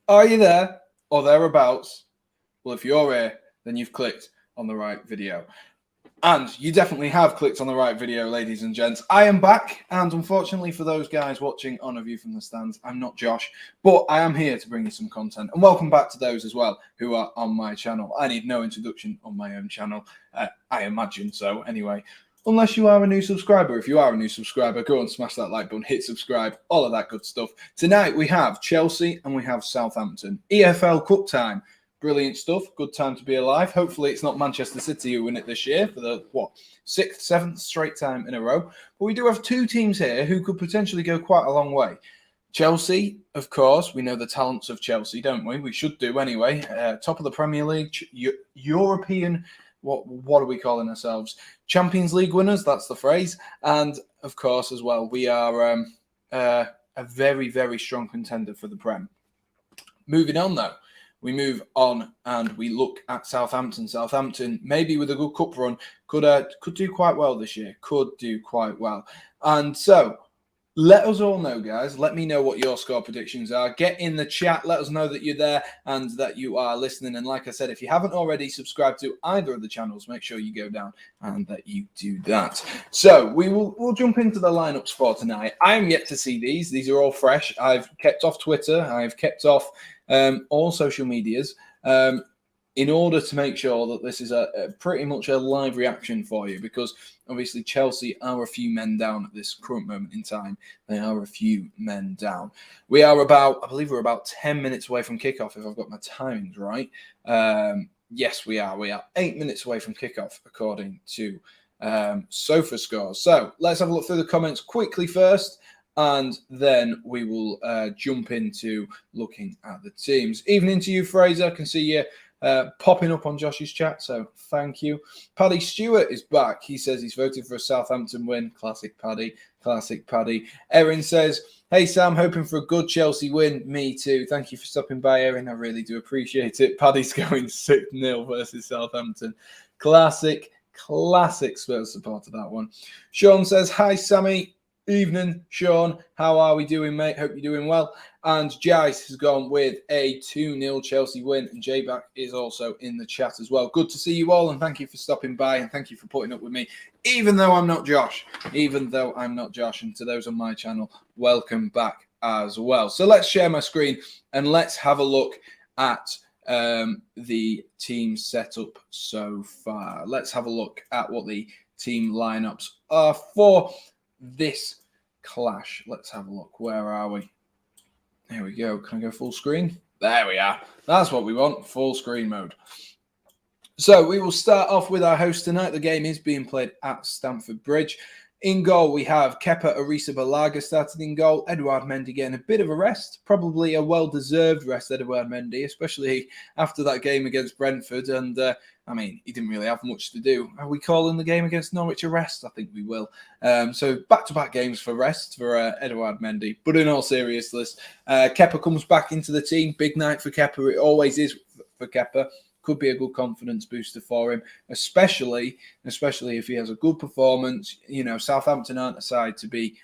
Are you there or thereabouts? Well, if you're here, then you've clicked on the right video. And you definitely have clicked on the right video, ladies and gents. I am back, and unfortunately for those guys watching on A View from the Stands, I'm not Josh, but I am here to bring you some content. And welcome back to those as well who are on my channel. I need no introduction on my own channel. I imagine so, anyway. Unless you are a new subscriber. If you are a new subscriber, go and smash that like button, hit subscribe, all of that good stuff. Tonight we have Chelsea and we have Southampton. EFL Cup time. Brilliant stuff. Good time to be alive. Hopefully it's not Manchester City who win it this year for the, 6th, 7th straight time in a row. But we do have two teams here who could potentially go quite a long way. Chelsea, of course, we know the talents of Chelsea, don't we? We should do anyway. Top of the Premier League, European, what are we calling ourselves? Champions League winners, that's the phrase. And, of course, as well, we are a very, very strong contender for the Prem. Moving on, though. We move on and we look at Southampton. Southampton, maybe with a good cup run, could do quite well this year. Could do quite well. And so, let us all know, guys. Let me know what your score predictions are. Get in the chat. Let us know that you're there and that you are listening. And like I said, if you haven't already subscribed to either of the channels, make sure you go down and that you do that. So we'll jump into the lineups for tonight. I am yet to see these. These are all fresh. I've kept off Twitter. I've kept off all social medias in order to make sure that this is a pretty much a live reaction for you, because obviously Chelsea are a few men down at this current moment in time. They are a few men down. We are I believe we're about 10 minutes away from kickoff, if I've got my timings right. Yes, we are. We are 8 minutes away from kickoff, according to Sofa Scores. So let's have a look through the comments quickly first, and then we will jump into looking at the teams. Evening to you, Fraser. I can see you popping up on Josh's chat, so thank you. Paddy Stewart is back. He says he's voted for a Southampton win. Classic Paddy. Classic Paddy. Erin says, hey, Sam, hoping for a good Chelsea win. Me too. Thank you for stopping by, Erin. I really do appreciate it. Paddy's going 6-0 versus Southampton. Classic Spurs supporter, that one. Sean says, hi, Sammy. Evening, Sean. How are we doing, mate? Hope you're doing well. And Jice has gone with a 2-0 Chelsea win. And J-Back is also in the chat as well. Good to see you all, and thank you for stopping by, and thank you for putting up with me, even though I'm not Josh. And to those on my channel, welcome back as well. So let's share my screen, and let's have a look at the team setup so far. Let's have a look at what the team lineups are for this clash. Let's have a look. Where are we? There we go. Can I go full screen? There we are. That's what we want. Full screen mode. So we will start off with our host tonight. The game is being played at Stamford Bridge. In goal, we have Kepa Arrizabalaga starting in goal. Edouard Mendy getting a bit of a rest. Probably a well-deserved rest, Edouard Mendy, especially after that game against Brentford. And, he didn't really have much to do. Are we calling the game against Norwich a rest? I think we will. So back-to-back games for rest for Edouard Mendy. But in all seriousness, Kepa comes back into the team. Big night for Kepa. It always is for Kepa. Could be a good confidence booster for him, especially if he has a good performance. You know, Southampton aren't a side to be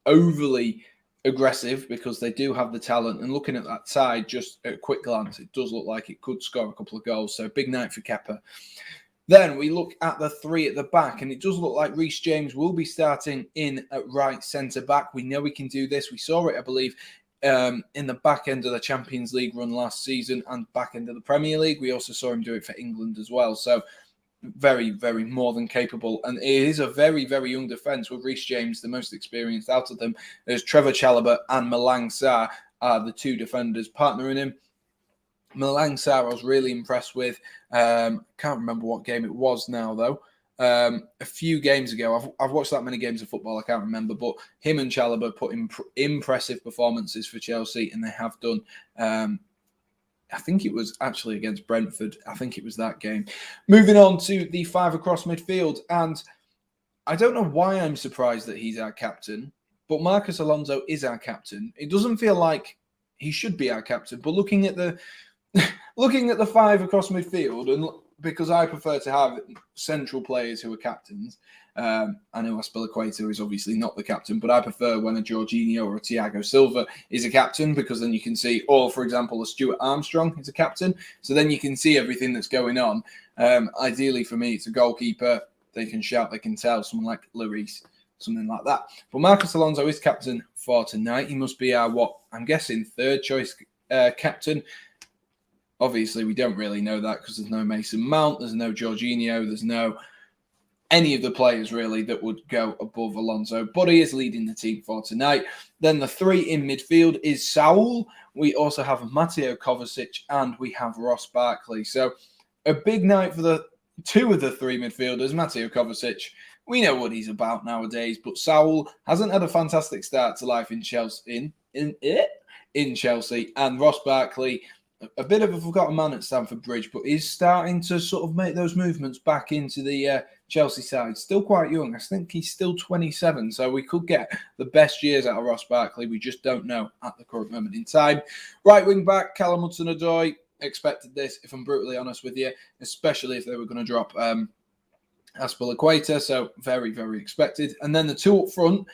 overly aggressive, because they do have the talent. And looking at that side, just at a quick glance, it does look like it could score a couple of goals. So big night for Kepa. Then we look at the three at the back, and it does look like Reece James will be starting in at right centre back. We know he can do this. We saw it, I believe, in the back end of the Champions League run last season and back end of the Premier League. We also saw him do it for England as well. So very, very more than capable. And it is a very, very young defence, with Reece James the most experienced out of them. There's Trevor Chalobah and Malang Sarr are the two defenders partnering him. Malang Sarr I was really impressed with. Can't remember what game it was now, though. A few games ago. I've watched that many games of football, I can't remember, but him and Chalobah put impressive performances for Chelsea, and they have done. I think it was actually against Brentford. I think it was that game. Moving on to the five across midfield, and I don't know why I'm surprised that he's our captain, but Marcos Alonso is our captain. It doesn't feel like he should be our captain, but looking at the five across midfield, and because I prefer to have central players who are captains. I know Aspilicueta is obviously not the captain, but I prefer when a Jorginho or a Thiago Silva is a captain, because then you can see, or for example, a Stuart Armstrong is a captain. So then you can see everything that's going on. Ideally for me, it's a goalkeeper. They can shout, they can tell, someone like Lloris, something like that. But Marcos Alonso is captain for tonight. He must be our, what I'm guessing, third choice captain. Obviously, we don't really know that because there's no Mason Mount, there's no Jorginho, there's no any of the players really that would go above Alonso, but he is leading the team for tonight. Then the three in midfield is Saul. We also have Mateo Kovacic and we have Ross Barkley. So a big night for the two of the three midfielders. Mateo Kovacic, we know what he's about nowadays, but Saul hasn't had a fantastic start to life in Chelsea. In Chelsea, and Ross Barkley, a bit of a forgotten man at Stamford Bridge, but he's starting to sort of make those movements back into the Chelsea side. Still quite young. I think he's still 27, so we could get the best years out of Ross Barkley. We just don't know at the current moment in time. Right wing back, Callum Hudson-Odoi. Expected this, if I'm brutally honest with you, especially if they were going to drop Aspilicueta, so very, very expected. And then the two up front.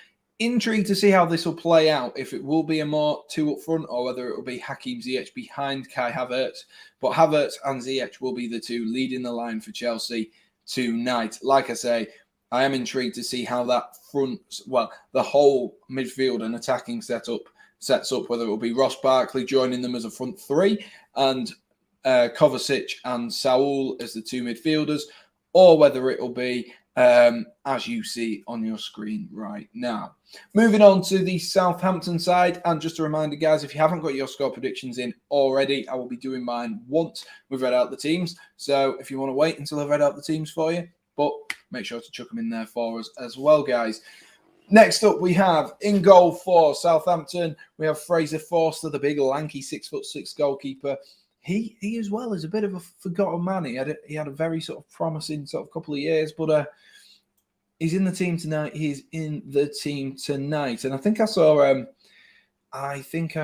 Intrigued to see how this will play out, if it will be a more two up front or whether it will be Hakim Ziyech behind Kai Havertz. But Havertz and Ziyech will be the two leading the line for Chelsea tonight. Like I say, I am intrigued to see how that front, well, the whole midfield and attacking setup sets up, whether it will be Ross Barkley joining them as a front three and Kovacic and Saul as the two midfielders, or whether it will be as you see on your screen right now. Moving on to the Southampton side, and just a reminder, guys, if you haven't got your score predictions in already, I will be doing mine once we've read out the teams. So if you want to wait until I've read out the teams for you, but make sure to chuck them in there for us as well, guys. Next up, we have in goal for Southampton, we have Fraser Forster, the big lanky 6'6" goalkeeper. He as well is a bit of a forgotten man. He had a very sort of promising sort of couple of years, but he's in the team tonight. He's in the team tonight, and I think I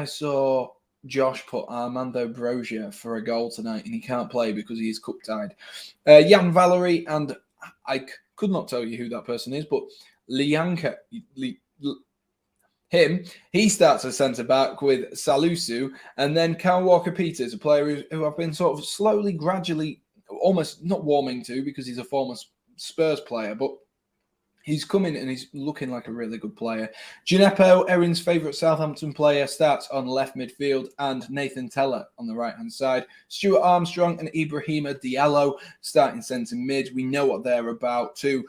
saw Josh put Armando Brozier for a goal tonight, and he can't play because he is cup tied. Jan Valery, and I could not tell you who that person is, but Lianka. He starts as centre-back with Salusu, and then Kyle Walker-Peters, a player who I've been sort of slowly, gradually, almost not warming to because he's a former Spurs player, but he's coming and he's looking like a really good player. Gineppo, Erin's favourite Southampton player, starts on left midfield, and Nathan Teller on the right-hand side. Stuart Armstrong and Ibrahima Diallo starting centre mid. We know what they're about. Two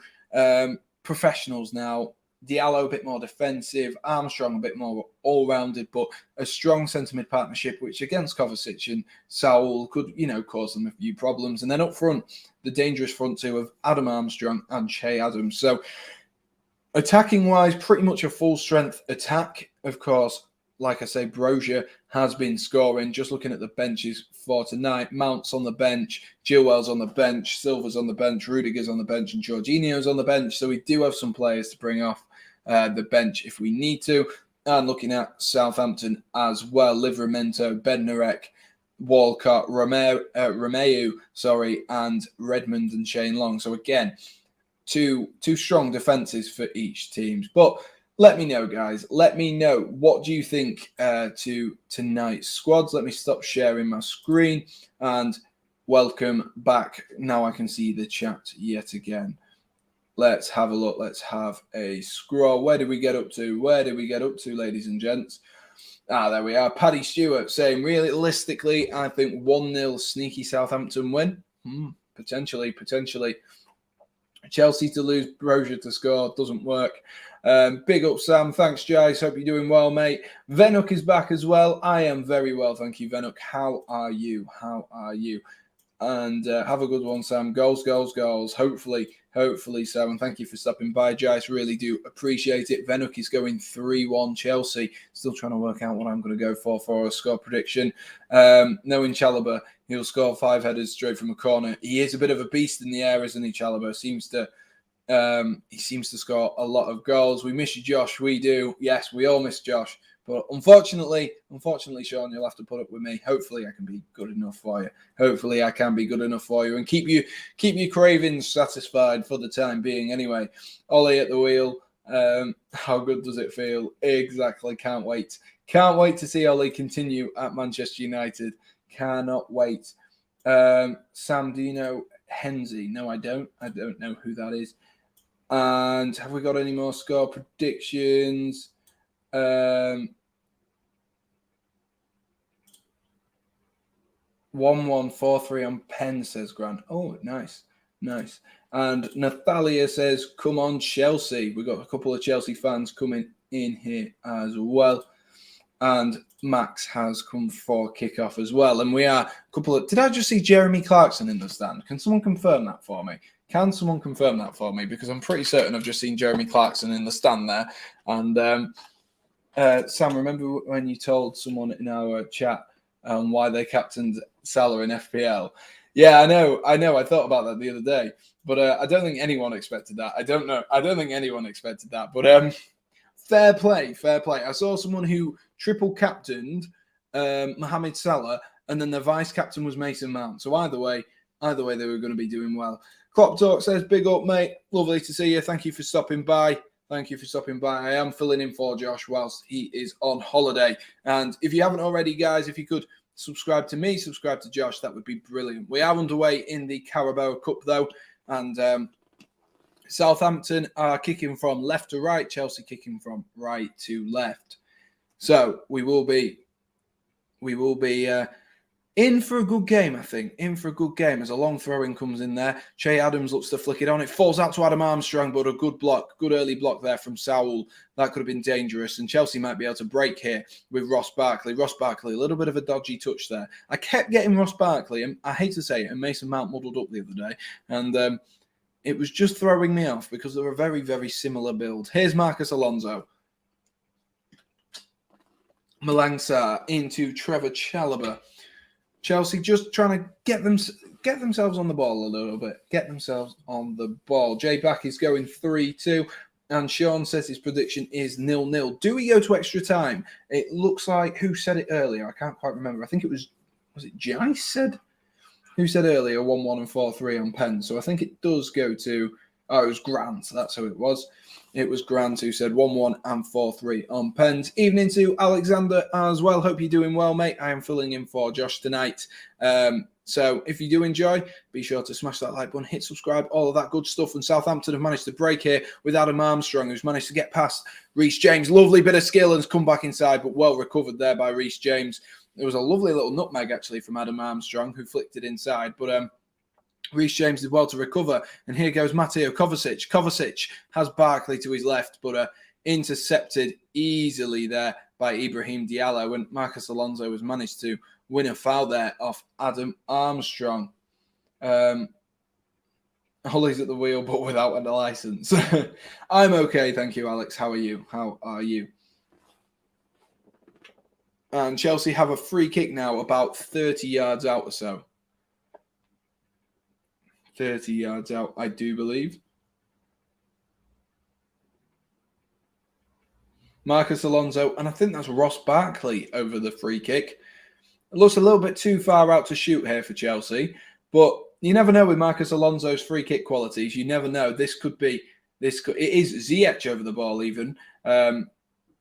professionals now. Diallo a bit more defensive, Armstrong a bit more all-rounded, but a strong centre-mid partnership, which against Kovacic and Saul could, cause them a few problems. And then up front, the dangerous front two of Adam Armstrong and Che Adams. So attacking-wise, pretty much a full-strength attack. Of course, like I say, Brozier has been scoring. Just looking at the benches for tonight, Mount's on the bench, Chilwell's on the bench, Silva's on the bench, Rudiger's on the bench, and Jorginho's on the bench. So we do have some players to bring off the bench if we need to. And looking at Southampton as well, Livramento, Bednarek, Walcott, Romeu, and Redmond and Shane Long. So again, two strong defences for each team. But let me know, guys. Let me know. What do you think to tonight's squads? Let me stop sharing my screen and welcome back. Now I can see the chat yet again. Let's have a look. Let's have a scroll. Where did we get up to? Ladies and gents? There we are. Paddy Stewart saying, realistically, I think 1-0 sneaky Southampton win. Potentially. Chelsea to lose, Brozier to score. Doesn't work. Big up, Sam. Thanks, Jais. Hope you're doing well, mate. Venuk is back as well. I am very well, thank you, Venuk. How are you? And have a good one, Sam. Goals. Hopefully, Sam. And thank you for stopping by, Jais. Really do appreciate it. Venuk is going 3-1 Chelsea. Still trying to work out what I'm going to go for a score prediction. Knowing Chalobah, he'll score 5 headers straight from a corner. He is a bit of a beast in the air, isn't he, Chalobah? He seems to score a lot of goals. We miss you, Josh. We do. Yes, we all miss Josh. But unfortunately, Sean, you'll have to put up with me. Hopefully, I can be good enough for you. Hopefully, I can be good enough for you and keep your cravings satisfied for the time being. Anyway, Ollie at the wheel. How good does it feel? Exactly. Can't wait. Can't wait to see Ollie continue at Manchester United. Cannot wait. Sam, do you know Henzy? No, I don't. I don't know who that is. And have we got any more score predictions? 1-1-4-3 on pen, says Grant. Oh, nice. And Nathalia says, come on, Chelsea. We've got a couple of Chelsea fans coming in here as well. And Max has come for kickoff as well. And we are a couple of... Did I just see Jeremy Clarkson in the stand? Can someone confirm that for me? Because I'm pretty certain I've just seen Jeremy Clarkson in the stand there. And Sam, remember when you told someone in our chat why they captained Salah in FPL? Yeah, I know. I thought about that the other day. But I don't think anyone expected that. I don't think anyone expected that. But fair play. I saw someone who triple captained Mohamed Salah, and then the vice captain was Mason Mount. So either way, they were going to be doing well. Klopp Talk says, big up, mate. Lovely to see you. Thank you for stopping by. I am filling in for Josh whilst he is on holiday. And if you haven't already, guys, if you could subscribe to me, subscribe to Josh, that would be brilliant. We are underway in the Carabao Cup, though. And Southampton are kicking from left to right. Chelsea kicking from right to left. So we will be in for a good game, I think. As a long throw-in comes in there. Che Adams looks to flick it on. It falls out to Adam Armstrong, but a good early block there from Saul. That could have been dangerous. And Chelsea might be able to break here with Ross Barkley. A little bit of a dodgy touch there. I kept getting Ross Barkley, and I hate to say it, and Mason Mount muddled up the other day. And it was just throwing me off because they're a very, very similar build. Here's Marcus Alonso. Malang Sarr into Trevor Chalobah. Chelsea just trying to get themselves on the ball a little bit. Jay Back is going 3-2. And Sean says his prediction is 0-0. Do we go to extra time? It looks like, who said it earlier? I can't quite remember. I think it was it Jice said? Who said earlier 1-1 and 4-3 on pen? So I think it does go to, it was Grant. That's who it was. It was Grant who said 1-1 and 4-3 on pens. Evening to Alexander as well. Hope you're doing well, mate. I am filling in for Josh tonight. So if you do enjoy, be sure to smash that like button, hit subscribe, all of that good stuff. And Southampton have managed to break here with Adam Armstrong, who's managed to get past Reece James. Lovely bit of skill and has come back inside, but well recovered there by Reece James. There was a lovely little nutmeg, actually, from Adam Armstrong, who flicked it inside. But Reece James did well to recover. And here goes Mateo Kovacic. Kovacic has Barkley to his left, but intercepted easily there by Ibrahim Diallo. And Marcus Alonso has managed to win a foul there off Adam Armstrong. Ollie's at the wheel, but without a license. I'm okay, thank you, Alex. How are you? And Chelsea have a free kick now, about 30 yards out or so. 30 yards out, I do believe. Marcus Alonso, and I think that's Ross Barkley over the free kick. It looks a little bit too far out to shoot here for Chelsea, but you never know with Marcus Alonso's free kick qualities. You never know. It is Ziyech over the ball even.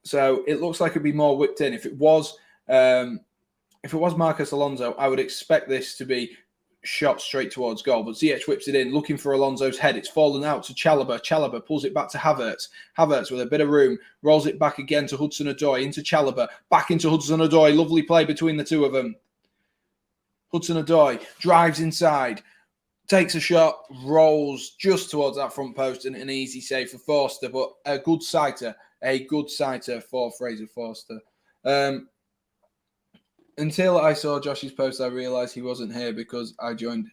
So it looks like it'd be more whipped in. If it was Marcus Alonso, I would expect this to be shot straight towards goal. But Ziyech whips it in, looking for Alonso's head. It's fallen out to Chalobah. Chalobah pulls it back to Havertz. Havertz with a bit of room rolls it back again to Hudson-Odoi, into Chalobah, back into Hudson-Odoi. Lovely play between the two of them. Hudson-Odoi drives inside, takes a shot, rolls just towards that front post, and an easy save for Forster. But a good sighter for Fraser Forster. Until I saw Josh's post, I realised he wasn't here because I joined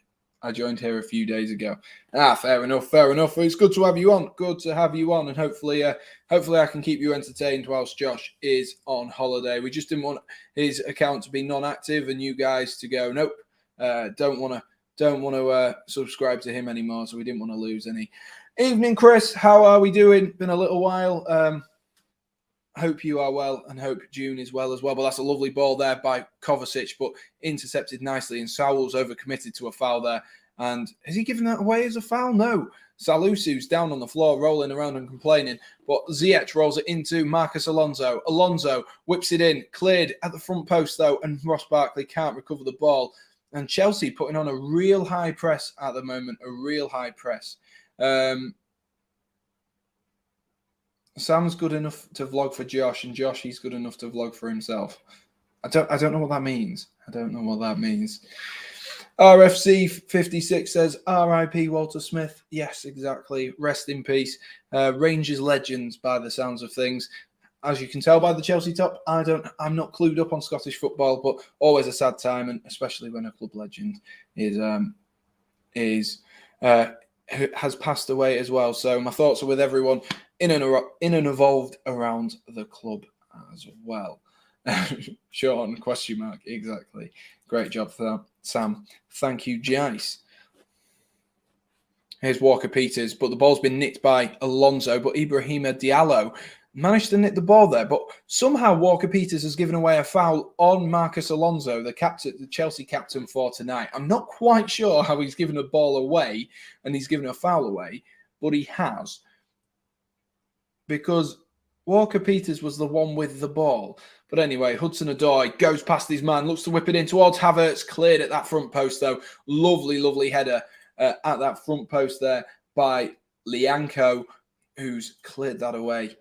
here a few days ago. Fair enough. It's good to have you on. And hopefully I can keep you entertained whilst Josh is on holiday. We just didn't want his account to be non-active and you guys to go, nope, don't want to subscribe to him anymore. So we didn't want to lose any. Evening, Chris. How are we doing? Been a little while. hope you are well and hope June is well as well. But that's a lovely ball there by Kovacic, but intercepted nicely. And Saul's overcommitted to a foul there. And has he given that away as a foul? No. Salusu's down on the floor, rolling around and complaining. But Ziyech rolls it into Marcus Alonso. Alonso whips it in, cleared at the front post, though, and Ross Barkley can't recover the ball. And Chelsea putting on a real high press at the moment, a real high press. Sam's good enough to vlog for Josh, and Josh, he's good enough to vlog for himself. I don't know what that means. I don't know what that means. RFC 56 says, R.I.P. Walter Smith. Yes, exactly. Rest in peace. Rangers legends by the sounds of things. As you can tell by the Chelsea top, I'm not clued up on Scottish football, but always a sad time, and especially when a club legend has passed away as well. So my thoughts are with everyone in and involved around the club as well. Sean, question mark, exactly. Great job for that, Sam. Thank you, Jace. Here's Walker Peters, but the ball's been nicked by Alonso, but Ibrahima Diallo managed to nick the ball there. But somehow Walker Peters has given away a foul on Marcus Alonso, the Chelsea captain for tonight. I'm not quite sure how he's given a ball away and he's given a foul away, but he has. Because Walker Peters was the one with the ball. But anyway, Hudson-Odoi goes past his man, looks to whip it in towards Havertz, cleared at that front post though. Lovely, lovely header at that front post there by Lianco, who's cleared that away.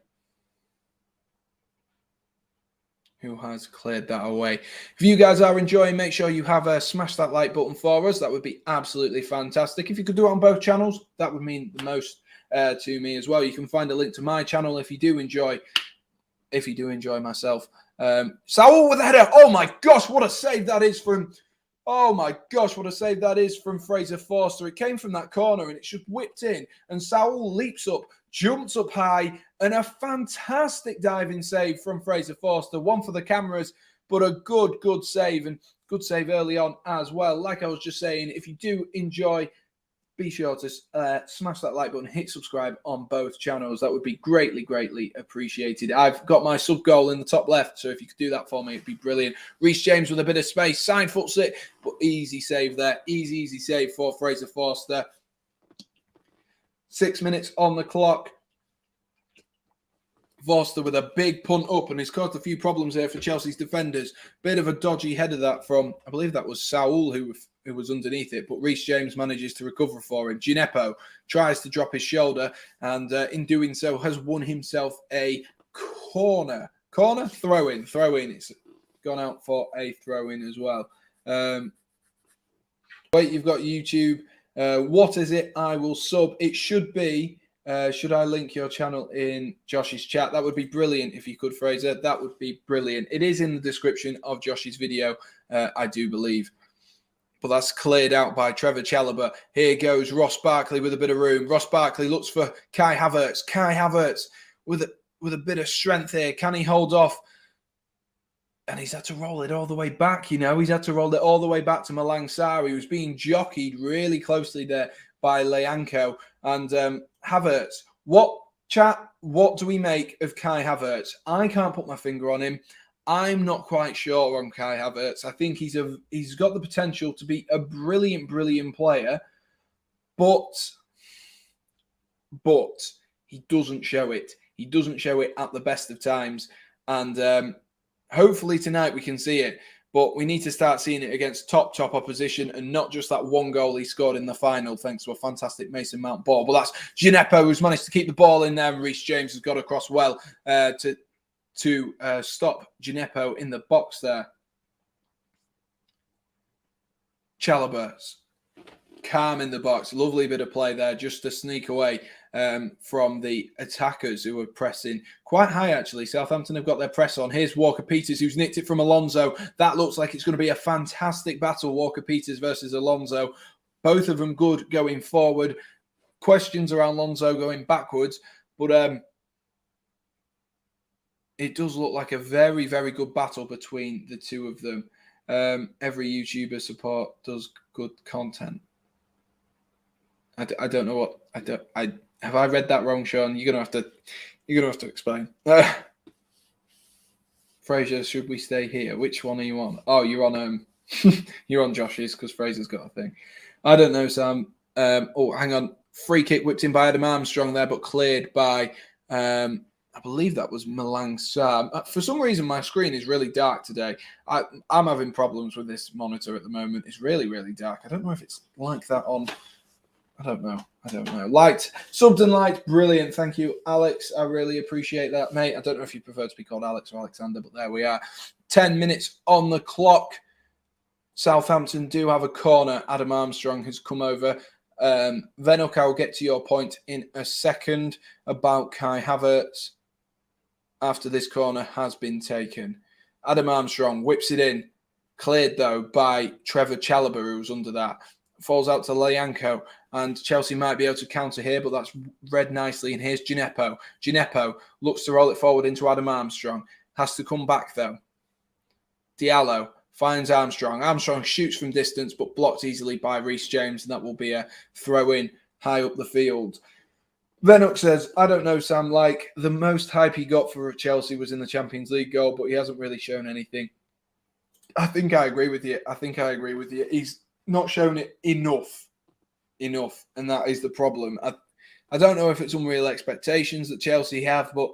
If you guys are enjoying, make sure you have smashed that like button for us. That would be absolutely fantastic. If you could do it on both channels, that would mean the most to me as well. You can find a link to my channel if you do enjoy myself. Saul with the header. Oh my gosh, what a save that is from Fraser Forster. It came from that corner and it just whipped in, and Saul leaps up, jumps up high, and a fantastic diving save from Fraser Forster. One for the cameras, but a good save, and good save early on as well. Like I was just saying, if you do enjoy, be sure to smash that like button, hit subscribe on both channels. That would be greatly appreciated. I've got my sub goal in the top left, so if you could do that for me, it'd be brilliant. Reece James with a bit of space, side foot sit, but easy save there. Easy save for Fraser Forster. 6 minutes on the clock. Forster with a big punt up, and he's caused a few problems here for Chelsea's defenders. Bit of a dodgy header that from, I believe that was Saul who was underneath it, but Reece James manages to recover for him. Gineppo tries to drop his shoulder, and in doing so has won himself a corner throw-in. It's gone out for a throw-in as well. Wait, you've got YouTube. What is it? I will sub. It should be... should I link your channel in Josh's chat? That would be brilliant if you could, Fraser. That would be brilliant. It is in the description of Josh's video, I do believe. But that's cleared out by Trevor Chalobah. Here goes Ross Barkley with a bit of room. Ross Barkley looks for Kai Havertz. Kai Havertz with a bit of strength here. Can he hold off? And he's had to roll it all the way back, you know. He's had to roll it all the way back to Malang Sarri, who's being jockeyed really closely there by Lianco. And Havertz, what do we make of Kai Havertz? I can't put my finger on him. I'm not quite sure on Kai Havertz. I think he's got the potential to be a brilliant player, but he doesn't show it. He doesn't show it at the best of times, and hopefully tonight we can see it. But we need to start seeing it against top opposition, and not just that one goal he scored in the final thanks to a fantastic Mason Mount ball. But that's Gineppo who's managed to keep the ball in there, and Reece James has got across well to stop Gineppo in the box there. Chalobah's calm in the box. Lovely bit of play there just to sneak away from the attackers who were pressing quite high, actually. Southampton have got their press on. Here's Walker Peters, who's nicked it from Alonso. That looks like it's going to be a fantastic battle, Walker Peters versus Alonso. Both of them good going forward. Questions around Alonso going backwards, but it does look like a very good battle between the two of them. Every YouTuber support does good content. I don't know what have I read that wrong, Sean? You're gonna have to explain. Fraser, should we stay here? Which one are you on? Oh, you're on you're on Josh's because Fraser's got a thing. I don't know, Sam. Oh, hang on. Free kick whipped in by Adam Armstrong there, but cleared by I believe that was Malang Sam. For some reason, my screen is really dark today. I'm having problems with this monitor at the moment. It's really, really dark. I don't know if it's like that on. I don't know. Light, subbed and light, brilliant. Thank you, Alex. I really appreciate that, mate. I don't know if you prefer to be called Alex or Alexander, but there we are. 10 minutes on the clock. Southampton do have a corner. Adam Armstrong has come over. Venuk, I'll get to your point in a second about Kai Havertz after this corner has been taken. Adam Armstrong whips it in. Cleared, though, by Trevor Chalobah, who's under that. Falls out to Leanco, and Chelsea might be able to counter here, but that's read nicely. And here's Gineppo. Gineppo looks to roll it forward into Adam Armstrong. Has to come back, though. Diallo finds Armstrong. Armstrong shoots from distance, but blocked easily by Reece James, and that will be a throw-in high up the field. Venuk says, I don't know, Sam, like the most hype he got for Chelsea was in the Champions League goal, but he hasn't really shown anything. I think I agree with you. He's not shown it enough, and that is the problem. I don't know if it's unreal expectations that Chelsea have, but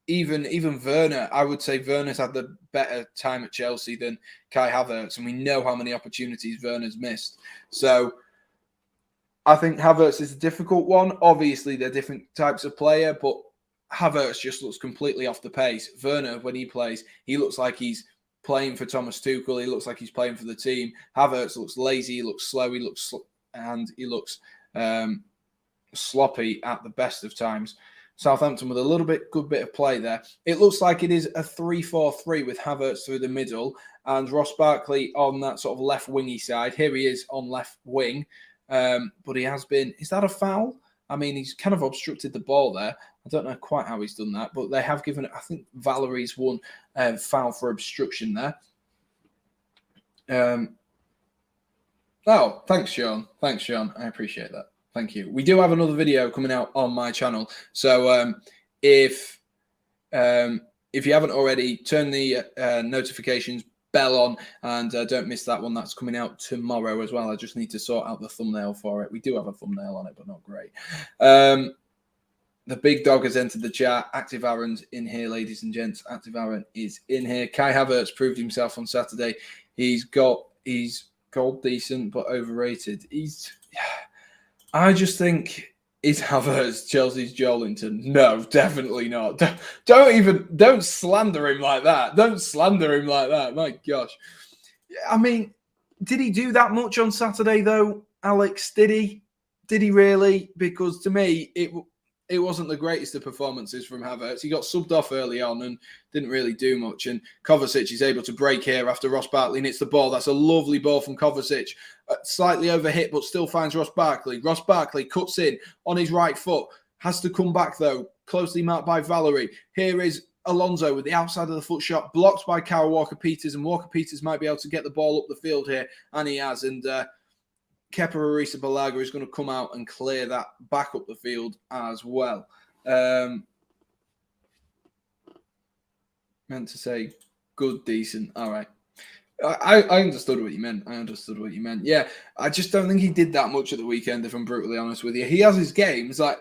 even Werner, I would say Werner's had the better time at Chelsea than Kai Havertz, and we know how many opportunities Werner's missed. So I think Havertz is a difficult one. Obviously, they're different types of player, but Havertz just looks completely off the pace. Werner, when he plays, he looks like he's playing for Thomas Tuchel. He looks like he's playing for the team. Havertz looks lazy. He looks slow. He looks sloppy at the best of times. Southampton with a good bit of play there. It looks like it is a 3-4-3 with Havertz through the middle and Ross Barkley on that sort of left wingy side. Here he is on left wing, but he has been. Is that a foul? I mean, he's kind of obstructed the ball there. I don't know quite how he's done that, but they have given it. I think Valerie's won foul for obstruction there. Oh, thanks, Sean. I appreciate that. Thank you. We do have another video coming out on my channel. So if you haven't already, turn the notifications bell on and don't miss that one. That's coming out tomorrow as well. I just need to sort out the thumbnail for it. We do have a thumbnail on it, but not great. The big dog has entered the chat. Active Aaron's in here, ladies and gents. Active Aaron is in here. Kai Havertz proved himself on Saturday. He's goal decent, but overrated. I just think, is Havertz Chelsea's Joelinton? No, definitely not. Don't slander him like that. My gosh. I mean, did he do that much on Saturday though, Alex? Did he? Did he really? Because to me, it wasn't the greatest of performances from Havertz. He got subbed off early on and didn't really do much. And Kovacic is able to break here after Ross Barkley hits the ball. That's a lovely ball from Kovacic. Slightly overhit, but still finds Ross Barkley. Ross Barkley cuts in on his right foot. Has to come back, though. Closely marked by Valerie. Here is Alonso with the outside of the foot shot. Blocked by Kyle Walker-Peters. And Walker-Peters might be able to get the ball up the field here. And he has. And Kepa Arrizabalaga is going to come out and clear that back up the field as well. Meant to say good, decent. All right. I understood what you meant. Yeah, I just don't think he did that much at the weekend, if I'm brutally honest with you. He has his games. There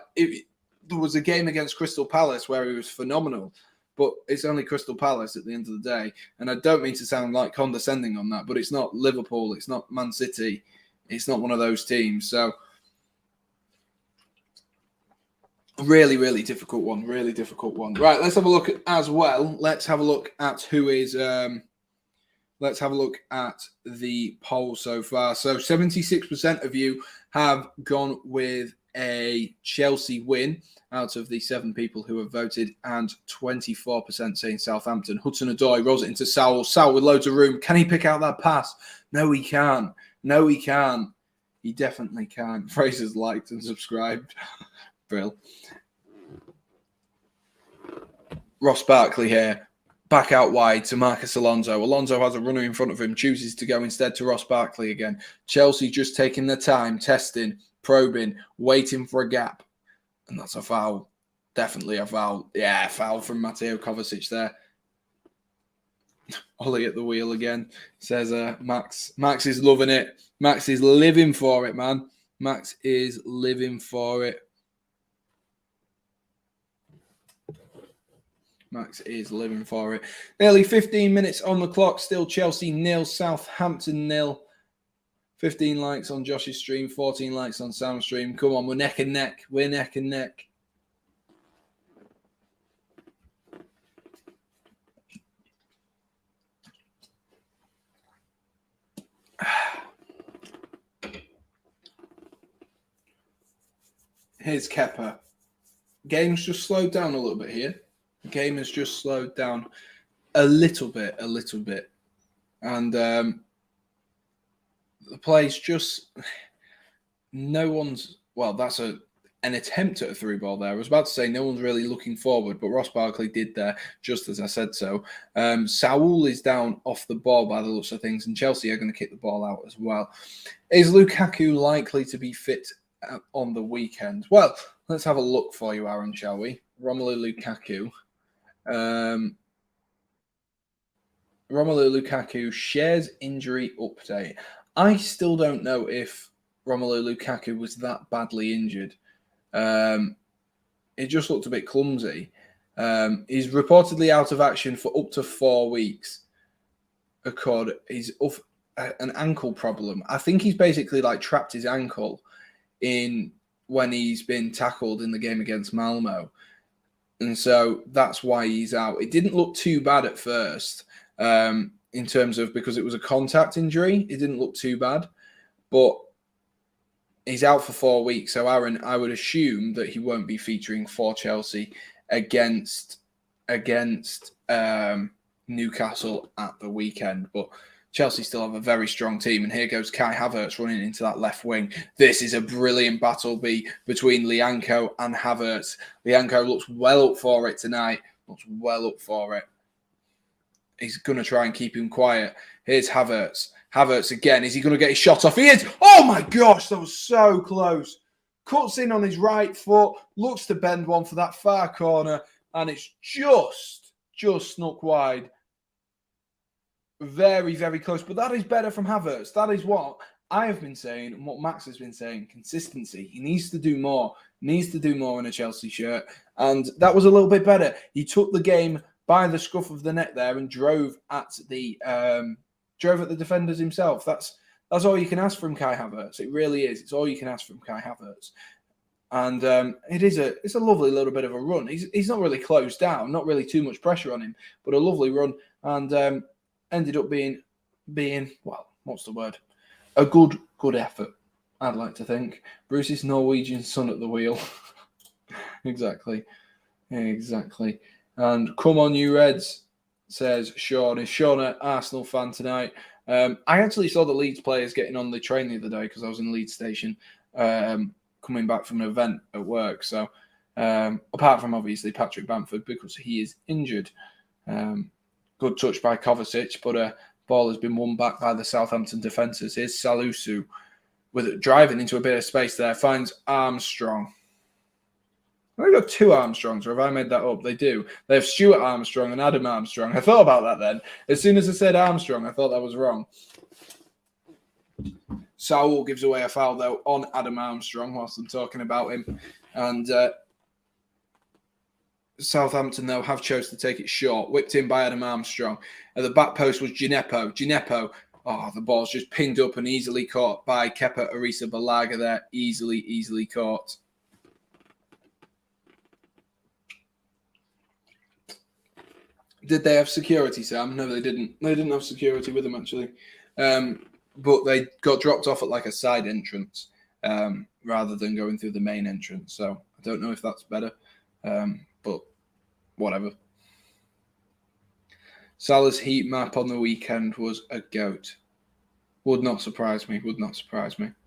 was a game against Crystal Palace where he was phenomenal, but it's only Crystal Palace at the end of the day. And I don't mean to sound like condescending on that, but it's not Liverpool. It's not Man City. It's not one of those teams. So really, really difficult one. Right, let's have a look as well. Let's have a look at who is... let's have a look at the poll so far. So 76% of you have gone with a Chelsea win out of the 7 people who have voted, and 24% saying Southampton. Hudson-Odoi rolls it into Sowell. Sowell with loads of room. Can he pick out that pass? No, he can't. He definitely can't. Fraser's liked and subscribed. Brill. Ross Barkley here. Back out wide to Marcus Alonso. Alonso has a runner in front of him, chooses to go instead to Ross Barkley again. Chelsea just taking their time, testing, probing, waiting for a gap. And that's a foul. Definitely a foul. Yeah, foul from Mateo Kovacic there. Ollie at the wheel again, says Max. Max is loving it. Max is living for it, man. Max is living for it. Max is living for it. Nearly 15 minutes on the clock. Still Chelsea 0, Southampton 0. 15 likes on Josh's stream, 14 likes on Sam's stream. Come on, we're neck and neck. We're neck and neck. Here's Kepa. Game's just slowed down a little bit here. The game has just slowed down a little bit. And the play's just... No one's... Well, that's an attempt at a through ball there. I was about to say no one's really looking forward, but Ross Barkley did there, just as I said so. Saul is down off the ball by the looks of things, and Chelsea are going to kick the ball out as well. Is Lukaku likely to be fit on the weekend? Well, let's have a look for you, Aaron, shall we? Romelu Lukaku. Romelu Lukaku shares injury update. I still don't know if Romelu Lukaku was that badly injured. It just looked a bit clumsy. He's reportedly out of action for up to 4 weeks. He's an ankle problem. I think he's basically like trapped his ankle when he's been tackled in the game against Malmo. And so that's why he's out. It didn't look too bad at first in terms of, because it was a contact injury, it didn't look too bad. But he's out for 4 weeks. So, Aaron, I would assume that he won't be featuring for Chelsea against Newcastle at the weekend. But Chelsea still have a very strong team. And here goes Kai Havertz running into that left wing. This is a brilliant battle between Lianco and Havertz. Lianco looks well up for it tonight. He's going to try and keep him quiet. Here's Havertz. Havertz again. Is he going to get his shot off? He is. Oh, my gosh. That was so close. Cuts in on his right foot. Looks to bend one for that far corner. And it's just snuck wide. Very, very close. But that is better from Havertz. That is what I have been saying and what Max has been saying. Consistency. He needs to do more. In a Chelsea shirt. And that was a little bit better. He took the game by the scruff of the neck there and drove at the defenders himself. That's all you can ask from Kai Havertz. It really is. It's all you can ask from Kai Havertz. And it's a lovely little bit of a run. He's not really closed down, not really too much pressure on him, but a lovely run. And ended up being well, what's the word? A good effort, I'd like to think. Bruce's Norwegian son at the wheel. Exactly. And come on, you Reds, says Sean. Is Sean an Arsenal fan tonight? I actually saw the Leeds players getting on the train the other day because I was in Leeds station coming back from an event at work. So apart from obviously Patrick Bamford because he is injured. Good touch by Kovacic, but a ball has been won back by the Southampton defenders. Here's Salusu with it driving into a bit of space there. Finds Armstrong. They've got two Armstrongs, or have I made that up? They do. They have Stuart Armstrong and Adam Armstrong. I thought about that then. As soon as I said Armstrong, I thought that was wrong. Saul gives away a foul, though, on Adam Armstrong whilst I'm talking about him. And Southampton, though, have chose to take it short. Whipped in by Adam Armstrong. At the back post was Gineppo. Oh, the ball's just pinged up and easily caught by Kepa Arrizabalaga there. Easily caught. Did they have security, Sam? No, they didn't. They didn't have security with them, actually. But they got dropped off at like a side entrance rather than going through the main entrance. So I don't know if that's better, but whatever. Salah's heat map on the weekend was a goat. Would not surprise me.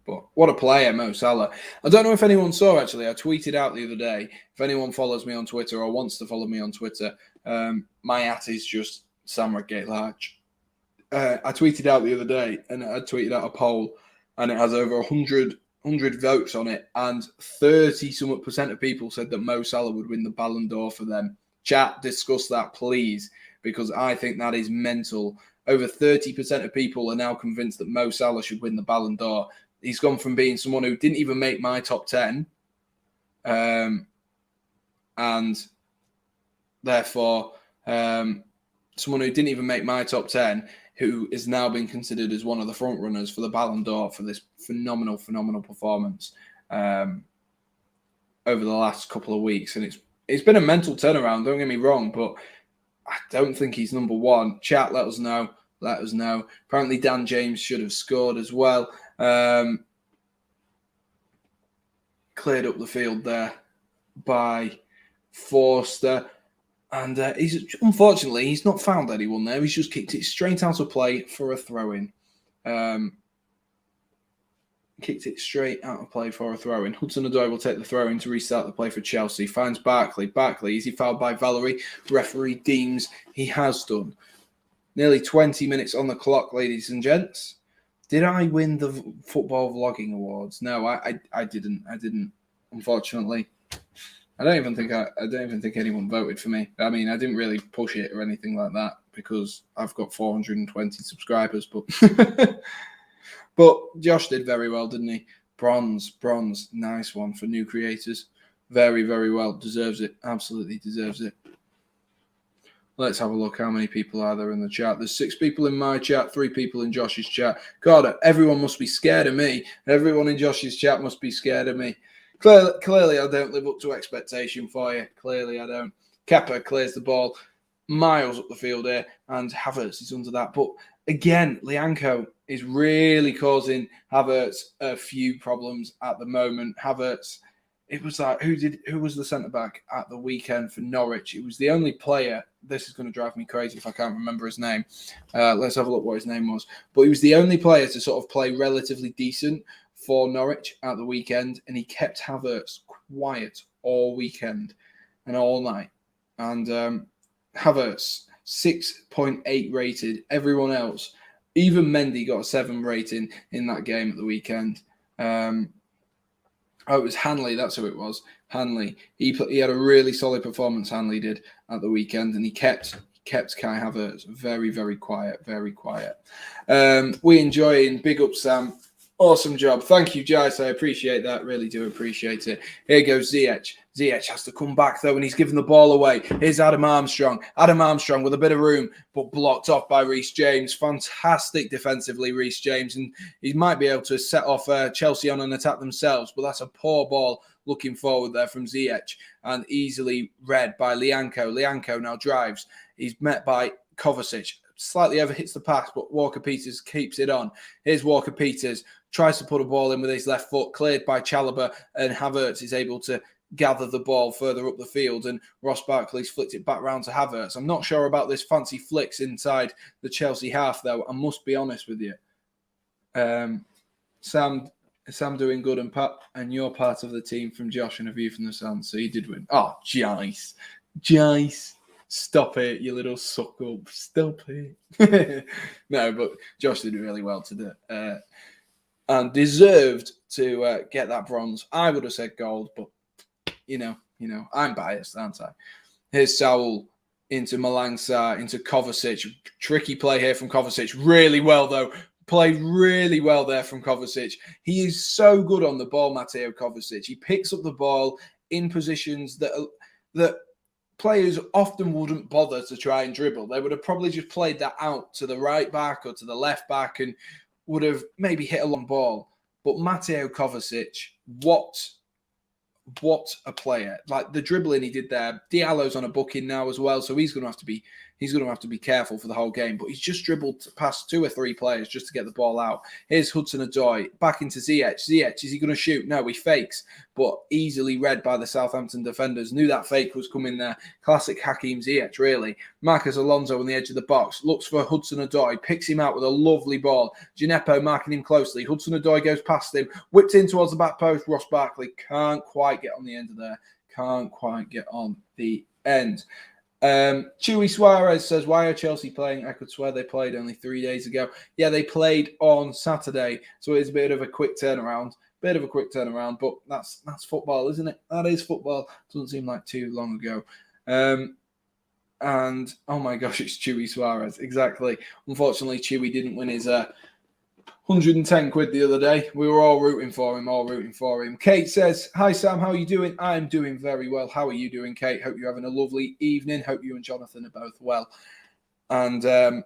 But what a player, Mo Salah. I don't know if anyone saw, actually. I tweeted out the other day. If anyone follows me on Twitter or wants to follow me on Twitter, my @ is just Sam Redgate-Large. I tweeted out the other day, and I tweeted out a poll, and it has over 100 votes on it, and 30% of people said that Mo Salah would win the Ballon d'Or for them. Chat, discuss that, please, because I think that is mental. Over 30% of people are now convinced that Mo Salah should win the Ballon d'Or. He's gone from being someone who didn't even make my top 10, and therefore someone who didn't even make my top 10, who is now being considered as one of the front runners for the Ballon d'Or for this phenomenal performance over the last couple of weeks. And it's been a mental turnaround, don't get me wrong, but I don't think he's number one. Chat, let us know. Let us know. Apparently Dan James should have scored as well. Cleared up the field there by Forster. And unfortunately, he's not found anyone there. He's just kicked it straight out of play for a throw-in. Kicked it straight out of play for a throw-in. Hudson-Odoi will take the throw-in to restart the play for Chelsea. Finds Barkley. Barkley, is he fouled by Valerie? Referee deems he has done. Nearly 20 minutes on the clock, ladies and gents. Did I win the Football Vlogging Awards? No, I didn't. I didn't, unfortunately. I don't even think anyone voted for me. I mean, I didn't really push it or anything like that because I've got 420 subscribers. But but Josh did very well, didn't he? Bronze, nice one for new creators. Very, very well. Deserves it. Absolutely deserves it. Let's have a look. How many people are there in the chat? There's 6 people in my chat, 3 people in Josh's chat. God, everyone must be scared of me. Everyone in Josh's chat must be scared of me. Clearly, I don't live up to expectation for you. Clearly, I don't. Kepa clears the ball miles up the field here, and Havertz is under that. But again, Lianco is really causing Havertz a few problems at the moment. Havertz, it was like, who was the centre-back at the weekend for Norwich? It was the only player. This is going to drive me crazy if I can't remember his name. Let's have a look what his name was. But he was the only player to sort of play relatively decent for Norwich at the weekend, and he kept Havertz quiet all weekend and all night. And Havertz, 6.8 rated. Everyone else, even Mendy, got a 7 rating in that game at the weekend. It was Hanley. That's who it was. Hanley. He had a really solid performance. Hanley did at the weekend, and he kept Kai Havertz very, very quiet. Very quiet. We enjoying. Big up, Sam. Awesome job. Thank you, Jice. I appreciate that. Really do appreciate it. Here goes Ziyech. Ziyech has to come back, though, and he's given the ball away. Here's Adam Armstrong. Adam Armstrong with a bit of room, but blocked off by Reece James. Fantastic defensively, Reece James. And he might be able to set off Chelsea on an attack themselves, but that's a poor ball looking forward there from Ziyech, and easily read by Lianco. Lianco now drives. He's met by Kovacic. Slightly over hits the pass, but Walker-Peters keeps it on. Here's Walker-Peters. Tries to put a ball in with his left foot, cleared by Chalobah, and Havertz is able to gather the ball further up the field, and Ross Barkley's flicked it back round to Havertz. I'm not sure about this fancy flicks inside the Chelsea half, though. I must be honest with you. Sam doing good, and you're part of the team from Josh and A View from the Sun, so you did win. Oh, Jice. Stop it, you little suck up. Stop it. No, but Josh did really well today. And deserved to get that bronze. I would have said gold, but you know, I'm biased, aren't I? Here's Saul into Malang Sarr, into Kovacic. Tricky play here from Kovacic. Really well, though. Played really well there from Kovacic. He is so good on the ball, Mateo Kovacic. He picks up the ball in positions that players often wouldn't bother to try and dribble. They would have probably just played that out to the right back or to the left back and would have maybe hit a long ball. But Mateo Kovacic, what a player. Like the dribbling he did there. Diallo's on a booking now as well, so he's going to have to be careful for the whole game. But he's just dribbled past 2 or 3 players just to get the ball out. Here's Hudson-Odoi back into Ziyech. Ziyech, is he going to shoot? No, he fakes, but easily read by the Southampton defenders. Knew that fake was coming there. Classic Hakim Ziyech, really. Marcus Alonso on the edge of the box. Looks for Hudson-Odoi. Picks him out with a lovely ball. Gineppo marking him closely. Hudson-Odoi goes past him. Whipped in towards the back post. Ross Barkley can't quite get on the end of there. Can't quite get on the end. Chewy Suarez says, why are Chelsea playing? I could swear they played only 3 days ago. Yeah, they played on Saturday, so it's a bit of a quick turnaround. But that's football, isn't it? That is football. Doesn't seem like too long ago. And, oh my gosh, it's Chewy Suarez. Exactly. Unfortunately, Chewy didn't win his 110 quid the other day. We were all rooting for him, Kate says, hi, Sam, how are you doing? I'm doing very well. How are you doing, Kate? Hope you're having a lovely evening. Hope you and Jonathan are both well. And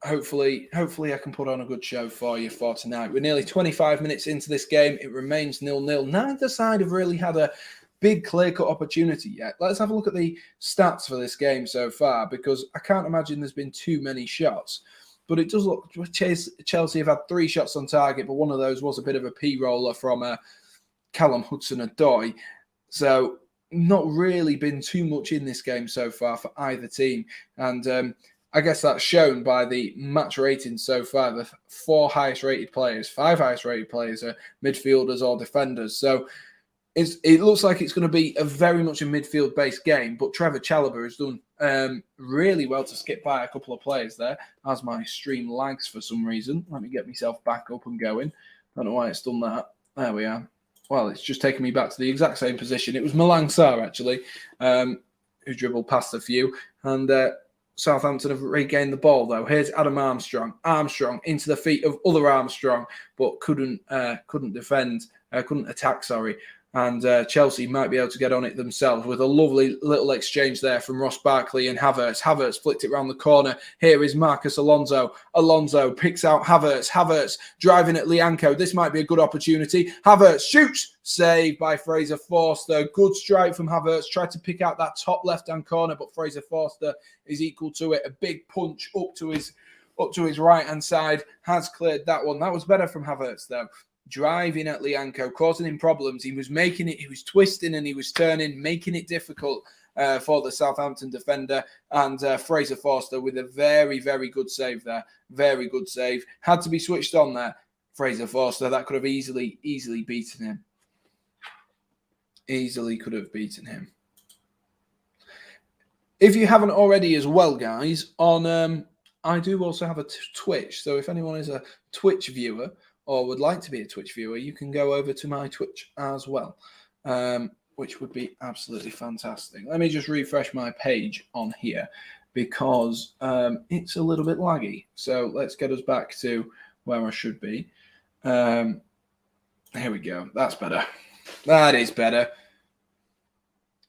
hopefully I can put on a good show for you for tonight. We're nearly 25 minutes into this game. It remains 0-0. Neither side have really had a big clear-cut opportunity yet. Let's have a look at the stats for this game so far, because I can't imagine there's been too many shots. But it does look Chelsea have had 3 shots on target, but one of those was a bit of a P-roller from Callum Hudson-Odoi. So not really been too much in this game so far for either team. And I guess that's shown by the match ratings so far. The 5 highest rated players are midfielders or defenders. So it looks like it's going to be a very much a midfield-based game, but Trevor Chalobah has done really well to skip by a couple of players there, as my stream lags for some reason. Let me get myself back up and going. Don't know why it's done that. There we are. Well, it's just taken me back to the exact same position. It was Malang Sarr, actually, who dribbled past a few. And Southampton have regained the ball, though. Here's Adam Armstrong. Armstrong into the feet of other Armstrong, but couldn't attack, sorry. And Chelsea might be able to get on it themselves with a lovely little exchange there from Ross Barkley and Havertz. Havertz flicked it round the corner. Here is Marcus Alonso. Alonso picks out Havertz. Havertz driving at Lianco. This might be a good opportunity. Havertz shoots. Saved by Fraser Forster. Good strike from Havertz. Tried to pick out that top left-hand corner, but Fraser Forster is equal to it. A big punch up to his right-hand side. Has cleared that one. That was better from Havertz, though. Driving at Lianco, causing him problems. He was making it, he was twisting and he was turning, making it difficult for the Southampton defender. And Fraser Forster with a very, very good save there. Very good save. Had to be switched on there. Fraser Forster, that could have easily beaten him. Easily could have beaten him. If you haven't already as well, guys, on I do also have a Twitch. So if anyone is a Twitch viewer, or would like to be a Twitch viewer, you can go over to my Twitch as well, which would be absolutely fantastic. Let me just refresh my page on here because it's a little bit laggy. So let's get us back to where I should be. Here we go. That's better. That is better.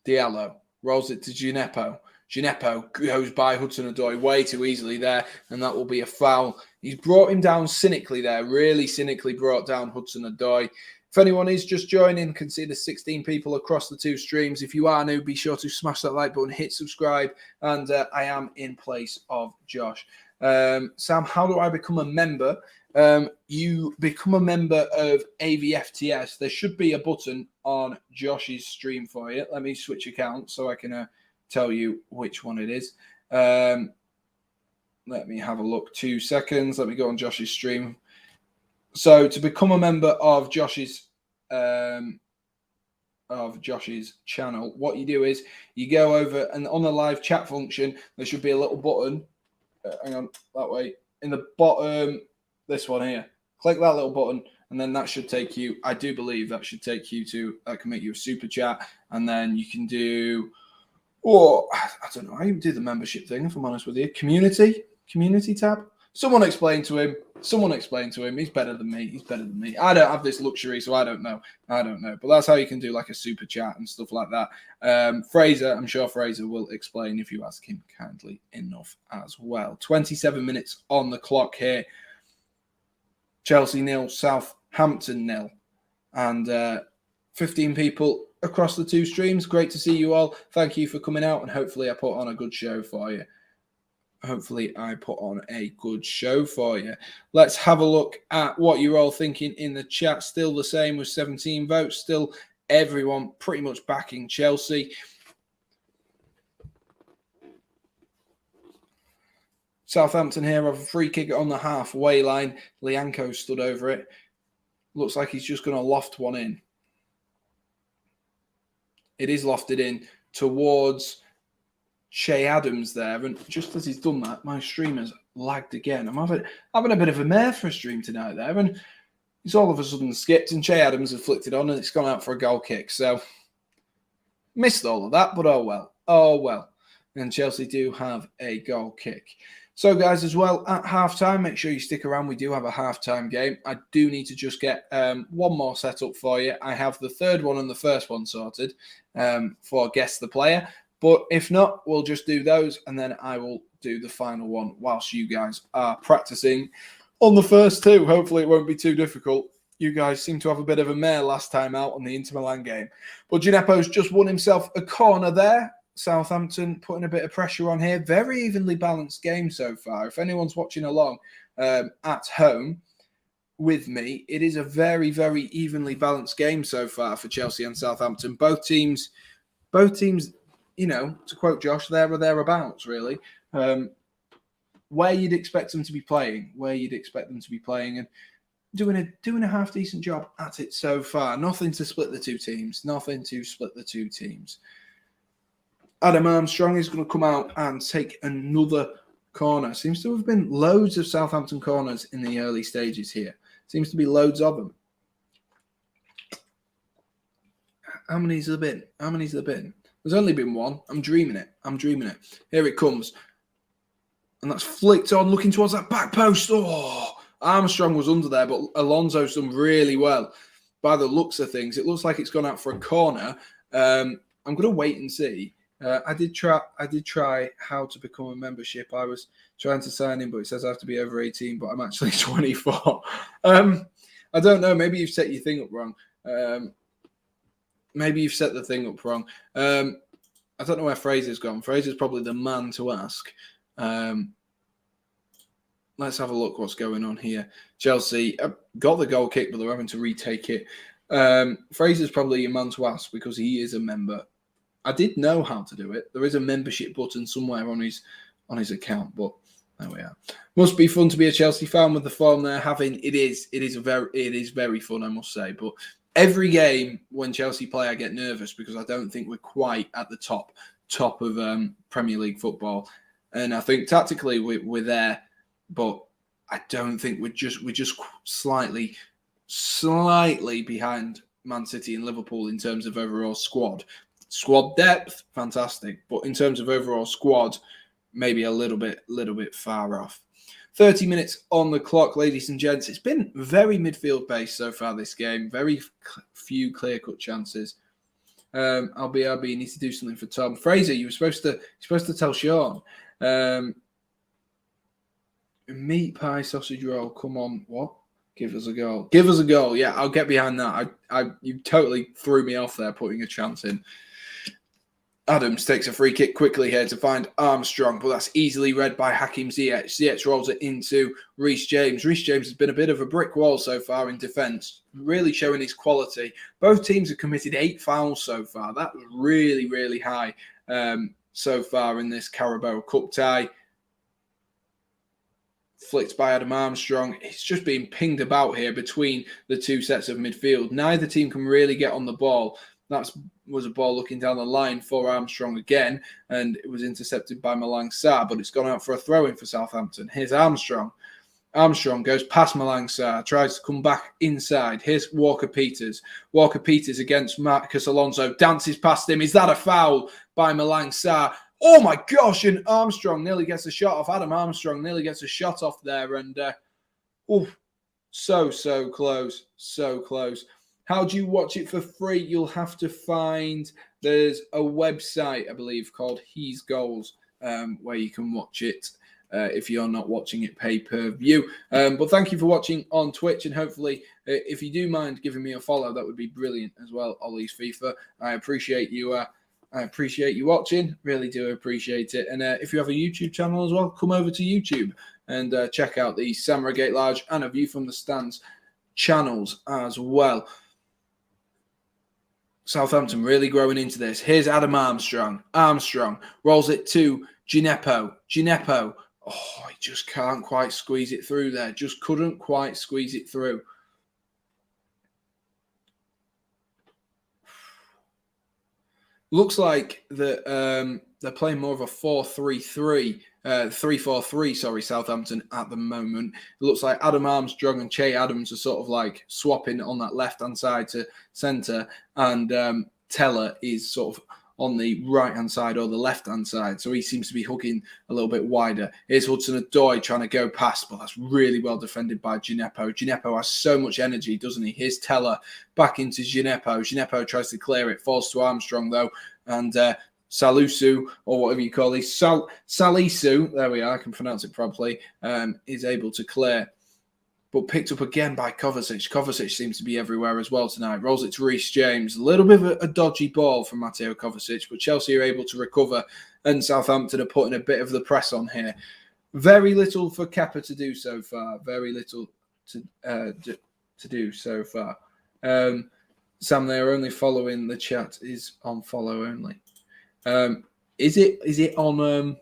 Diallo rolls it to Gineppo. Gineppo goes by Hudson-Odoi way too easily there, and that will be a foul. He's brought him down cynically there, really cynically brought down Hudson-Odoi. If anyone is just joining, can see the 16 people across the 2 streams. If you are new, be sure to smash that like button, hit subscribe, and I am in place of Josh. Sam, how do I become a member? You become a member of AVFTS. There should be a button on Josh's stream for you. Let me switch accounts so I can tell you which one it is. Let me have a look. 2 seconds. Let me go on Josh's stream. So to become a member of Josh's channel, what you do is you go over and on the live chat function, there should be a little button. Hang on, that way. In the bottom, this one here. Click that little button, and then that should take you, I do believe that should take you to, that can make you a super chat, and then you can do, or I don't know, I even do the membership thing, if I'm honest with you. Community tab. Someone explain to him. He's better than me. I don't have this luxury, so I don't know. But that's how you can do like a super chat and stuff like that. Fraser, I'm sure Fraser will explain if you ask him kindly enough as well. 27 minutes on the clock here. Chelsea 0, Southampton 0. And 15 people across the 2 streams. Great to see you all. Thank you for coming out, and hopefully I put on a good show for you. Let's have a look at what you're all thinking in the chat. Still the same with 17 votes. Still everyone pretty much backing Chelsea. Southampton here have a free kick on the halfway line. Lianco stood over it. Looks like he's just going to loft one in. It is lofted in towards Che Adams there, and just as he's done that, my stream has lagged again. I'm having a bit of a mare for a stream tonight there, and it's all of a sudden skipped, and Che Adams has flicked it on, and it's gone out for a goal kick. So missed all of that, but oh well. and Chelsea do have a goal kick. So, guys, as well, at halftime, make sure you stick around. We do have a halftime game. I do need to just get one more set up for you. I have the third one and the first one sorted for Guess the Player. But if not, we'll just do those, and then I will do the final one whilst you guys are practicing on the first two. Hopefully it won't be too difficult. You guys seem to have a bit of a mare last time out on the Inter Milan game. But Gineppo's just won himself a corner there. Southampton putting a bit of pressure on here. Very evenly balanced game so far. If anyone's watching along at home with me, it is a very, very evenly balanced game so far for Chelsea and Southampton. Both teams, you know, to quote Josh, there or thereabouts, really. Where you'd expect them to be playing, and doing a half decent job at it so far. Nothing to split the two teams. Adam Armstrong is going to come out and take another corner. Seems to have been loads of Southampton corners in the early stages here. Seems to be loads of them. How many's there been? There's only been one. I'm dreaming it. Here it comes. And that's flicked on, looking towards that back post. Oh, Armstrong was under there, but Alonso's done really well. By the looks of things, it looks like it's gone out for a corner. I'm going to wait and see. I did try how to become a membership. I was trying to sign in, but it says I have to be over 18, but I'm actually 24. I don't know. Maybe you've set your thing up wrong. Maybe you've set the thing up wrong. I don't know where Fraser's gone. Fraser's probably the man to ask. Let's have a look what's going on here. Chelsea got the goal kick, but they're having to retake it. Fraser's probably your man to ask because he is a member. I did know how to do it. There is a membership button somewhere on his account, but there we are. Must be fun to be a Chelsea fan with the form they're having. It is very fun, I must say. But every game when Chelsea play, I get nervous because I don't think we're quite at the top of Premier League football. And I think tactically we're there, but I don't think we're just slightly behind Man City and Liverpool in terms of overall squad. Squad depth, fantastic, but in terms of overall squad, maybe a little bit far off. 30 minutes on the clock, ladies and gents. It's been very midfield based so far this game. Very few clear-cut chances. RB, need to do something for Tom. Fraser, you're supposed to tell Sean. Meat pie sausage roll. Come on, what? Give us a goal. Yeah, I'll get behind that. You totally threw me off there putting a chance in. Adams takes a free kick quickly here to find Armstrong, but that's easily read by Hakim Ziyech. Ziyech rolls it into Reece James. Reece James has been a bit of a brick wall so far in defence, really showing his quality. Both teams have committed 8 fouls so far. That was really, really high so far in this Carabao Cup tie. Flicked by Adam Armstrong. It's just being pinged about here between the two sets of midfield. Neither team can really get on the ball. That was a ball looking down the line for Armstrong again, and it was intercepted by Malang Sarr, but it's gone out for a throw-in for Southampton. Here's Armstrong. Armstrong goes past Malang Sarr, tries to come back inside. Here's Walker-Peters. Walker-Peters against Marcus Alonso, dances past him. Is that a foul by Malang Sarr? Oh my gosh, and Armstrong nearly gets a shot off. Adam Armstrong nearly gets a shot off there, and so close. How do you watch it for free? You'll have to find, there's a website, I believe, called He's Goals, where you can watch it if you're not watching it pay-per-view. But thank you for watching on Twitch, and hopefully, if you do mind giving me a follow, that would be brilliant as well, Ollie's FIFA. I appreciate you watching, really do appreciate it. And if you have a YouTube channel as well, come over to YouTube and check out the Sam Redgate-Large and A View from the Stands channels as well. Southampton really growing into this. Here's Adam Armstrong. Armstrong rolls it to Gineppo. Oh, he just can't quite squeeze it through there. Just couldn't quite squeeze it through. Looks like that they're playing more of a 3-4-3, Southampton at the moment. It looks like Adam Armstrong and Che Adams are sort of like swapping on that left-hand side to centre, and Teller is sort of on the right-hand side or the left-hand side. So he seems to be hooking a little bit wider. Here's Hudson-Odoi trying to go past, but that's really well defended by Gineppo. Gineppo has so much energy, doesn't he? Here's Teller back into Gineppo. Gineppo tries to clear it, falls to Armstrong, though, and Salisu, or whatever you call it, Salisu, there we are, I can pronounce it properly, is able to clear, but picked up again by Kovacic. Kovacic seems to be everywhere as well tonight. Rolls it to Reece James. A little bit of a dodgy ball from Mateo Kovacic, but Chelsea are able to recover, and Southampton are putting a bit of the press on here. Very little for Kepa to do so far. Very little to do so far. Sam, they are only following. The chat is on follow only. Is it on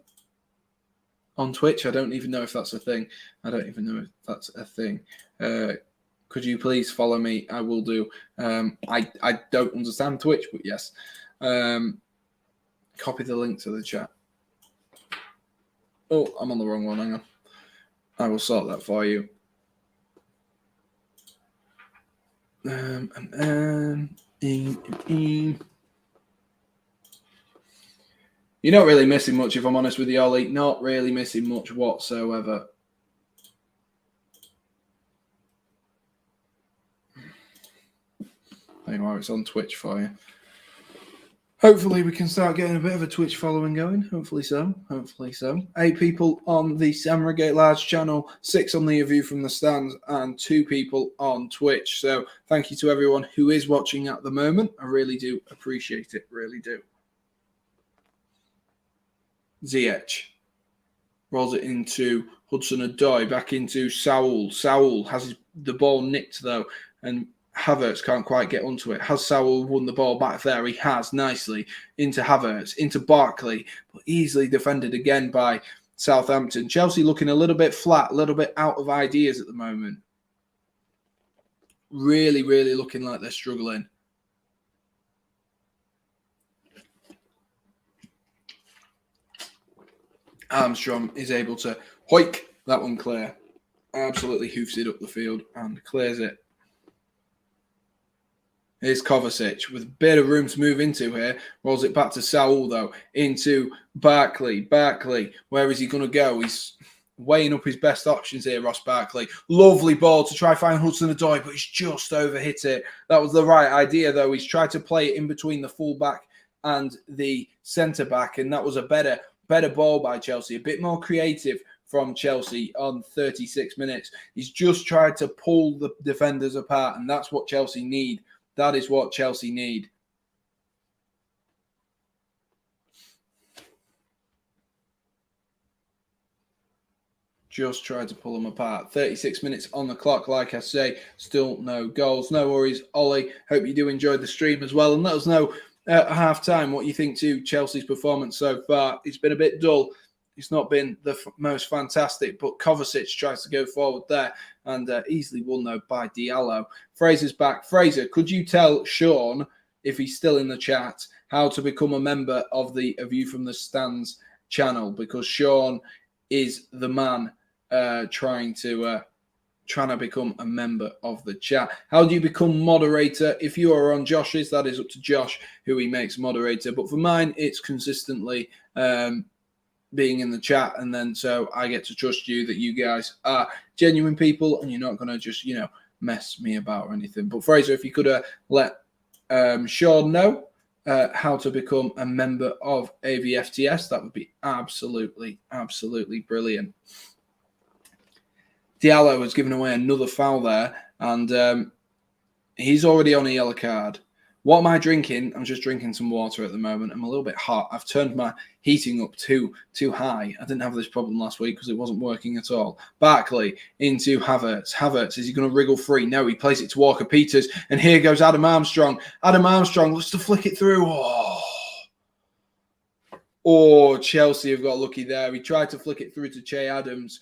Twitch? I don't even know if that's a thing. I don't even know if that's a thing. Could you please follow me? I will do. I don't understand Twitch, but yes. Copy the link to the chat. Oh, I'm on the wrong one. Hang on. I will sort that for you. You're not really missing much, if I'm honest with you, Ollie. Not really missing much whatsoever. Anyway, it's on Twitch for you. Hopefully we can start getting a bit of a Twitch following going. Hopefully so. Hopefully so. 8 people on the Redgate-Large channel, 6 on the A View from the Stands, and 2 people on Twitch. So thank you to everyone who is watching at the moment. I really do appreciate it. Really do. Ziyech rolls it into Hudson-Odoi, back into Saul. Saul has the ball nicked, though, and Havertz can't quite get onto it. Has Saul won the ball back there? He has, nicely. Into Havertz, into Barkley, but easily defended again by Southampton. Chelsea looking a little bit flat, a little bit out of ideas at the moment. Really, really looking like they're struggling. Armstrong is able to hoik that one clear. Absolutely hoofs it up the field and clears it. Here's Kovacic with a bit of room to move into here. Rolls it back to Saul, though, into Barkley. Barkley, where is he going to go? He's weighing up his best options here, Ross Barkley. Lovely ball to try find Hudson-Odoi, but he's just overhit it. That was the right idea, though. He's tried to play it in between the fullback and the centre-back, and that was a better ball by Chelsea. A bit more creative from Chelsea on 36 minutes. He's just tried to pull the defenders apart, and that's what Chelsea need. That is what Chelsea need. Just tried to pull them apart. 36 minutes on the clock, like I say. Still no goals. No worries, Ollie. Hope you do enjoy the stream as well. And let us know at half-time what you think to Chelsea's performance so far. It's been a bit dull. It's not been the most fantastic, but Kovacic tries to go forward there and easily won, though, by Diallo. Fraser's back. Fraser, could you tell Sean, if he's still in the chat, how to become a member of the A View from the Stands channel? Because Sean is the man trying to become a member of the chat. How do you become moderator? If you are on Josh's, that is up to Josh, who he makes moderator. But for mine, it's consistently being in the chat, and then so I get to trust you that you guys are genuine people and you're not going to just, mess me about or anything. But Fraser, if you could let Sean know how to become a member of AVFTS, that would be absolutely, absolutely brilliant. Diallo has given away another foul there, and he's already on a yellow card. What am I drinking? I'm just drinking some water at the moment. I'm a little bit hot. I've turned my heating up too high. I didn't have this problem last week because it wasn't working at all. Barkley into Havertz. Havertz, is he going to wriggle free? No, he plays it to Walker-Peters. And here goes Adam Armstrong. Adam Armstrong looks to flick it through. Oh, Chelsea have got lucky there. He tried to flick it through to Che Adams.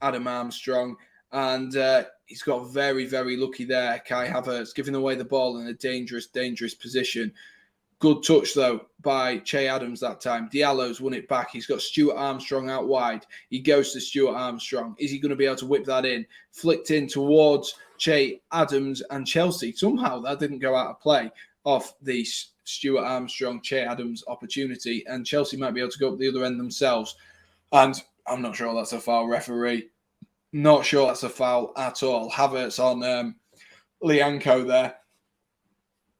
Adam Armstrong. And he's got very, very lucky there. Kai Havertz giving away the ball in a dangerous, dangerous position. Good touch, though, by Che Adams that time. Diallo's won it back. He's got Stuart Armstrong out wide. He goes to Stuart Armstrong. Is he going to be able to whip that in? Flicked in towards Che Adams and Chelsea. Somehow that didn't go out of play off the Stuart Armstrong, Che Adams opportunity, and Chelsea might be able to go up the other end themselves. And I'm not sure that's a foul, referee. Not sure that's a foul at all. Havertz on Lianco there.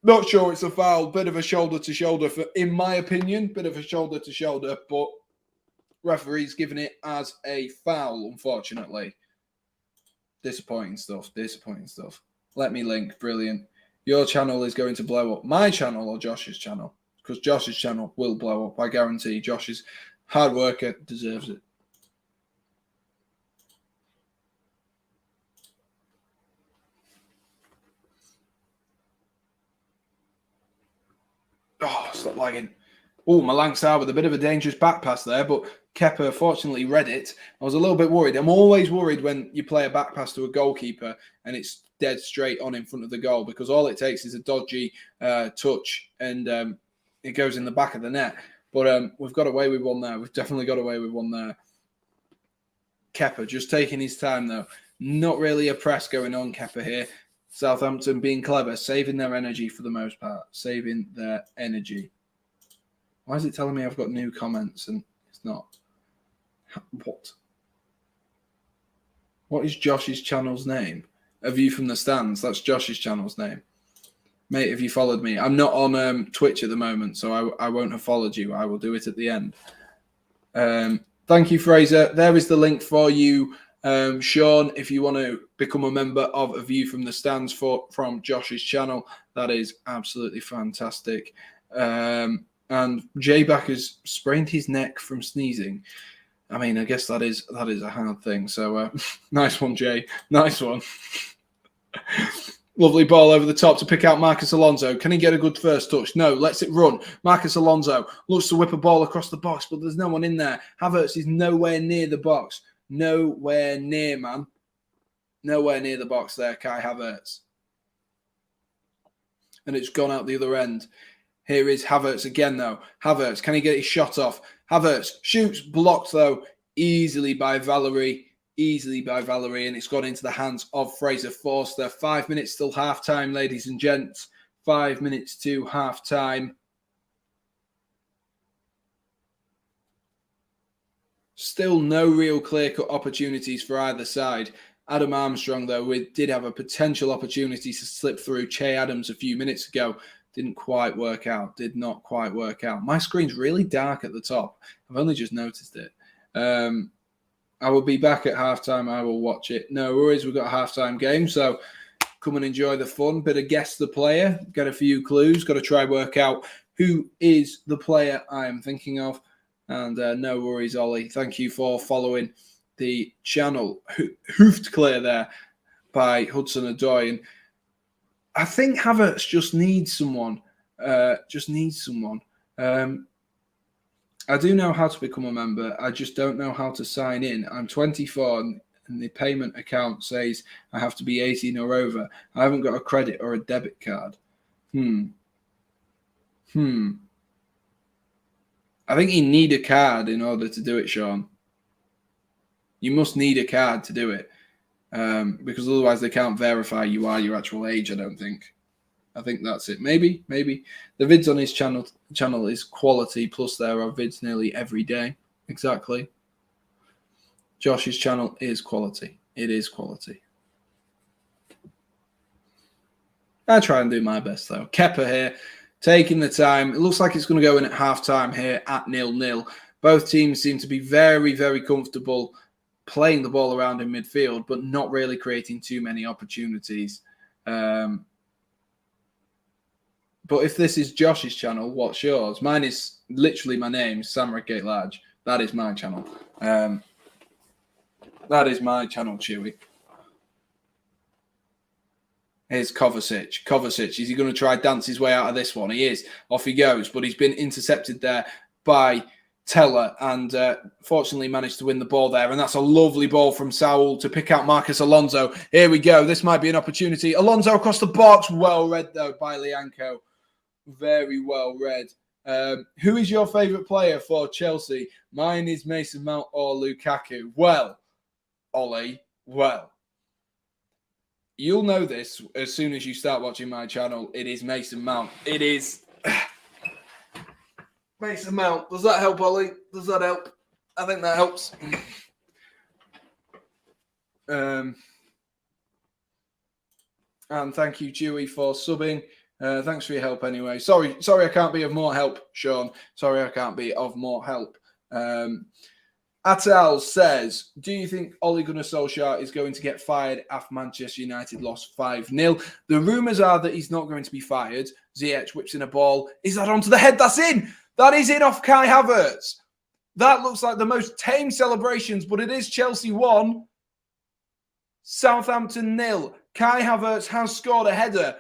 Not sure it's a foul. Bit of a shoulder-to-shoulder, in my opinion. Bit of a shoulder-to-shoulder, but referee's giving it as a foul, unfortunately. Disappointing stuff. Let me link. Brilliant. Your channel is going to blow up. My channel or Josh's channel? Because Josh's channel will blow up. I guarantee. Josh is hard worker, deserves it. Oh, stop lagging. Oh, Malangsar with a bit of a dangerous back pass there, but Kepa fortunately read it. I was a little bit worried. I'm always worried when you play a back pass to a goalkeeper and it's dead straight on in front of the goal, because all it takes is a dodgy touch and it goes in the back of the net. But we've got away with one there. We've definitely got away with one there. Kepa just taking his time, though. Not really a press going on, Kepa here. Southampton being clever, saving their energy for the most part. Saving their energy. Why is it telling me I've got new comments and it's not? What? What is Josh's channel's name? A View from the Stands. That's Josh's channel's name. Mate, have you followed me? I'm not on Twitch at the moment, so I won't have followed you. I will do it at the end. Thank you, Fraser. There is the link for you, Sean, if you want to become a member of A View from the Stands from Josh's channel. That is absolutely fantastic. And J-Back has sprained his neck from sneezing. I mean, I guess that is a hard thing. So nice one, Jay. Nice one. Lovely ball over the top to pick out Marcus Alonso. Can he get a good first touch? No, lets it run. Marcus Alonso looks to whip a ball across the box, but there's no one in there. Havertz is nowhere near the box. Nowhere near, man. Nowhere near the box there, Kai Havertz. And it's gone out the other end. Here is Havertz again, though. Havertz, can he get his shot off? Havertz shoots, blocked, though, easily by Valerie. And it's gone into the hands of Fraser Forster. 5 minutes till half-time, ladies and gents. 5 minutes to half-time. Still no real clear-cut opportunities for either side. Adam Armstrong, though, did have a potential opportunity to slip through Che Adams a few minutes ago. Didn't quite work out. Did not quite work out. My screen's really dark at the top. I've only just noticed it. I will be back at halftime. I will watch it. No worries. We've got a halftime game, so come and enjoy the fun. Bit of guess the player. Get a few clues. Got to try work out who is the player I am thinking of. And no worries, Ollie. Thank you for following the channel. Hoofed clear there by Hudson Odoi. And I think Havertz just needs someone. I do know how to become a member. I just don't know how to sign in. I'm 24 and the payment account says I have to be 18 or over. I haven't got a credit or a debit card. I think you need a card in order to do it, Sean. You must need a card to do it. Because otherwise they can't verify you are your actual age, I don't think. I think that's it. Maybe. The vids on his channel is quality, plus there are vids nearly every day. Exactly. Josh's channel is quality. It is quality. I try and do my best, though. Kepa here, taking the time. It looks like it's going to go in at half-time here at 0-0. Both teams seem to be very, very comfortable playing the ball around in midfield, but not really creating too many opportunities. But if this is Josh's channel, what's yours? Mine is literally my name, Sam Redgate-Large. That is my channel. That is my channel, Chewy. Here's Kovacic. Kovacic, is he going to try dance his way out of this one? He is. Off he goes, but he's been intercepted there by Teller and fortunately managed to win the ball there. And that's a lovely ball from Saul to pick out Marcus Alonso. Here we go. This might be an opportunity. Alonso across the box. Well read, though, by Lianco. Very well read. Who is your favourite player for Chelsea? Mine is Mason Mount or Lukaku. Well, Ollie, you'll know this as soon as you start watching my channel. It is Mason Mount. It is Mason Mount. Does that help, Ollie? Does that help? I think that helps. And thank you, Dewey, for subbing. Thanks for your help anyway. Sorry I can't be of more help, Sean. Sorry I can't be of more help. Atal says, do you think Ole Gunnar Solskjaer is going to get fired after Manchester United lost 5-0? The rumours are that he's not going to be fired. Ziyech whips in a ball. Is that onto the head? That's in! That is in off Kai Havertz. That looks like the most tame celebrations, but it is Chelsea 1, Southampton 0. Kai Havertz has scored a header.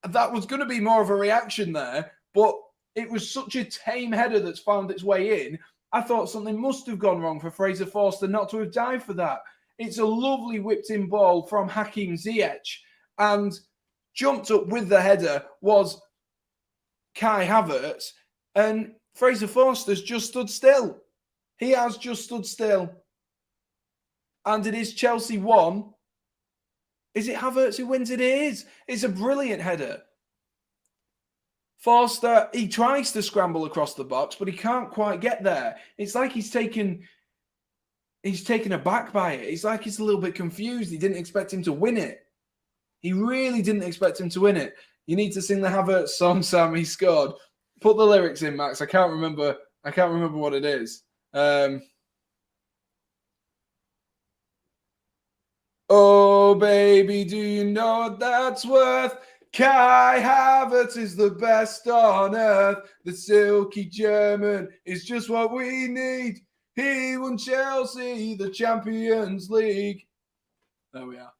That was going to be more of a reaction there, but it was such a tame header that's found its way in. I thought something must have gone wrong for Fraser Forster not to have dived for that. It's a lovely whipped-in ball from Hakim Ziyech, and jumped up with the header was Kai Havertz, and Fraser Forster's just stood still. He has just stood still. And it is Chelsea 1. Is it Havertz who wins it? It is. It's a brilliant header. Forster, he tries to scramble across the box, but he can't quite get there. It's like he's taken aback by it. It's like he's a little bit confused. He didn't expect him to win it. He really didn't expect him to win it. You need to sing the Havertz song, Sam. He scored. Put the lyrics in, Max. I can't remember what it is. Oh, baby, do you know what that's worth? Kai Havertz is the best on earth. The silky German is just what we need. He won Chelsea the Champions League. There we are.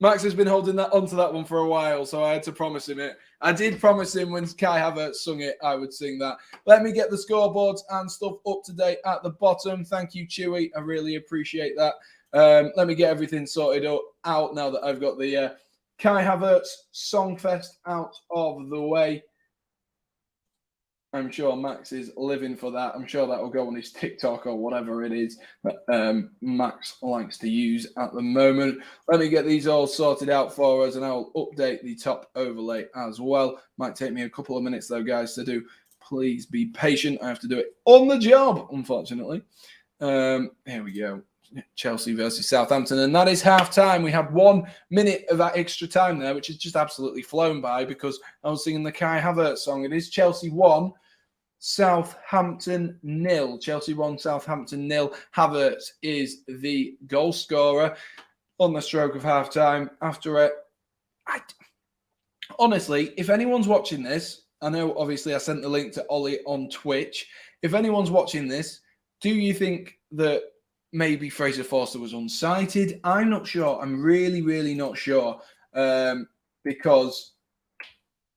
Max has been holding that onto that one for a while, so I had to promise him it. I did promise him when Kai Havertz sung it, I would sing that. Let me get the scoreboards and stuff up to date at the bottom. Thank you, Chewy. I really appreciate that. Let me get everything sorted out now that I've got the Kai Havertz Songfest out of the way. I'm sure Max is living for that. I'm sure that will go on his TikTok or whatever it is that Max likes to use at the moment. Let me get these all sorted out for us, and I'll update the top overlay as well. Might take me a couple of minutes, though, guys, to do. Please be patient. I have to do it on the job, unfortunately. Here we go. Chelsea versus Southampton, and that is half-time. We had 1 minute of that extra time there, which has just absolutely flown by because I was singing the Kai Havertz song. It is Chelsea 1, Southampton 0. Chelsea 1, Southampton 0. Havertz is the goal scorer on the stroke of half-time. After it, honestly, if anyone's watching this, I know obviously I sent the link to Ollie on Twitch. If anyone's watching this, do you think that maybe Fraser Forster was unsighted? I'm not sure. I'm really, really not sure, because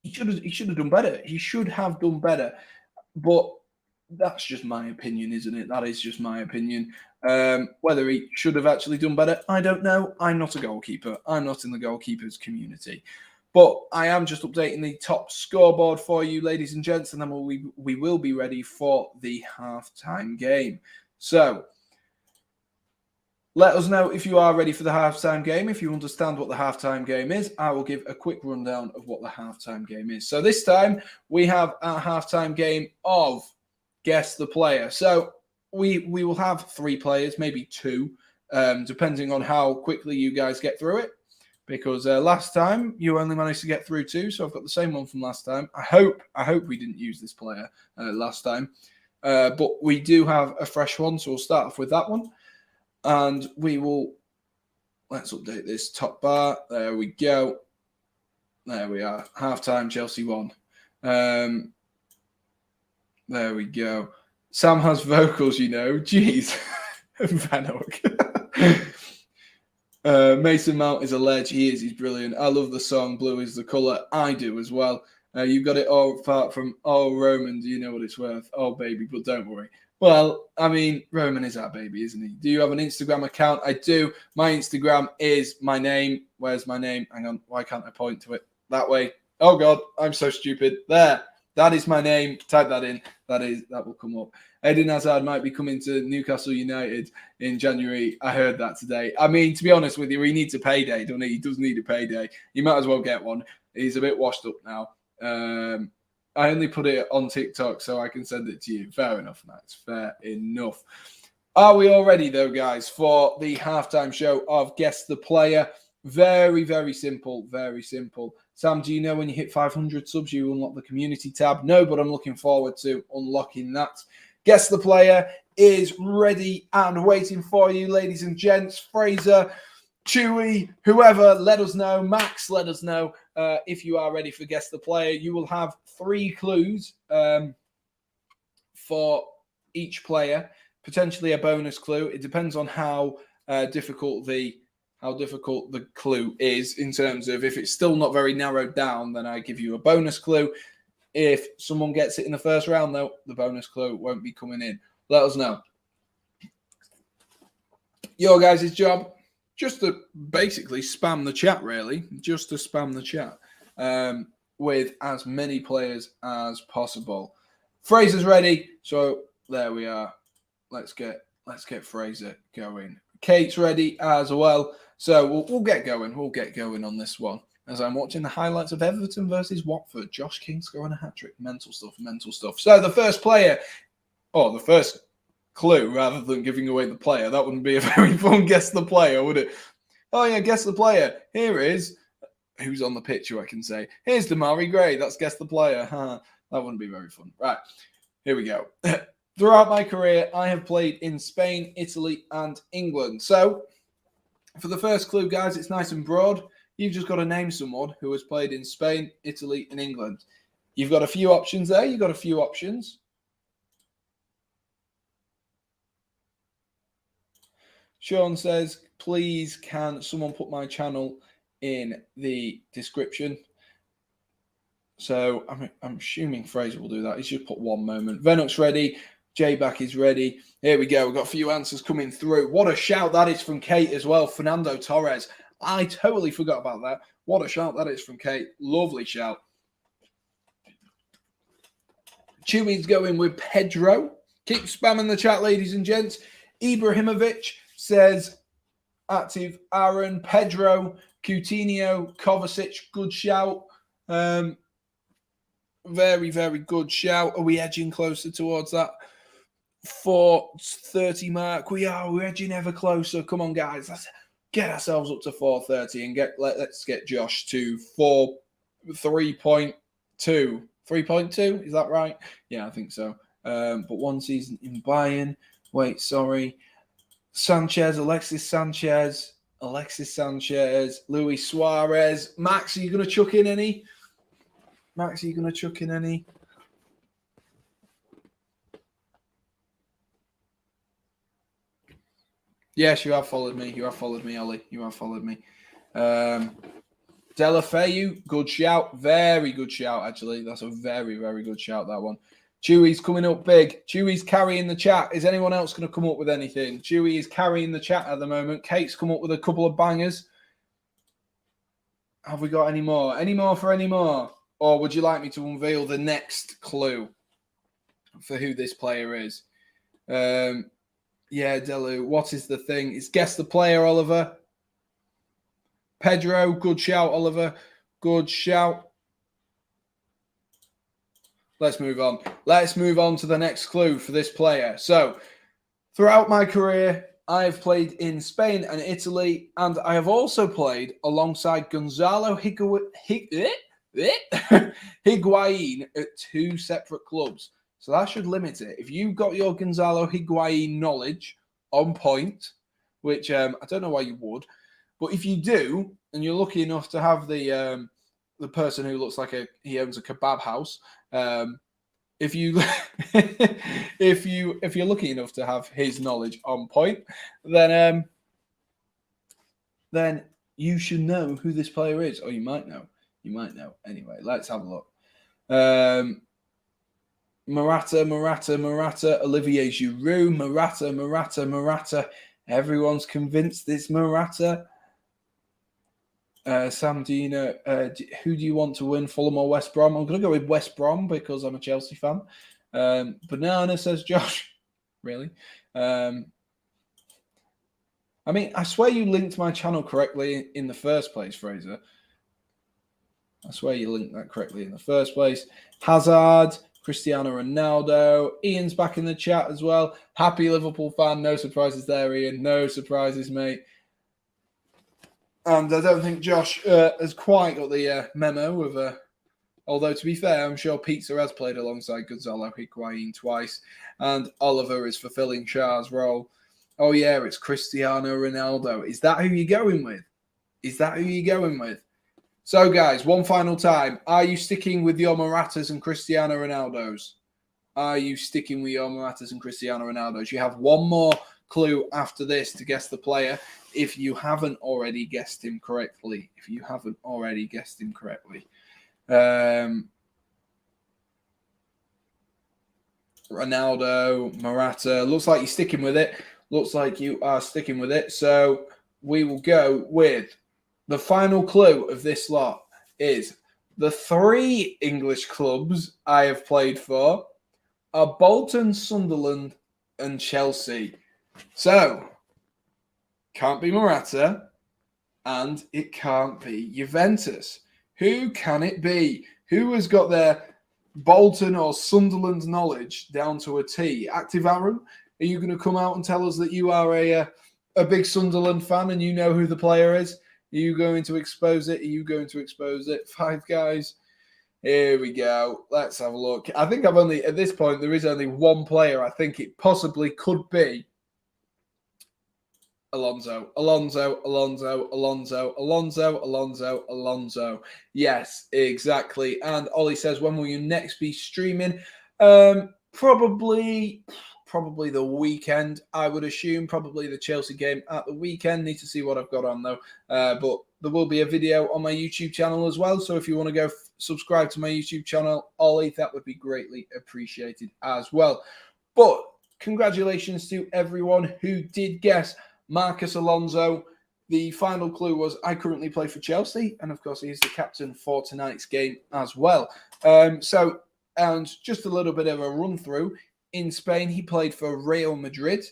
he should have done better. He should have done better. But that's just my opinion, isn't it? That is just my opinion. Whether he should have actually done better, I don't know. I'm not a goalkeeper. I'm not in the goalkeepers community. But I am just updating the top scoreboard for you, ladies and gents, and then we will be ready for the halftime game. So let us know if you are ready for the halftime game. If you understand what the halftime game is, I will give a quick rundown of what the halftime game is. So this time we have our halftime game of Guess the Player. So we will have 3 players, maybe 2, depending on how quickly you guys get through it. Because last time you only managed to get through 2, so I've got the same one from last time. I hope we didn't use this player last time, but we do have a fresh one, so we'll start off with that one. And we will, let's update this top bar. There we go. There we are. Halftime, Chelsea 1. There we go. Sam has vocals, you know. Jeez. Van Hook. Mason Mount is a ledge. He is. He's brilliant. I love the song. Blue is the colour. I do as well. You got it all apart from, oh, Roman, do you know what it's worth? Oh, baby, but don't worry. Well, I mean, Roman is our baby, isn't he? Do you have an Instagram account? I do. My Instagram is my name. Where's my name? Hang on. Why can't I point to it? That way. Oh, God. I'm so stupid. There. That is my name. Type that in. That will come up. Eden Hazard might be coming to Newcastle United in January. I heard that today. I mean, to be honest with you, he needs a payday, doesn't he? He does need a payday. He might as well get one. He's a bit washed up now. I only put it on TikTok so I can send it to you. Fair enough, Max. Fair enough. Are we all ready, though, guys, for the halftime show of Guess the Player? Very, very simple. Very simple. Sam, do you know when you hit 500 subs, you unlock the community tab? No, but I'm looking forward to unlocking that. Guess the Player is ready and waiting for you, ladies and gents. Fraser, Chewy, whoever, let us know. Max, let us know if you are ready for Guess the Player. You will have 3 clues for each player, potentially a bonus clue. It depends on how difficult the clue is, in terms of if it's still not very narrowed down, then I give you a bonus clue. If someone gets it in the first round, though, the bonus clue won't be coming in. Let us know. Your guys' job, just to basically spam the chat, really. Just to spam the chat with as many players as possible. Fraser's ready, so there we are. Let's get Fraser going. Kate's ready as well, so we'll get going. We'll get going on this one. As I'm watching the highlights of Everton versus Watford, Josh King scoring a hat-trick. Mental stuff, mental stuff. So the first player, or the first clue, rather than giving away the player, that wouldn't be a very fun guess the player, would it? Oh yeah, guess the player. Here is, who's on the picture, I can say. Here's Damari Gray, that's guess the player. Huh, that wouldn't be very fun. Right, here we go. Throughout my career, I have played in Spain, Italy, and England. So for the first clue, guys, it's nice and broad. You've just got to name someone who has played in Spain, Italy, and England. You've got a few options there. You've got a few options. Sean says, please, can someone put my channel in the description? So I'm assuming Fraser will do that. He's just put 1 moment. Venux ready. J-Back is ready. Here we go. We've got a few answers coming through. What a shout that is from Kate as well. Fernando Torres. I totally forgot about that. What a shout that is from Kate. Lovely shout. Chewy's going with Pedro. Keep spamming the chat, ladies and gents. Ibrahimovic says active Aaron. Pedro. Coutinho. Kovacic. Good shout. Very, very good shout. Are we edging closer towards that 4:30 mark? We're edging ever closer. Come on, guys. Let's get ourselves up to 4:30 and let's get Josh to 3.2. 3.2, is that right? Yeah, I think so. But 1 season in Bayern. Wait, sorry. Alexis Sanchez, Luis Suarez. Max, are you going to chuck in any? Yes, you have followed me. Ollie. You have followed me. Delafeu, good shout. Very good shout, actually. That's a very, very good shout, that one. Chewy's coming up big. Chewy's carrying the chat. Is anyone else going to come up with anything? Chewy is carrying the chat at the moment. Kate's come up with a couple of bangers. Have we got any more? Any more? Or would you like me to unveil the next clue for who this player is? Yeah, Delu, what is the thing? It's guess the player, Oliver. Pedro, good shout, Oliver. Good shout. Let's move on. Let's move on to the next clue for this player. So, throughout my career, I have played in Spain and Italy, and I have also played alongside Gonzalo Higuain at 2 separate clubs. So that should limit it. If you've got your Gonzalo Higuain knowledge on point, which I don't know why you would, but if you do, and you're lucky enough to have the person who looks like he owns a kebab house, if you're lucky enough to have his knowledge on point, then you should know who this player is, or you might know. Anyway, let's have a look. Morata, Olivier Giroud, Morata. Everyone's convinced it's Morata. Sam, do you know who do you want to win, Fulham or West Brom? I'm going to go with West Brom because I'm a Chelsea fan. Banana, says Josh. Really? I mean, I swear you linked my channel correctly in the first place, Fraser. I swear you linked that correctly in the first place. Hazard, Cristiano Ronaldo. Ian's back in the chat as well. Happy Liverpool fan. No surprises there, Ian. No surprises, mate. And I don't think Josh has quite got the memo of... although, to be fair, I'm sure Pizza has played alongside Gonzalo Higuain twice. And Oliver is fulfilling Shah's role. Oh, yeah, it's Cristiano Ronaldo. Is that who you're going with? Is that who you're going with? So, guys, one final time. Are you sticking with your Moratas and Cristiano Ronaldos? Are you sticking with your Moratas and Cristiano Ronaldos? You have one more clue after this to guess the player if you haven't already guessed him correctly. Ronaldo, Morata. Looks like you're sticking with it. Looks like you are sticking with it. So we will go with the final clue of this lot is the 3 English clubs I have played for are Bolton, Sunderland, and Chelsea. So, can't be Morata, and it can't be Juventus. Who can it be? Who has got their Bolton or Sunderland knowledge down to a T? Active Aaron, are you going to come out and tell us that you are a big Sunderland fan and you know who the player is? Are you going to expose it? 5 guys. Here we go. Let's have a look. I think at this point, there is only one player. I think it possibly could be Alonso. Yes, exactly. And Ollie says, when will you next be streaming? Probably the weekend, I would assume. Probably the Chelsea game at the weekend. Need to see what I've got on, though. But there will be a video on my YouTube channel as well. So if you want to go subscribe to my YouTube channel, Ollie, that would be greatly appreciated as well. But congratulations to everyone who did guess Marcos Alonso. The final clue was I currently play for Chelsea, and of course he is the captain for tonight's game as well. And just a little bit of a run through. In Spain, he played for Real Madrid.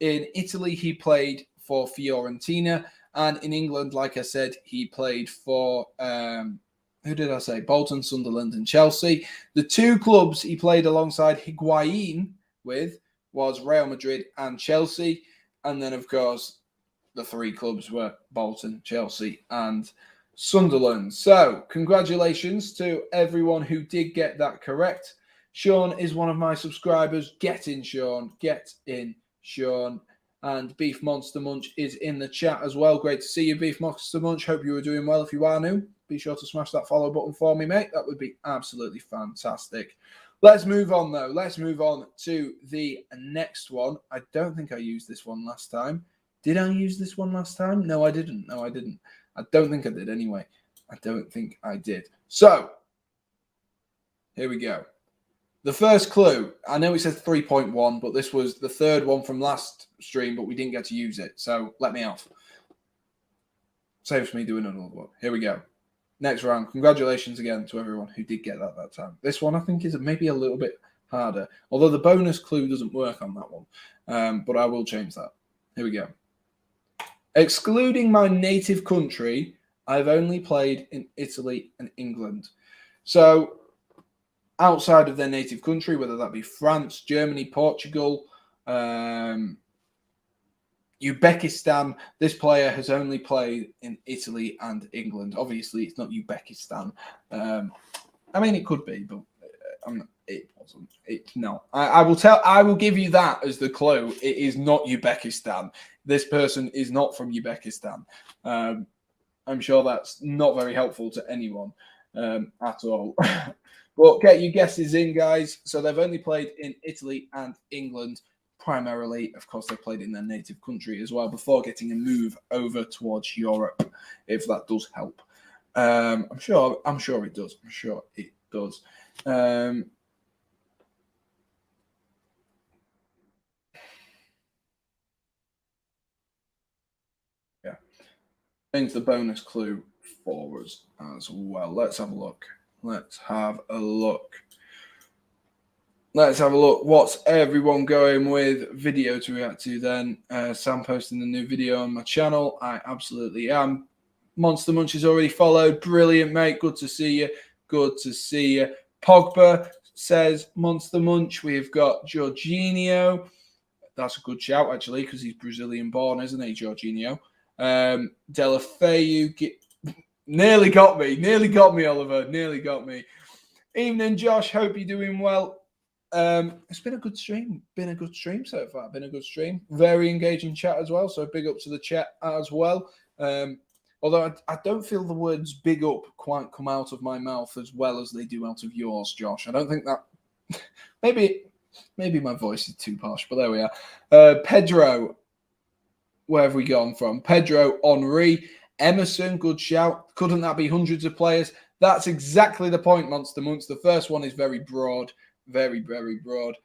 In Italy, he played for Fiorentina, and in England, like I said, he played for Bolton, Sunderland, and Chelsea. The 2 clubs he played alongside Higuain with was Real Madrid and Chelsea. And then, of course, the 3 clubs were Bolton, Chelsea, and Sunderland. So, congratulations to everyone who did get that correct. Sean is one of my subscribers. Get in, Sean. Get in, Sean. And Beef Monster Munch is in the chat as well. Great to see you, Beef Monster Munch. Hope you are doing well. If you are new, be sure to smash that follow button for me, mate. That would be absolutely fantastic. Let's move on, though. Let's move on to the next one. I don't think I used this one last time. Did I use this one last time? No, I didn't. I don't think I did anyway. I don't think I did. So, here we go. The first clue, I know it says 3.1, but this was the 3rd one from last stream, but we didn't get to use it. So, let me off. Saves me doing another one. Here we go. Next round. Congratulations again to everyone who did get that time. This one, I think, is maybe a little bit harder, although the bonus clue doesn't work on that one. But I will change that. Here we go. Excluding my native country, I've only played in Italy and England. So, outside of their native country, whether that be France, Germany, Portugal, Uzbekistan, this player has only played in Italy and England. Obviously, it's not Uzbekistan. I mean, it could be, but it wasn't. It's not. I will give you that as the clue. It is not Uzbekistan. This person is not from Uzbekistan. I'm sure that's not very helpful to anyone at all. But get your guesses in, guys. So they've only played in Italy and England. Primarily, of course, they've played in their native country as well before getting a move over towards Europe, if that does help. I'm sure it does. Yeah. Change the bonus clue for us as well. Let's have a look. What's everyone going with? Video to react to then. Sam posting the new video on my channel. I absolutely am. Monster Munch is already followed. Brilliant, mate. Good to see you. Good to see you. Pogba says Monster Munch. We've got Jorginho. That's a good shout, actually, because he's Brazilian born, isn't he, Jorginho? Delafeu. Nearly got me. Nearly got me, Oliver. Nearly got me. Evening, Josh. Hope you're doing well. It's been a good stream. Been a good stream so far. Been a good stream. Very engaging chat as well. So big up to the chat as well. Although I don't feel the words "big up" quite come out of my mouth as well as they do out of yours, Josh. I don't think that. Maybe my voice is too posh, but there we are. Pedro, where have we gone from? Pedro, Henri, Emerson, good shout. Couldn't that be hundreds of players? That's exactly the point, Monster Munch. The first one is very broad. Very, very broad.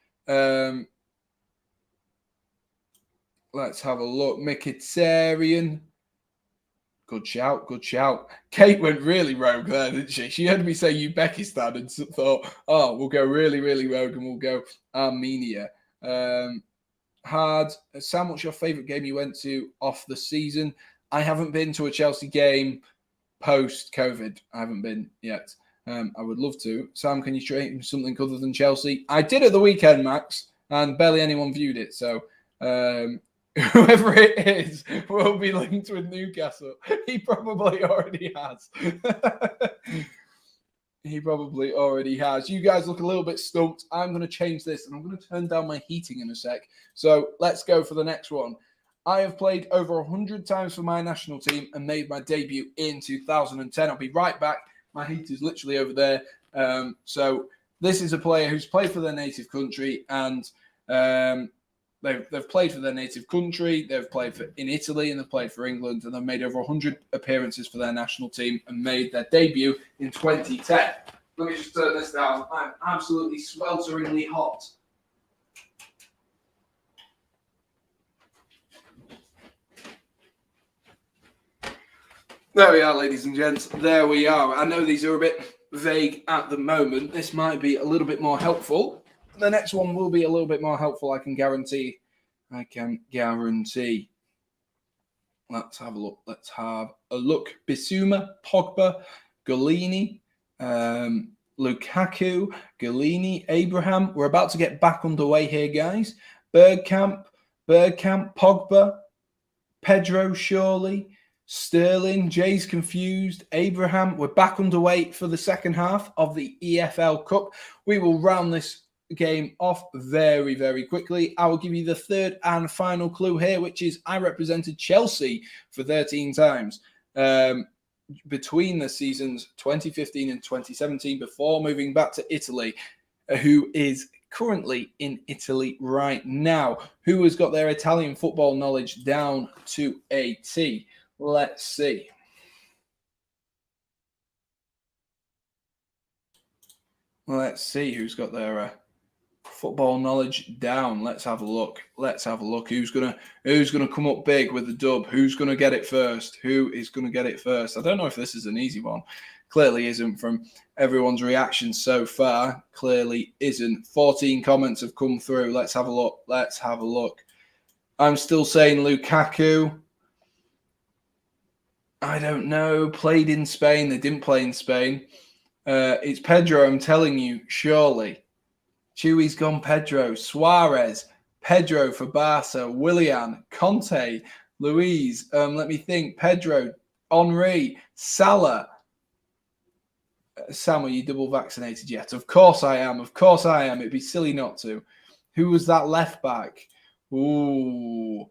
Let's have a look. Mkhitaryan. Good shout, good shout. Kate went really rogue there, didn't she? She heard me say Uzbekistan and thought, oh, we'll go really, really rogue and we'll go Armenia. Hard. Sam, what's your favourite game you went to off the season? I haven't been to a Chelsea game post-COVID. I haven't been yet. I would love to. Sam, can you train something other than Chelsea? I did at the weekend, Max, and barely anyone viewed it. So whoever it is will be linked with Newcastle. He probably already has. He probably already has. You guys look a little bit stumped. I'm going to change this, and I'm going to turn down my heating in a sec. So let's go for the next one. I have played over 100 times for my national team and made my debut in 2010. I'll be right back. My heat is literally over there. So this is a player who's played for their native country, and they've played for their native country. They've played in Italy, and they've played for England, and they've made over 100 appearances for their national team and made their debut in 2010. Let me just turn this down. I'm absolutely swelteringly hot. There we are, ladies and gents. There we are. I know these are a bit vague at the moment. This might be a little bit more helpful. The next one will be a little bit more helpful, I can guarantee. I can guarantee. Let's have a look. Let's have a look. Bissouma, Pogba, Golini, Lukaku, Golini, Abraham. We're about to get back underway here, guys. Bergkamp, Pogba, Pedro, surely. Sterling, Jay's confused. Abraham, we're back underway for the second half of the EFL Cup. We will round this game off very, very quickly. I will give you the third and final clue here, which is I represented Chelsea for 13 times between the seasons 2015 and 2017 before moving back to Italy, who is currently in Italy right now, who has got their Italian football knowledge down to a T. Let's see. Let's see who's got their football knowledge down. Let's have a look. Let's have a look. Who's gonna come up big with the dub? Who's gonna get it first? Who is gonna get it first? I don't know if this is an easy one. Clearly isn't from everyone's reactions so far. Clearly isn't. 14 comments have come through. Let's have a look. Let's have a look. I'm still saying Lukaku. I don't know. Played in Spain. They didn't play in Spain. It's Pedro, I'm telling you, surely. Chewy's gone Pedro. Suarez. Pedro for Barca. Willian. Conte. Luis. Let me think. Pedro. Henri. Salah. Sam, are you double vaccinated yet? Of course I am. Of course I am. It'd be silly not to. Who was that left back? Ooh,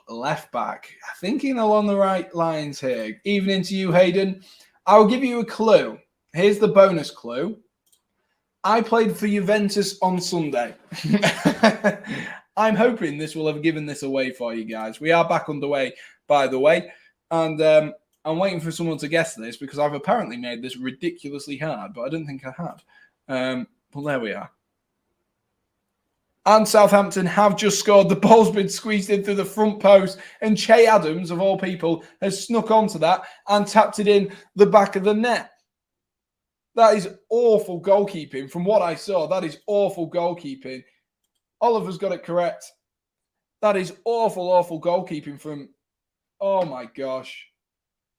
left back. Thinking along the right lines here. Evening to you, Hayden. I'll give you a clue. Here's the bonus clue. I played for Juventus on Sunday. I'm hoping this will have given this away for you guys. We are back underway, by the way. And I'm waiting for someone to guess this because I've apparently made this ridiculously hard, but I didn't think I had. But there we are. And Southampton have just scored. The ball's been squeezed in through the front post. And Che Adams, of all people, has snuck onto that and tapped it in the back of the net. That is awful goalkeeping. From what I saw, that is awful goalkeeping. Oliver's got it correct. That is awful, awful goalkeeping from... Oh, my gosh.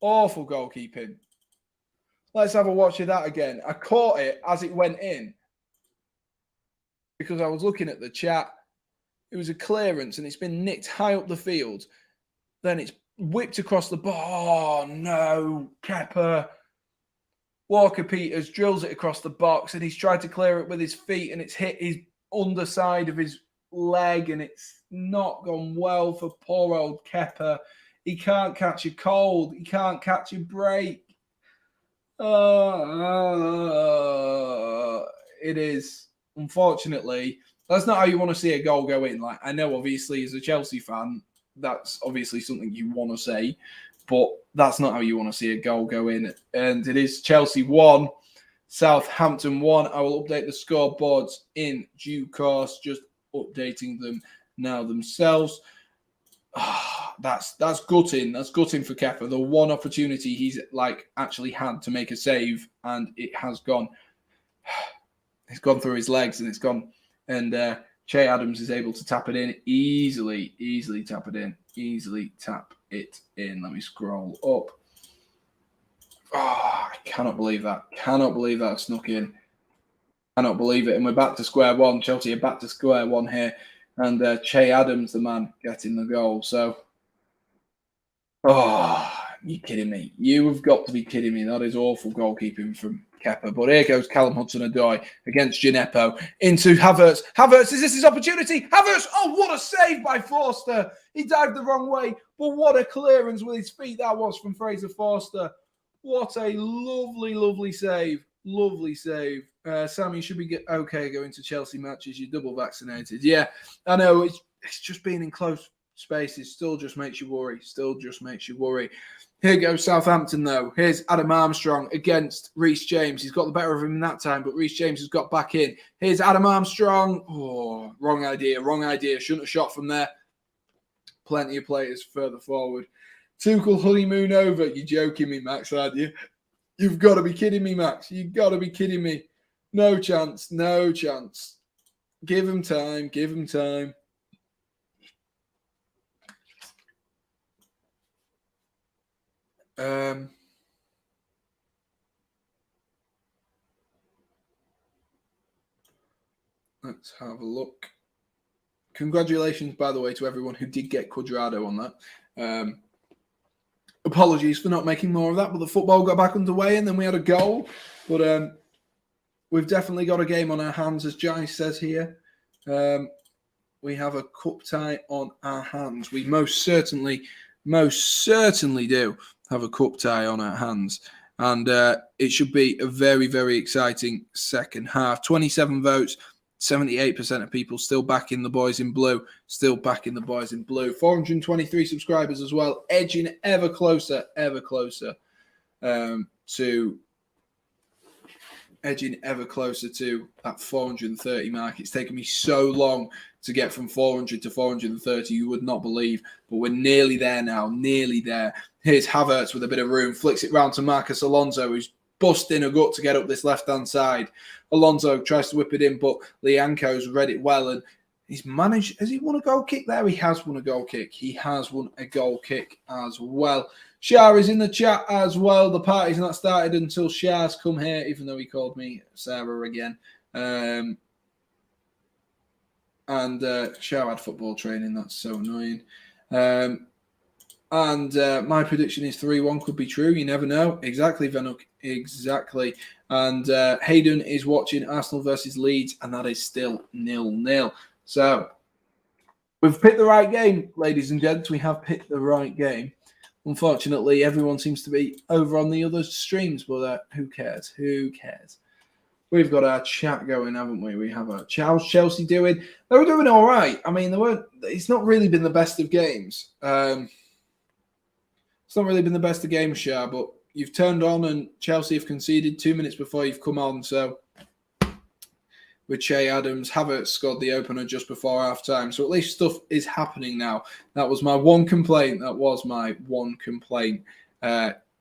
Awful goalkeeping. Let's have a watch of that again. I caught it as it went in because I was looking at the chat. It was a clearance and it's been nicked high up the field. Then it's whipped across the bar. Oh, no. Kepa. Walker-Peters drills it across the box and he's tried to clear it with his feet and it's hit his underside of his leg and it's not gone well for poor old Kepa. He can't catch a cold. He can't catch a break. It is, unfortunately, that's not how you want to see a goal go in. Like, I know, obviously, as a Chelsea fan, that's obviously something you want to say, but that's not how you want to see a goal go in. And it is Chelsea 1, Southampton 1. I will update the scoreboards in due course, just updating them now themselves. That's gutting. That's gutting for Kepa. The one opportunity he's actually had to make a save, and it has gone. It's gone through his legs, and it's gone. And Che Adams is able to tap it in easily. Tap it in. Easily tap it in. Let me scroll up. I cannot believe that. Cannot believe that snuck in. Cannot believe it. And we're back to square one. Chelsea are back to square one here. And Che Adams, the man, getting the goal. So, you kidding me? You have got to be kidding me. That is awful goalkeeping from Kepa. But here goes Callum Hudson-Odoi against Gineppo into Havertz. Havertz, is this his opportunity? Havertz, oh, what a save by Forster. He dived the wrong way, but what a clearance with his feet that was from Fraser Forster. What a lovely, lovely save. Lovely save. Sam, you should be okay going to Chelsea matches. You're double vaccinated. Yeah, I know. It's just being in close spaces still just makes you worry. Here goes Southampton, though. Here's Adam Armstrong against Reece James. He's got the better of him in that time, but Reece James has got back in. Here's Adam Armstrong. Oh, wrong idea. Shouldn't have shot from there. Plenty of players further forward. Tuchel honeymoon over. You're joking me, Max, aren't you? You've got to be kidding me, Max. You've got to be kidding me. No chance. Give him time. Let's have a look. Congratulations, by the way, to everyone who did get Cuadrado on that. Apologies for not making more of that, but the football got back underway and then we had a goal. But we've definitely got a game on our hands, as Jai says here. We have a cup tie on our hands. We most certainly do have a cup tie on our hands. And it should be a very, very exciting second half. 27 votes. 78% of people still backing the boys in blue. 423 subscribers as well, edging ever closer to that 430 mark. It's taken me so long to get from 400 to 430, you would not believe, but we're nearly there now, nearly there. Here's Havertz with a bit of room, flicks it round to Marcus Alonso, who's busting a gut to get up this left-hand side. Alonso tries to whip it in, but Lianco's read it well, and he's managed. Has he won a goal kick there? He has won a goal kick. As well. Shah is in the chat as well. The party's not started until Shah's come here, even though he called me Sarah again. And Shah had football training. That's so annoying. And my prediction is 3-1 could be true. You never know. Exactly, Venuk. Exactly. And Hayden is watching Arsenal versus Leeds, and that is still 0-0. So we've picked the right game, ladies and gents. We have picked the right game. Unfortunately, everyone seems to be over on the other streams, but who cares? We've got our chat going, haven't we? We have our chat. How's Chelsea doing? They were doing all right. I mean, it's not really been the best of games. It's not really been the best of games, Shah, but you've turned on and Chelsea have conceded 2 minutes before you've come on. So with Che Adams, Havertz scored the opener just before half-time. So at least stuff is happening now. That was my one complaint.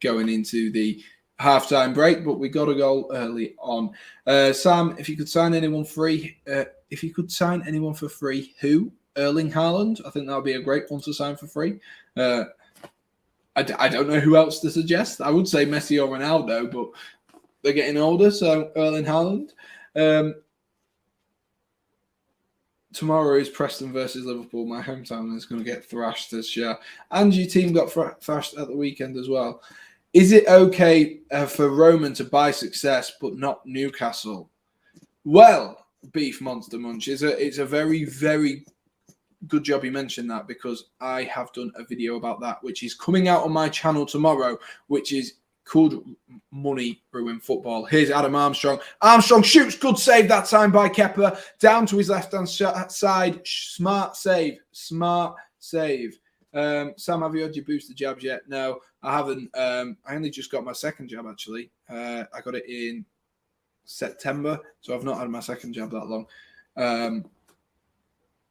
Going into the half-time break, but we got a goal early on. Sam, if you could sign anyone for free, who? Erling Haaland? I think that would be a great one to sign for free. I don't know who else to suggest. I would say Messi or Ronaldo, but they're getting older, so Erling Haaland. Tomorrow is Preston versus Liverpool. My hometown is going to get thrashed this year. And your team got thrashed at the weekend as well. Is it okay for Roman to buy success but not Newcastle? Well, Beef Monster Munch, it's a very, very good job you mentioned that, because I have done a video about that, which is coming out on my channel tomorrow, which is called Money Ruin Football. Here's Adam Armstrong. Armstrong shoots, good save that time by Kepa. Down to his left-hand side. Smart save. Sam, have you had your booster jabs yet? No, I haven't. I only just got my second jab, actually. I got it in September, so I've not had my second jab that long.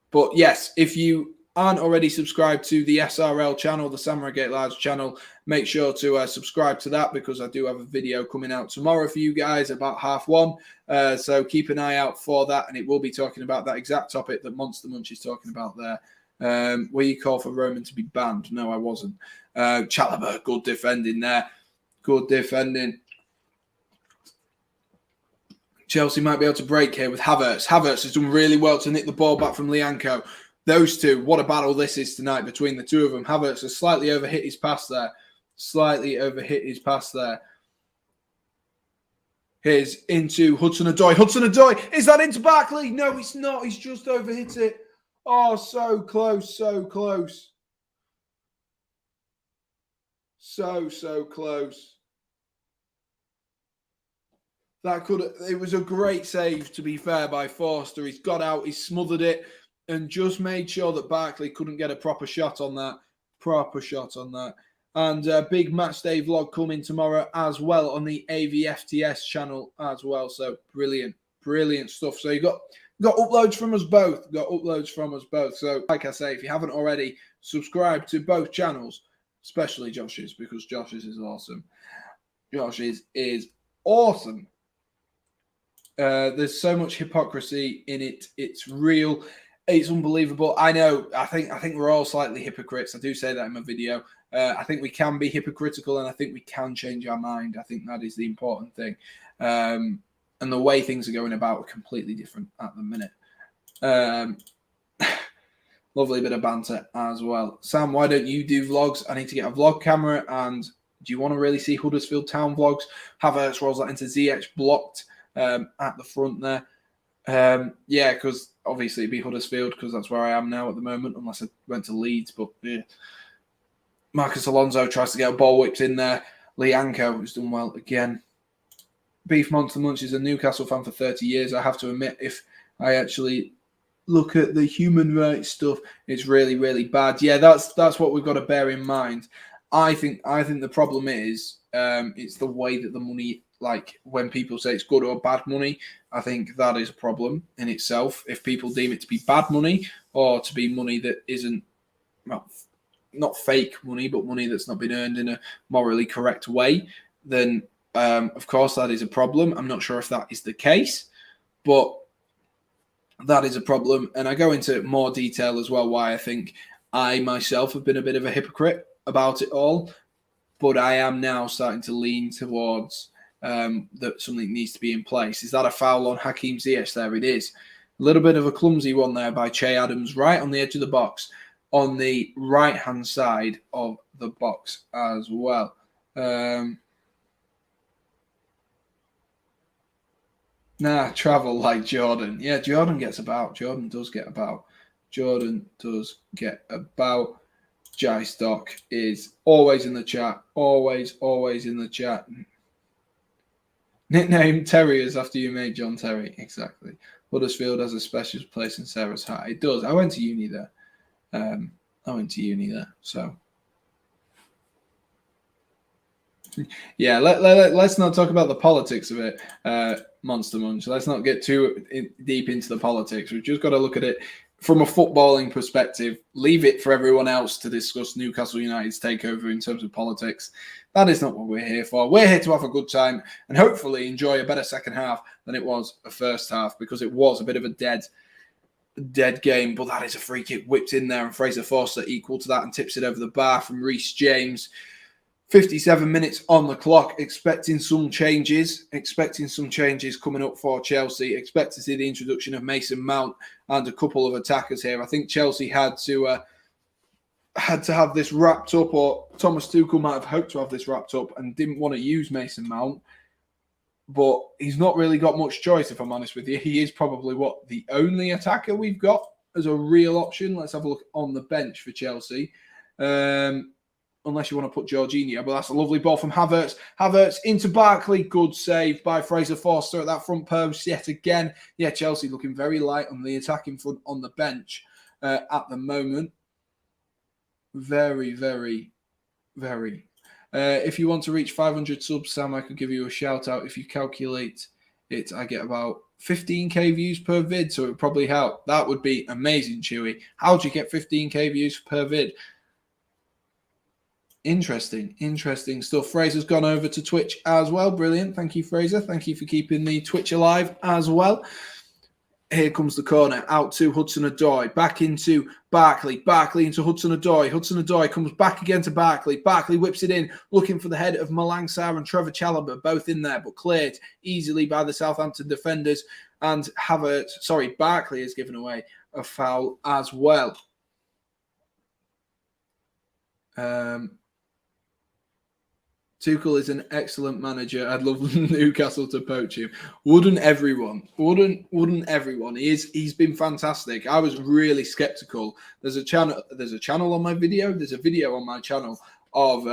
But yes, if you aren't already subscribed to the SRL channel, the Sam Redgate-Large channel, make sure to subscribe to that, because I do have a video coming out tomorrow for you guys about 1:30. So keep an eye out for that, and it will be talking about that exact topic that Monster Munch is talking about there. Were you called for Roman to be banned? No, I wasn't. Chalobah, good defending there. Good defending. Chelsea might be able to break here with Havertz. Havertz has done really well to nick the ball back from Lianco. Those two, what a battle this is tonight between the two of them. Havertz has slightly overhit his pass there. Here's into Hudson-Odoi. Hudson-Odoi, is that into Barkley? No, it's not. He's just overhit it. Oh, so close, so close. So close. It was a great save, to be fair, by Forster. He's got out, he smothered it, and just made sure that Barkley couldn't get a proper shot on that. And big match day vlog coming tomorrow as well on the AVFTS channel as well. So brilliant stuff. So you got uploads from us both. So like I say, if you haven't already, subscribe to both channels, especially Josh's, because Josh's is awesome. Josh's is awesome. There's so much hypocrisy in it. It's real. It's unbelievable. I know. I think we're all slightly hypocrites. I do say that in my video. I think we can be hypocritical, and I think we can change our mind. I think that is the important thing. And the way things are going about are completely different at the minute. Lovely bit of banter as well. Sam, why don't you do vlogs? I need to get a vlog camera. And do you want to really see Huddersfield Town vlogs? Havertz rolls that into ZX blocked. At the front there. Yeah, because obviously it'd be Huddersfield, because that's where I am now at the moment, unless I went to Leeds. But yeah. Marcus Alonso tries to get a ball whipped in there. Lianco has done well again. Beef Monster Munch is a Newcastle fan for 30 years. I have to admit, if I actually look at the human rights stuff, it's really, really bad. Yeah, that's what we've got to bear in mind. I think the problem is it's the way that the money, like when people say it's good or bad money, I think that is a problem in itself. If people deem it to be bad money, or to be money that isn't, well, not fake money, but money that's not been earned in a morally correct way, then of course that is a problem. I'm not sure if that is the case, but that is a problem. And I go into more detail as well why I think I myself have been a bit of a hypocrite about it all, but I am now starting to lean towards that something needs to be in place. Is that a foul on Hakeem Ziyech there? It is. A little bit of a clumsy one there by Che Adams, right on the edge of the box, on the right-hand side of the box as well. Travel like Jordan. Yeah, Jordan gets about. Jordan does get about. Jai Stock is always in the chat. Always in the chat. Nickname Terriers after you made John Terry. Exactly. Huddersfield has a special place in Sarah's heart. It does. I went to uni there. So yeah, let's not talk about the politics of it, Monster Munch. Let's not get too deep into the politics. We've just got to look at it from a footballing perspective. Leave it for everyone else to discuss Newcastle United's takeover in terms of politics. That is not what we're here for. We're here to have a good time and hopefully enjoy a better second half than it was a first half, because it was a bit of a dead game. But that is a free kick whipped in there, and Fraser Forster equal to that and tips it over the bar from Reece James. 57 minutes on the clock, expecting some changes coming up for Chelsea. Expect to see the introduction of Mason Mount and a couple of attackers here. I think Chelsea had to have this wrapped up, or Thomas Tuchel might have hoped to have this wrapped up and didn't want to use Mason Mount. But he's not really got much choice, if I'm honest with you. He is probably the only attacker we've got as a real option. Let's have a look on the bench for Chelsea. Unless you want to put Jorginho, but that's a lovely ball from Havertz. Havertz into Barkley. Good save by Fraser Forster at that front post yet again. Yeah, Chelsea looking very light on the attacking front on the bench at the moment. Very, very, very. If you want to reach 500 subs, Sam, I could give you a shout out. If you calculate it, I get about 15k views per vid, so it would probably help. That would be amazing, Chewy. How do you get 15k views per vid? Interesting stuff. Fraser's gone over to Twitch as well. Brilliant. Thank you, Fraser. Thank you for keeping the Twitch alive as well. Here comes the corner. Out to Hudson-Odoi. Back into Barkley. Barkley into Hudson-Odoi. Hudson-Odoi comes back again to Barkley. Barkley whips it in, looking for the head of Malang Sarr and Trevor Chalobah, both in there, but cleared easily by the Southampton defenders. And Barkley has given away a foul as well. Tuchel is an excellent manager. I'd love Newcastle to poach him. Wouldn't everyone? Wouldn't everyone? He's been fantastic. I was really skeptical. There's a channel on my video. There's a video on my channel of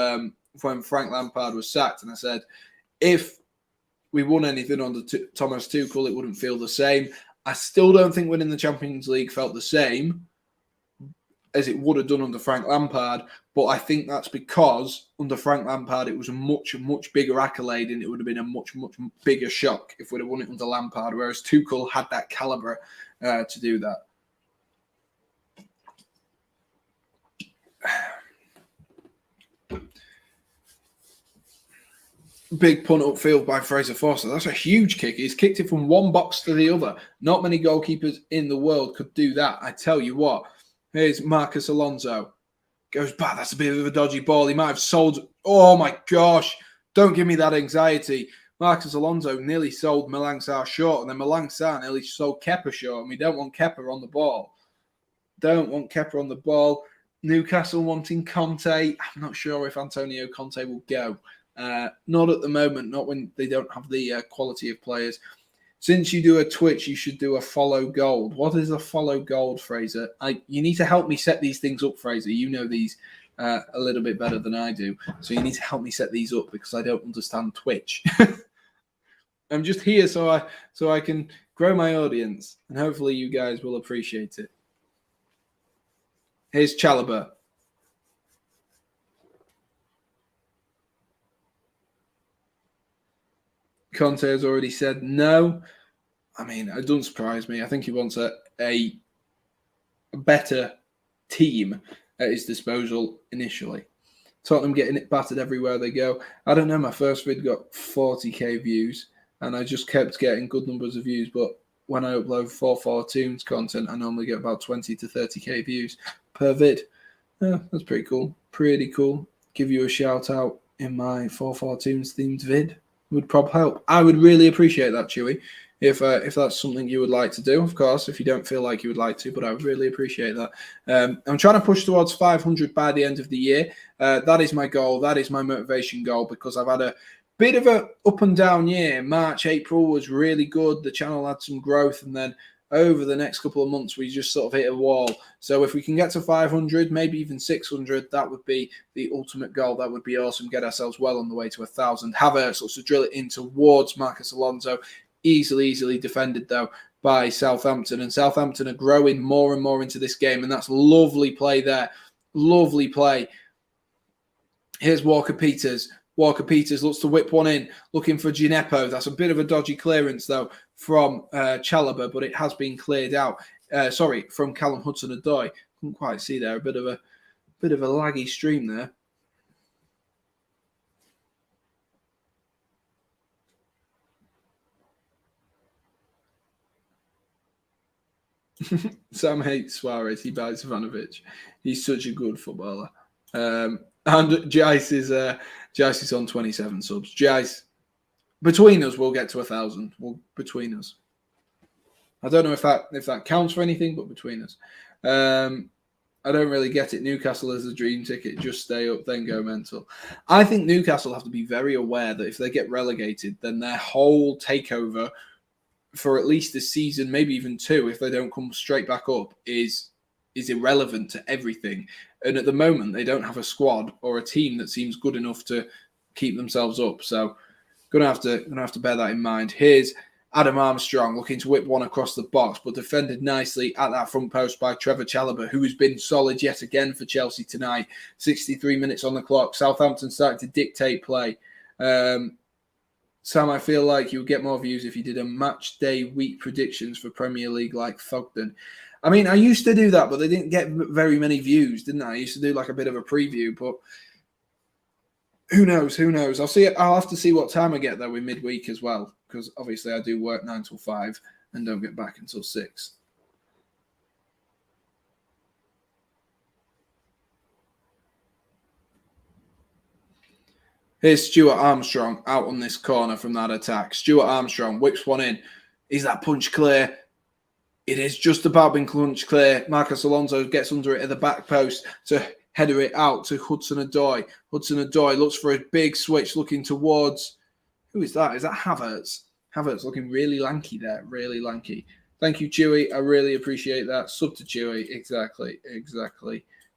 when Frank Lampard was sacked, and I said, if we won anything under Thomas Tuchel, it wouldn't feel the same. I still don't think winning the Champions League felt the same as it would have done under Frank Lampard, but I think that's because under Frank Lampard it was a much bigger accolade, and it would have been a much bigger shock if we'd have won it under Lampard, whereas Tuchel had that calibre to do that. Big punt upfield by Fraser Forster. That's a huge kick. He's kicked it from one box to the other. Not many goalkeepers in the world could do that. I tell you what. Here's Marcus Alonso. Goes back. That's a bit of a dodgy ball. He might have sold. Oh, my gosh. Don't give me that anxiety. Marcus Alonso nearly sold Malang Sarr short, and then Malang Sarr nearly sold Kepa short, and we don't want Kepa on the ball. Newcastle wanting Conte. I'm not sure if Antonio Conte will go. Not at the moment, not when they don't have the quality of players. Since you do a Twitch, you should do a follow gold. What is a follow gold, Fraser? You need to help me set these things up, Fraser. You know these a little bit better than I do. So you need to help me set these up because I don't understand Twitch. I'm just here so I can grow my audience, and hopefully you guys will appreciate it. Here's Chalobah. Conte has already said no. I mean, it doesn't surprise me. I think he wants a better team at his disposal initially. Tottenham getting it battered everywhere they go. I don't know, my first vid got 40k views, and I just kept getting good numbers of views, but when I upload 4 Tunes content, I normally get about 20 to 30k views per vid. Yeah, that's pretty cool. Pretty cool. Give you a shout out in my 4 Tunes themed vid. Would probably help. I would really appreciate that, Chewy, if that's something you would like to do. Of course, if you don't feel like you would like to, but I would really appreciate that. I'm trying to push towards 500 by the end of the year. That is my goal. That is my motivation goal, because I've had a bit of a up and down year. March, April was really good. The channel had some growth, and then over the next couple of months, we just sort of hit a wall. So if we can get to 500, maybe even 600, that would be the ultimate goal. That would be awesome. Get ourselves well on the way to 1,000. Havertz looks to drill it in towards Marcus Alonso. Easily defended, though, by Southampton. And Southampton are growing more and more into this game, and that's lovely play there. Lovely play. Here's Walker-Peters. Walker-Peters looks to whip one in, looking for Gineppo. That's a bit of a dodgy clearance, though, from Chalobah, but it has been cleared out. From Callum Hudson-Odoi. Couldn't quite see there. A bit of a laggy stream there. Sam hates Suarez. He buys Ivanovic. He's such a good footballer. And Jice Jace is on 27 subs. Jace, between us, we'll get to 1,000. Between us. I don't know if that counts for anything, but between us. I don't really get it. Newcastle is a dream ticket. Just stay up, then go mental. I think Newcastle have to be very aware that if they get relegated, then their whole takeover for at least this season, maybe even 2, if they don't come straight back up, is irrelevant to everything. And at the moment, they don't have a squad or a team that seems good enough to keep themselves up. So, gonna have to bear that in mind. Here's Adam Armstrong looking to whip one across the box, but defended nicely at that front post by Trevor Chalobah, who has been solid yet again for Chelsea tonight. 63 minutes on the clock. Southampton starting to dictate play. Sam, I feel like you would get more views if you did a match day week predictions for Premier League like Thogden. I mean, I used to do that, but they didn't get very many views, didn't I? I used to do like a bit of a preview, but who knows? I'll have to see what time I get there with midweek as well, because obviously I do work 9 till 5 and don't get back until 6. Here's Stuart Armstrong out on this corner from that attack. Stuart Armstrong whips one in. Is that punch clear? It is just about been punch clear. Marcus Alonso gets under it at the back post to header it out to Hudson-Odoi. Hudson-Odoi looks for a big switch looking towards... Who is that? Is that Havertz? Havertz looking really lanky there. Really lanky. Thank you, Chewy. I really appreciate that. Sub to Chewy. Exactly.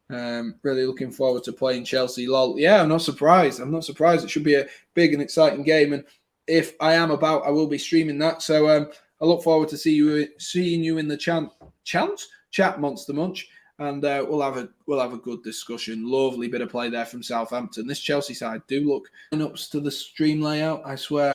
Really looking forward to playing Chelsea. Lol. Yeah, I'm not surprised. It should be a big and exciting game. And if I am about, I will be streaming that. So I look forward to seeing you in the chat Monster Munch. And we'll have a good discussion. Lovely bit of play there from Southampton. This Chelsea side do look ups to the stream layout, I swear.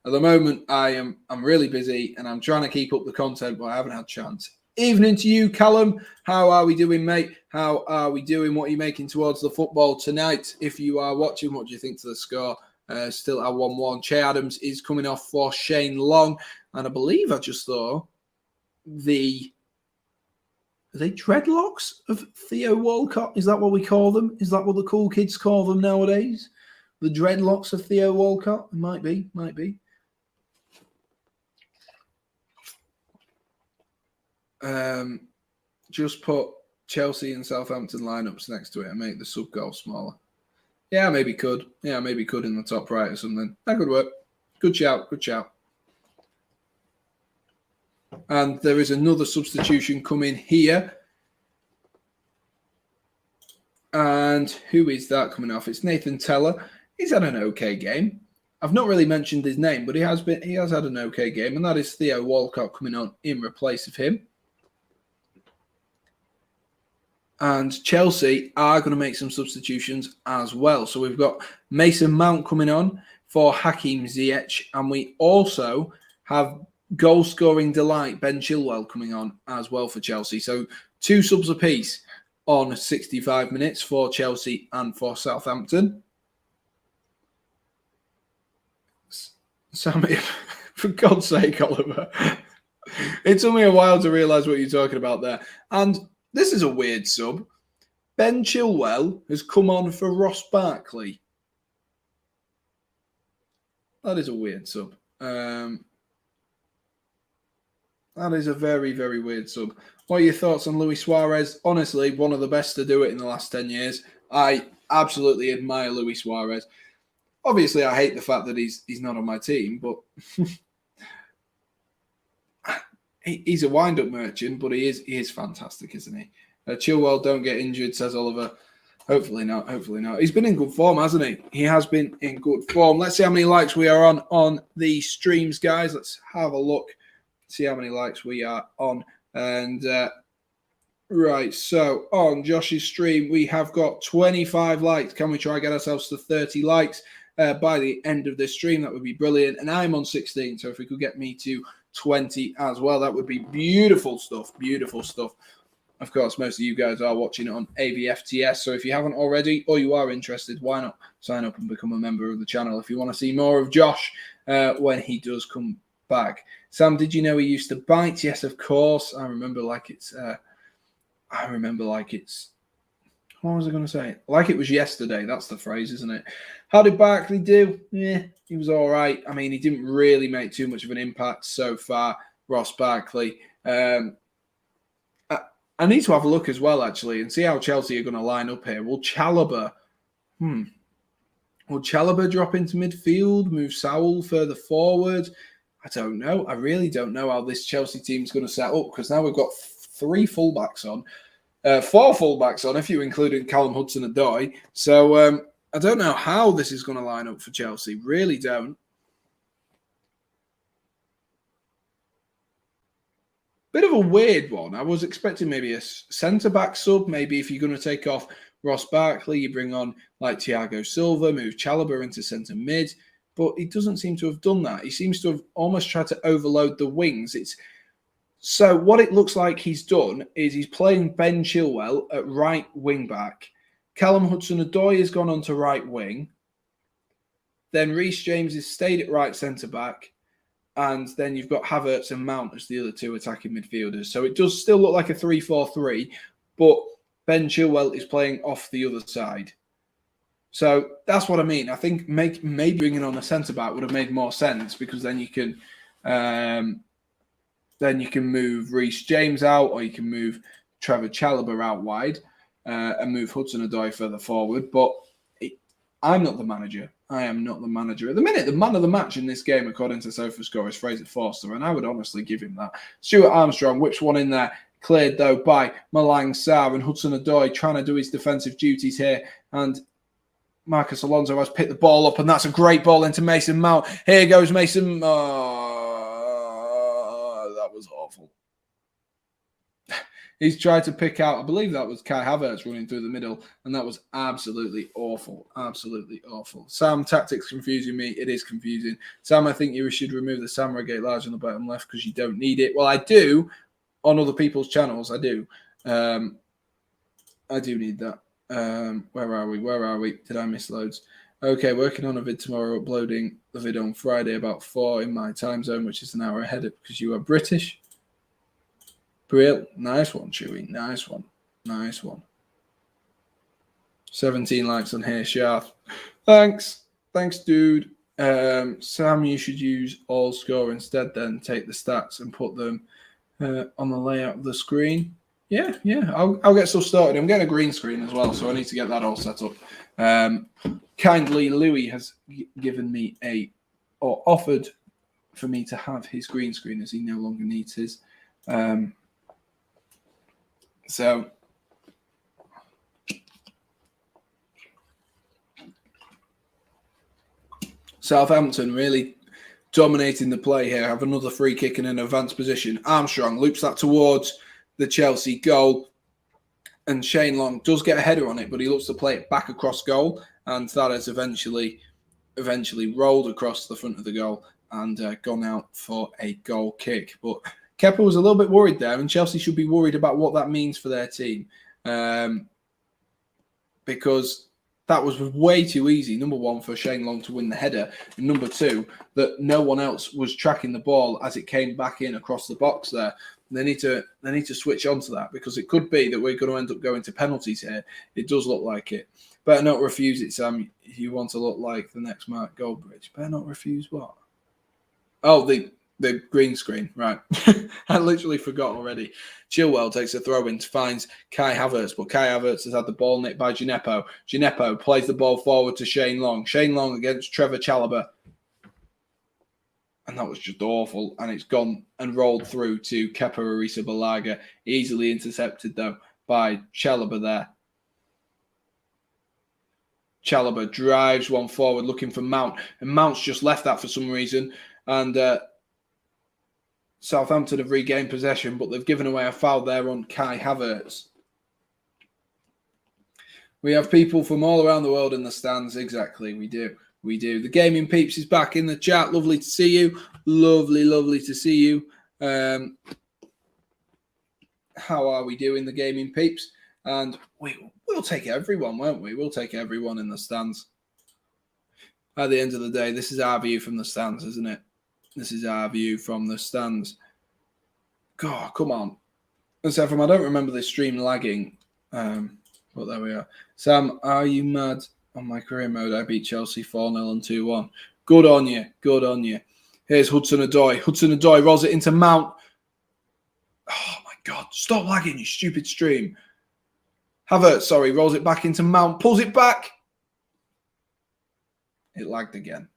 At the moment, I'm really busy and I'm trying to keep up the content, but I haven't had a chance. Evening to you, Callum. How are we doing, mate? How are we doing? What are you making towards the football tonight? If you are watching, what do you think to the score? Still at 1-1. Che Adams is coming off for Shane Long. And I believe I just saw are they dreadlocks of Theo Walcott? Is that what we call them? Is that what the cool kids call them nowadays? The dreadlocks of Theo Walcott? Might be. Just put Chelsea and Southampton lineups next to it and make the sub goal smaller. Yeah, maybe could in the top right or something. That could work. Good shout. And there is another substitution coming here. And who is that coming off? It's Nathan Teller. He's had an okay game. I've not really mentioned his name, but he has had an okay game, and that is Theo Walcott coming on in replace of him. And Chelsea are going to make some substitutions as well. So we've got Mason Mount coming on for Hakim Ziyech, and we also have goal-scoring delight Ben Chilwell coming on as well for Chelsea. So 2 subs apiece on 65 minutes for Chelsea and for Southampton. Sammy, for God's sake, Oliver. It took me a while to realise what you're talking about there. And this is a weird sub. Ben Chilwell has come on for Ross Barkley. That is a weird sub. That is a very, very weird sub. What are your thoughts on Luis Suarez? Honestly, one of the best to do it in the last 10 years. I absolutely admire Luis Suarez. Obviously, I hate the fact that he's not on my team, but he's a wind-up merchant, but he is fantastic, isn't he? Chilwell, don't get injured, says Oliver. Hopefully not. He's been in good form, hasn't he? He has been in good form. Let's see how many likes we are on the streams, guys. Let's have a look. See how many likes we are on. And right, so on Josh's stream, we have got 25 likes. Can we try and get ourselves to 30 likes by the end of this stream? That would be brilliant. And I'm on 16, so if we could get me to 20 as well, that would be beautiful stuff. Of course, most of you guys are watching it on AVFTS, so if you haven't already or you are interested, why not sign up and become a member of the channel if you want to see more of Josh when he does come back. Sam, did you know he used to bite? Yes, of course. I remember like it's What was I going to say? Like it was yesterday. That's the phrase, isn't it? How did Barkley do? Yeah, he was all right. I mean, he didn't really make too much of an impact so far, Ross Barkley. I need to have a look as well, actually, and see how Chelsea are going to line up here. Will Chalobah drop into midfield, move Sowell further forward? I don't know. I really don't know how this Chelsea team is going to set up, because now we've got 3 fullbacks on. 4 fullbacks on, if you included Callum Hudson-Odoi. So I don't know how this is going to line up for Chelsea. Really don't. Bit of a weird one. I was expecting maybe a centre-back sub. Maybe if you're going to take off Ross Barkley, you bring on like Thiago Silva, move Chalobah into centre mid. But he doesn't seem to have done that. He seems to have almost tried to overload the wings. So what it looks like he's done is he's playing Ben Chilwell at right wing back. Callum Hudson-Odoi has gone on to right wing. Then Reece James has stayed at right centre back. And then you've got Havertz and Mount as the other 2 attacking midfielders. So it does still look like a 3-4-3, but Ben Chilwell is playing off the other side. So that's what I mean. I think maybe bringing on a centre back would have made more sense, because then you can move Reece James out, or you can move Trevor Chalobah out wide and move Hudson-Odoi further forward. But I'm not the manager. I am not the manager. At the minute, the man of the match in this game, according to SofaScore, is Fraser Forster, and I would honestly give him that. Stuart Armstrong whips one in there, cleared though by Malang Sarr, and Hudson-Odoi trying to do his defensive duties here. And Marcus Alonso has picked the ball up, and that's a great ball into Mason Mount. Here goes Mason. Oh, that was awful. He's tried to pick out, I believe that was Kai Havertz running through the middle, and that was absolutely awful. Absolutely awful. Sam, tactics confusing me. It is confusing. Sam, I think you should remove the Sam Redgate-Large on the bottom left because you don't need it. Well, I do on other people's channels. I do. I do need that. Where are we? Did I miss loads? Okay, working on a vid tomorrow, uploading the vid on Friday about 4 in my time zone, which is an hour ahead of because you are British. Brill. Nice one, Chewy. Nice one. 17 likes on here, Sharp. Thanks, dude. Sam, you should use all score instead, then take the stats and put them on the layout of the screen. Yeah. I'll get stuff started. I'm getting a green screen as well, so I need to get that all set up. Kindly, Louis has given me or offered for me to have his green screen as he no longer needs his. So Southampton really dominating the play here. Have another free kick in an advanced position. Armstrong loops that towards the Chelsea goal, and Shane Long does get a header on it, but he looks to play it back across goal, and that has eventually rolled across the front of the goal and gone out for a goal kick. But Kepa was a little bit worried there, and Chelsea should be worried about what that means for their team, because that was way too easy. Number one, for Shane Long to win the header, and number two, that no one else was tracking the ball as it came back in across the box there. They need to switch on to that, because it could be that we're going to end up going to penalties here. It does look like it. Better not refuse it, Sam. You want to look like the next Mark Goldbridge. Better not refuse what? Oh, the green screen, right. I literally forgot already. Chilwell takes a throw in, finds Kai Havertz, but Kai Havertz has had the ball nicked by Gineppo. Gineppo plays the ball forward to Shane Long. Shane Long against Trevor Chalobah. And that was just awful. And it's gone and rolled through to Kepa Arrizabalaga. Easily intercepted, though, by Chalobah there. Chalobah drives one forward looking for Mount. And Mount's just left that for some reason. And Southampton have regained possession, but they've given away a foul there on Kai Havertz. We have people from all around the world in the stands. Exactly, we do. The Gaming Peeps is back in the chat. Lovely to see you. Lovely to see you. How are we doing, the Gaming Peeps? And we'll take everyone, won't we? We'll take everyone in the stands. At the end of the day, this is our view from the stands, isn't it? This is our view from the stands. God, come on. And so, I don't remember this stream lagging But there we are. Sam, are you mad? On my career mode, I beat Chelsea 4-0 and 2-1. Good on you. Good on you. Here's Hudson-Odoi. Hudson-Odoi rolls it into Mount. Oh, my God. Stop lagging, you stupid stream. Havertz, sorry, rolls it back into Mount. Pulls it back. It lagged again.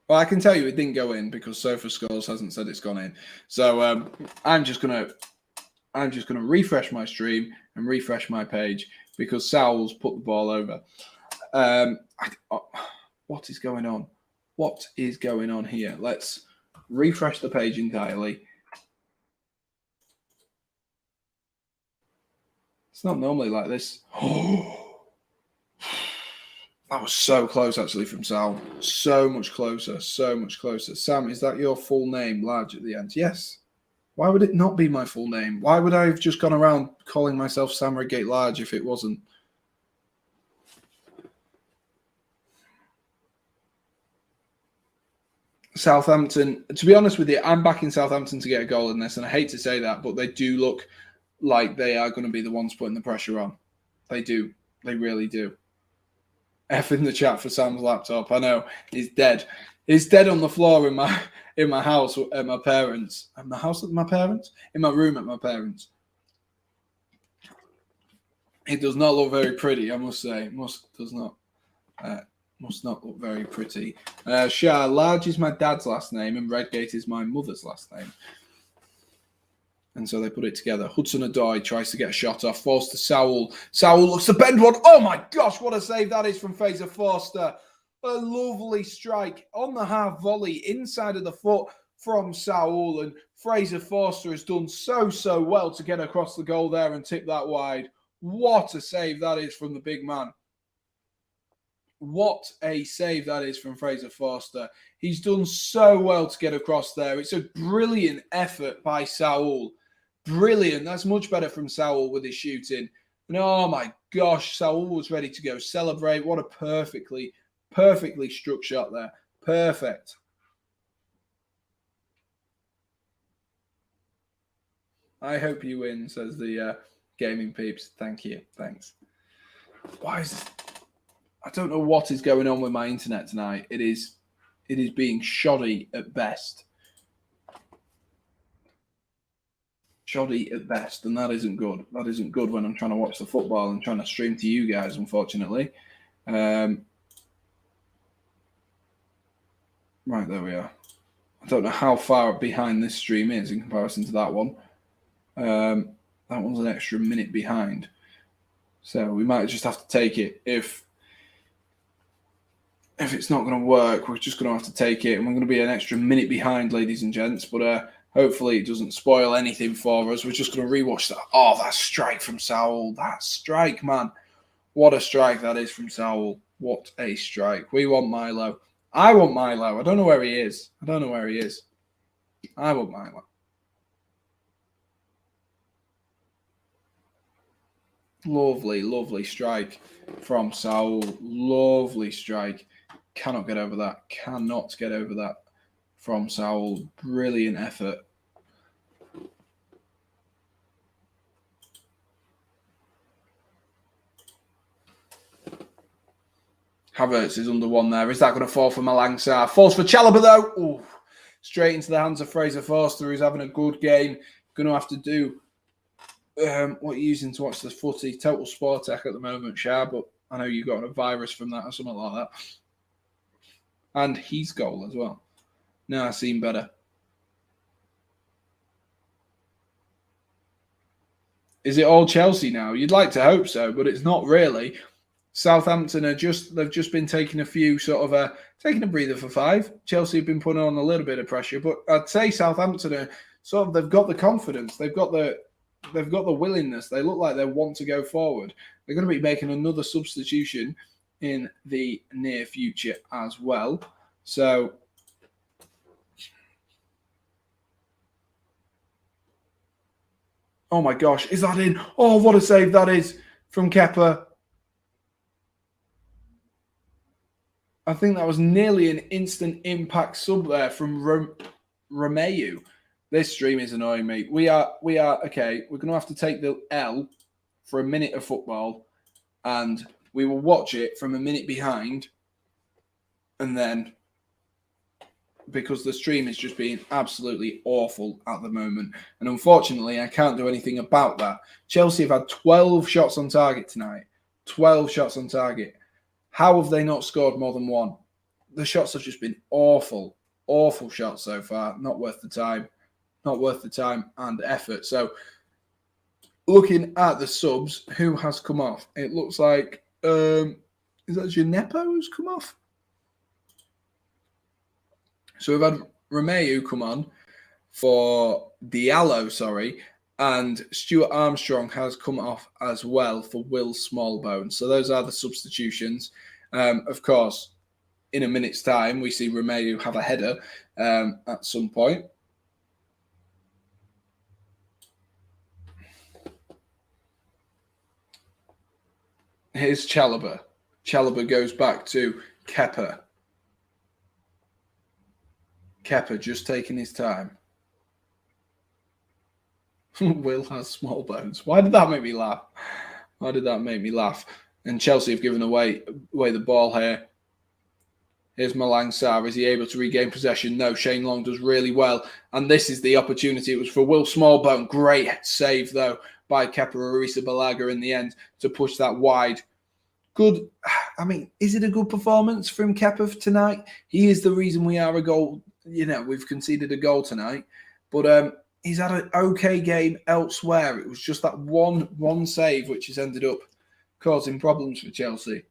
Well, I can tell you it didn't go in because SofaScores hasn't said it's gone in. So I'm just gonna refresh my stream and refresh my page because Sal's put the ball over. What is going on? What is going on here? Let's refresh the page entirely. It's not normally like this. That was so close, actually, from Sal. So much closer, so much closer. Sam, is that your full name, Large, at the end? Yes. Why would it not be my full name? Why would I have just gone around calling myself Sam Redgate-Large if it wasn't? Southampton, to be honest with you, I'm backing Southampton to get a goal in this, and I hate to say that, but they do look like they are going to be the ones putting the pressure on. They do. They really do. F in the chat for Sam's laptop. I know he's dead. He's dead on the floor in my house at my parents. At my house at my parents? In my room at my parents. It does not look very pretty, I must say. Must not look very pretty. Shah, Large is my dad's last name and Redgate is my mother's last name. And so they put it together. Hudson-Odoi tries to get a shot off. Falls to Sowell. Sowell looks to bend one. Oh, my gosh. What a save that is from Fraser Forster. A lovely strike on the half volley inside of the foot from Sowell. And Fraser Forster has done so well to get across the goal there and tip that wide. What a save that is from the big man. What a save that is from Fraser Forster. He's done so well to get across there. It's a brilliant effort by Sowell. Brilliant. That's much better from Sowell with his shooting. And oh my gosh, Sowell was ready to go celebrate. What a perfectly struck shot there. Perfect. I hope you win, says the gaming peeps. Thank you. Thanks. Why is this? I don't know what is going on with my internet tonight. It is being shoddy at best. Shoddy at best, and that isn't good. That isn't good when I'm trying to watch the football and trying to stream to you guys, unfortunately. Right, there we are. I don't know how far behind this stream is in comparison to that one. That one's an extra minute behind. So we might just have to take it. If it's not going to work, we're just going to have to take it. And we're going to be an extra minute behind, ladies and gents. But hopefully it doesn't spoil anything for us. We're just going to rewatch that. Oh, that strike from Sowell. That strike, man. What a strike that is from Sowell. What a strike. We want Milo. I want Milo. I don't know where he is. I want Milo. Lovely strike from Sowell. Lovely strike. Cannot get over that. Cannot get over that from Sowell. Brilliant effort. Havertz is under one there. Is that going to fall for Malangsar? Falls for Chalobah, though. Ooh, straight into the hands of Fraser Forster, who's having a good game. Going to have to do what you're using to watch the footy. Total Sport Tech at the moment, Shah, but I know you got a virus from that or something like that. And his goal as well. Now I seem better. Is it all Chelsea now? You'd like to hope so, but it's not really. Southampton they've just been taking a few taking a breather for 5. Chelsea have been putting on a little bit of pressure, but I'd say Southampton are they've got the confidence, they've got the willingness. They look like they want to go forward. They're going to be making another substitution in the near future as well. So oh my gosh, is that in? Oh, what a save that is from Kepa. I think that was nearly an instant impact sub there from Romeu. This stream is annoying me. We are okay. We're going to have to take the L for a minute of football, and we will watch it from a minute behind, and then because the stream is just being absolutely awful at the moment, and unfortunately, I can't do anything about that. Chelsea have had 12 shots on target tonight. 12 shots on target. How have they not scored more than one? The shots have just been awful. Awful shots so far. Not worth the time. Not worth the time and effort. So, looking at the subs, who has come off? It looks like, is that Gineppo who's come off? So, we've had Romeu come on for Diallo, and Stuart Armstrong has come off as well for Will Smallbone. So, those are the substitutions. Of course, in a minute's time, we see Romeu have a header at some point. Here's Chalobah. Chalobah goes back to Kepa. Kepa just taking his time. Will has small bones. Why did that make me laugh? Why did that make me laugh? And Chelsea have given away the ball here. Here's Malang Sarr. Is he able to regain possession? No, Shane Long does really well. And this is the opportunity. It was for Will Smallbone. Great save, though, by Kepa Arrizabalaga in the end to push that wide. Good. I mean, is it a good performance from Kepa tonight? He is the reason we are a goal. You know, we've conceded a goal tonight. But he's had an okay game elsewhere. It was just that one save which has ended up causing problems for Chelsea.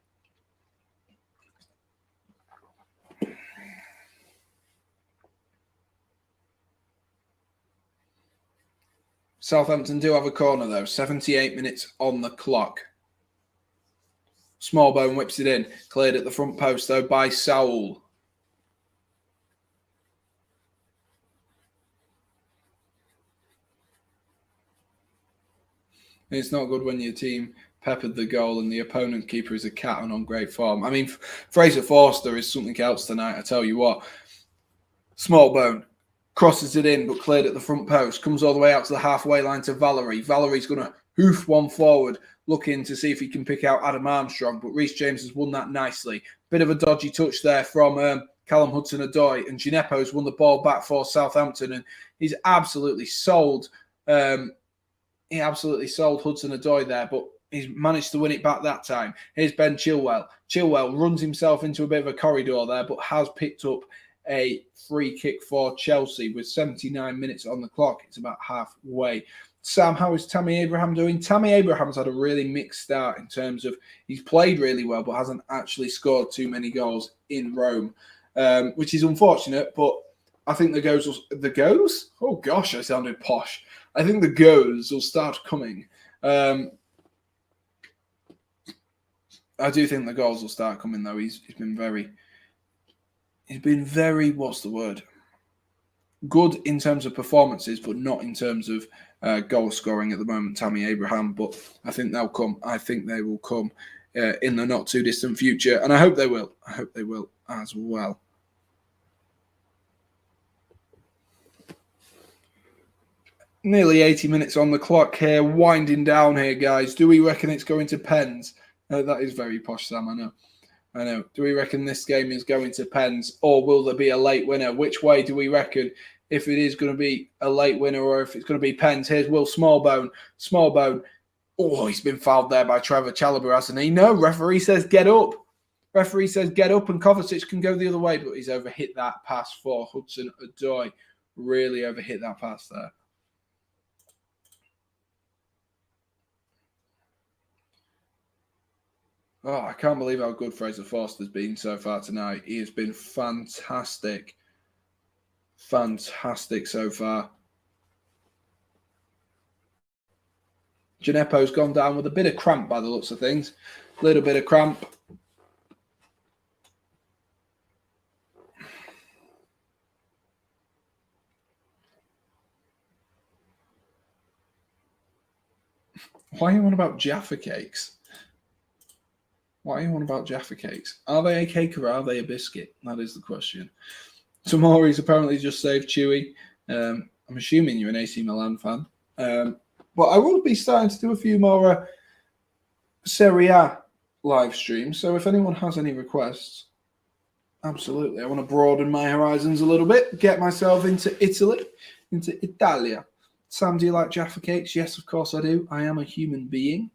Southampton do have a corner, though. 78 minutes on the clock. Smallbone whips it in. Cleared at the front post, though, by Saul. It's not good when your team peppered the goal and the opponent keeper is a cat and on great form. I mean, Fraser Forster is something else tonight, I tell you what. Smallbone crosses it in, but cleared at the front post. Comes all the way out to the halfway line to Valerie. Valerie's going to hoof one forward, looking to see if he can pick out Adam Armstrong. But Reece James has won that nicely. Bit of a dodgy touch there from Callum Hudson-Odoi. And Gineppo's won the ball back for Southampton. And he's absolutely sold. He absolutely sold Hudson-Odoi there, but he's managed to win it back that time. Here's Ben Chilwell. Chilwell runs himself into a bit of a corridor there, but has picked up a free kick for Chelsea with 79 minutes on the clock. It's about halfway. Sam, how is Tammy Abraham doing? Tammy Abraham's had a really mixed start in terms of he's played really well, but hasn't actually scored too many goals in Rome, which is unfortunate. But I think the goals? Oh gosh, I sounded posh. I think the goals will start coming. I do think the goals will start coming, though. He's been very, what's the word? Good in terms of performances, but not in terms of goal scoring at the moment, Tammy Abraham. But I think they'll come. I think they will come in the not too distant future. And I hope they will. I hope they will as well. Nearly 80 minutes on the clock here. Winding down here, guys. Do we reckon it's going to pens? That is very posh, Sam, I know. Do we reckon this game is going to pens, or will there be a late winner? Which way do we reckon? If it is going to be a late winner or if it's going to be pens. Here's Will Smallbone. Smallbone. Oh, he's been fouled there by Trevor Chalobah, hasn't he? No, referee says get up. Referee says get up, and Kovacic can go the other way, but he's overhit that pass for Hudson-Odoi. Really overhit that pass there. Oh, I can't believe how good Fraser Forster's been so far tonight. He has been fantastic. Fantastic so far. Gineppo's gone down with a bit of cramp by the looks of things. A little bit of cramp. Why are you on about Jaffa cakes? Why are you on about Jaffa cakes? Are they a cake or are they a biscuit? That is the question. Tomori's apparently just saved Chewy. I'm assuming you're an AC Milan fan. But I will be starting to do a few more Serie A live streams. So if anyone has any requests, absolutely. I want to broaden my horizons a little bit, get myself into Italy, into Italia. Sam, do you like Jaffa cakes? Yes, of course I do. I am a human being.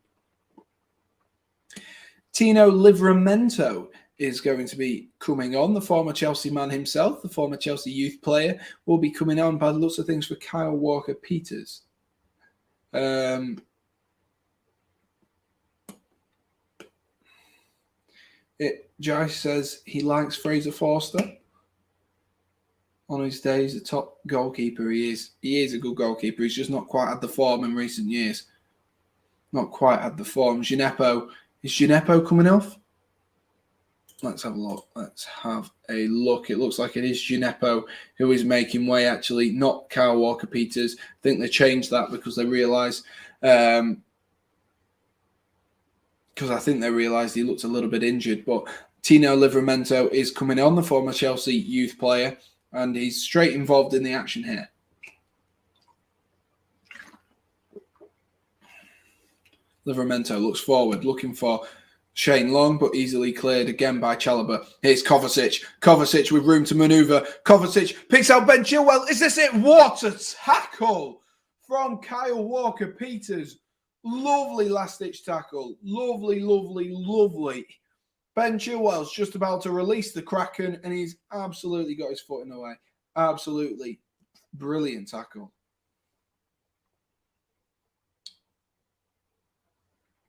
Tino Livramento is going to be coming on. The former Chelsea man himself, the former Chelsea youth player, will be coming on by lots of things for Kyle Walker-Peters. Jai says he likes Fraser Forster. On his day, he's a top goalkeeper. He is a good goalkeeper. He's just not quite had the form in recent years. Not quite had the form. Is Gineppo coming off? Let's have a look. It looks like it is Gineppo who is making way, actually, not Kyle Walker-Peters. I think they changed that because they realised he looked a little bit injured. But Tino Livramento is coming on, the former Chelsea youth player, and he's straight involved in the action here. Livramento looks forward, looking for Shane Long, but easily cleared again by Chalobah. Here's Kovacic. Kovacic with room to manoeuvre. Kovacic picks out Ben Chilwell. Is this it? What a tackle from Kyle Walker-Peters. Lovely last-ditch tackle. Lovely, lovely, lovely. Ben Chilwell's just about to release the Kraken, and he's absolutely got his foot in the way. Absolutely brilliant tackle.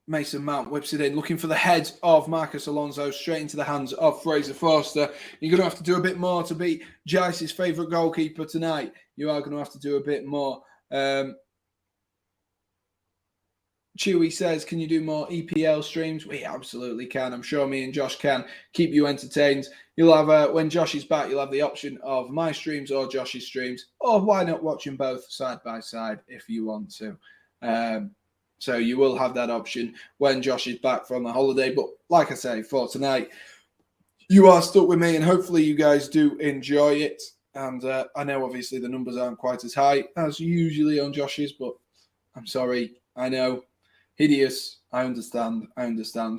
Mason Mount whips it in, looking for the head of Marcus Alonso, straight into the hands of Fraser Forster. You're going to have to do a bit more to beat Jice's favourite goalkeeper tonight. You are going to have to do a bit more. Chewy says, can you do more EPL streams? We absolutely can. I'm sure me and Josh can keep you entertained. You'll have, when Josh is back, you'll have the option of my streams or Josh's streams, or why not watching both side by side if you want to. So you will have that option when Josh is back from the holiday. But like I say, for tonight, you are stuck with me, and hopefully you guys do enjoy it. And I know obviously the numbers aren't quite as high as usually on Josh's, but I'm sorry. I know. Hideous. I understand.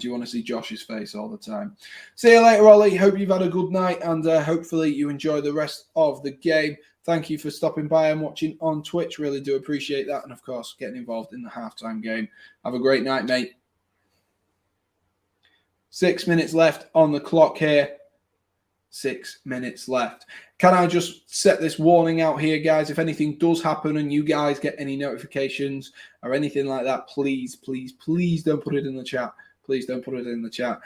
You want to see Josh's face all the time. See you later, Ollie. Hope you've had a good night, and hopefully you enjoy the rest of the game. Thank you for stopping by and watching on Twitch. Really do appreciate that. And, of course, getting involved in the halftime game. Have a great night, mate. 6 minutes left on the clock here. 6 minutes left. Can I just set this warning out here, guys? If anything does happen and you guys get any notifications or anything like that, please, please, please don't put it in the chat. Please don't put it in the chat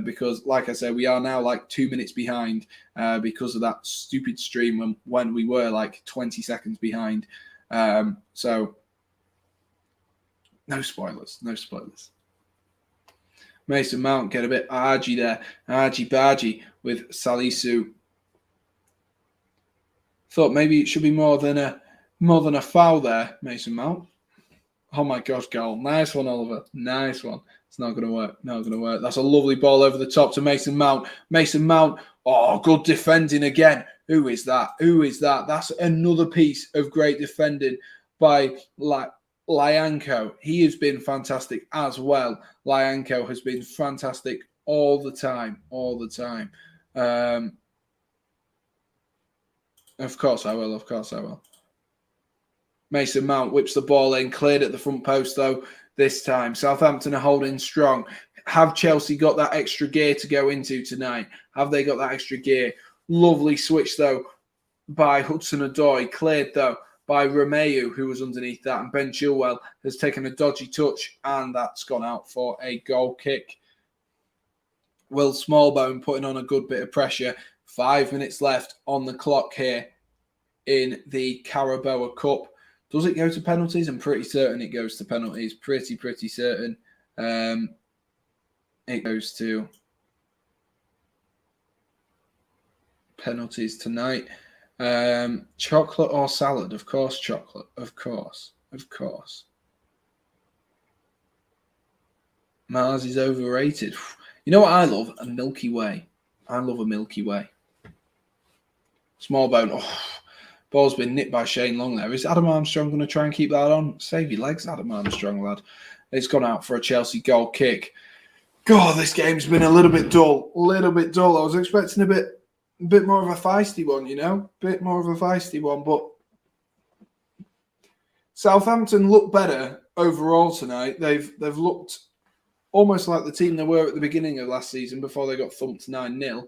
because, like I said, we are now like 2 minutes behind because of that stupid stream when we were like 20 seconds behind. So, no spoilers, no spoilers. Mason Mount get a bit argy there, argy-bargy with Salisu. Thought maybe it should be more than a foul there, Mason Mount. Oh my gosh, goal. Nice one, Oliver. Nice one. It's not going to work. Not going to work. That's a lovely ball over the top to Mason Mount. Mason Mount. Oh, good defending again. Who is that? Who is that? That's another piece of great defending by Lyanco. He has been fantastic as well. Lyanco has been fantastic all the time. All the time. Of course I will. Of course I will. Mason Mount whips the ball in, cleared at the front post, though, this time. Southampton are holding strong. Have Chelsea got that extra gear to go into tonight? Have they got that extra gear? Lovely switch, though, by Hudson-Odoi. Cleared, though, by Romeu, who was underneath that. And Ben Chilwell has taken a dodgy touch, and that's gone out for a goal kick. Will Smallbone putting on a good bit of pressure. 5 minutes left on the clock here in the Carabao Cup. Does it go to penalties? I'm pretty certain it goes to penalties. Pretty certain. It goes to penalties tonight. Chocolate or salad? Of course, chocolate. Of course. Mars is overrated. You know what I love? A Milky Way. I love a Milky Way. Smallbone. Oh, Ball's been nipped by Shane Long there. Is Adam Armstrong going to try and keep that on? Save your legs, Adam Armstrong, lad. It's gone out for a Chelsea goal kick. God, this game's been a little bit dull. I was expecting a bit more of a feisty one, you know? Bit more of a feisty one, but Southampton look better overall tonight. They've looked almost like the team they were at the beginning of last season before they got thumped 9-0.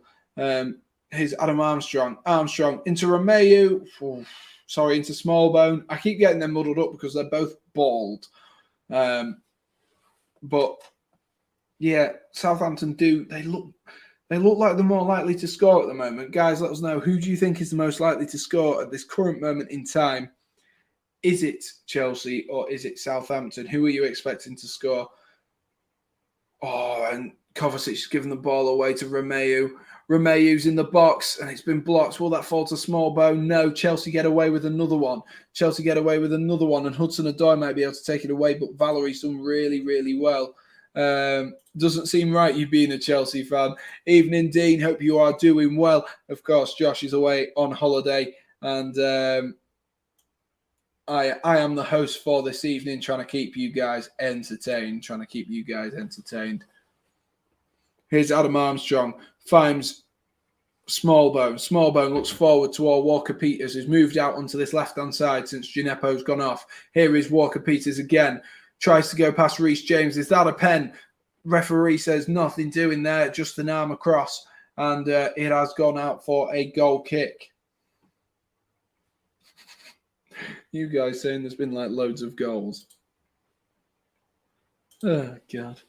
Here's Adam Armstrong. Armstrong into Romeu. Into Smallbone. I keep getting them muddled up because they're both bald. But yeah, Southampton they look like they're more likely to score at the moment. Guys, let us know, who do you think is the most likely to score at this current moment in time? Is it Chelsea or is it Southampton? Who are you expecting to score? Oh, and Kovacic's given the ball away to Romeu. Romeu's in the box and it's been blocked. Will that fall to Smallbone? No. Chelsea get away with another one. And Hudson-Odoi might be able to take it away, but Valerie's done really, really well. Doesn't seem right, you being a Chelsea fan. Evening, Dean. Hope you are doing well. Of course, Josh is away on holiday, and I am the host for this evening, trying to keep you guys entertained. Here's Adam Armstrong, finds Smallbone. Smallbone looks forward toward Walker-Peters, who's moved out onto this left-hand side since Gineppo's gone off. Here is Walker-Peters again. Tries to go past Reece James. Is that a pen? Referee says nothing doing there, just an arm across. And it has gone out for a goal kick. You guys saying there's been like loads of goals. Oh, God.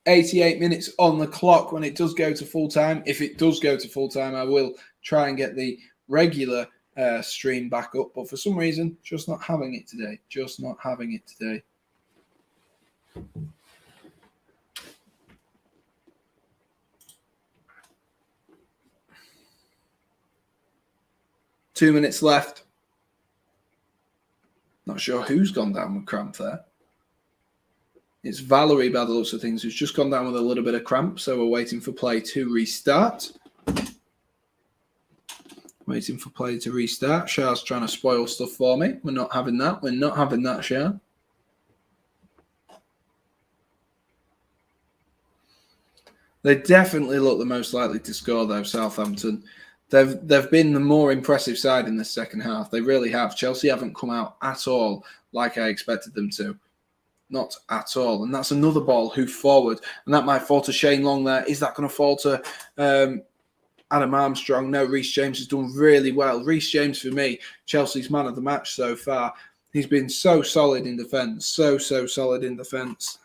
88 minutes on the clock when it does go to full time. If it does go to full time, I will try and get the regular stream back up. But for some reason, just not having it today. 2 minutes left. Not sure who's gone down with cramp there. It's Valerie, by the looks of things, who's just gone down with a little bit of cramp. So we're waiting for play to restart. Shah's trying to spoil stuff for me. We're not having that, Shah. They definitely look the most likely to score, though, Southampton. They've been the more impressive side in the second half. They really have. Chelsea haven't come out at all like I expected them to. Not at all. And that's another ball hoofed forward. And that might fall to Shane Long there. Is that going to fall to Adam Armstrong? No, Reece James has done really well. Reece James, for me, Chelsea's man of the match so far. He's been so solid in defence. So solid in defence.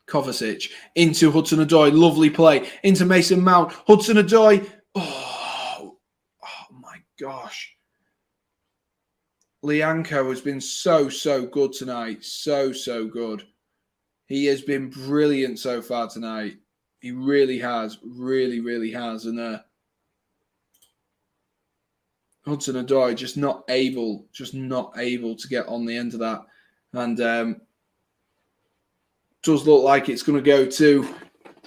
Kovacic into Hudson-Odoi. Lovely play. Into Mason Mount. Hudson-Odoi. Oh my gosh. Lianco has been so good tonight. So good. He has been brilliant so far tonight. He really has. Really has. And Hudson-Odoi just not able to get on the end of that. And does look like it's going to go to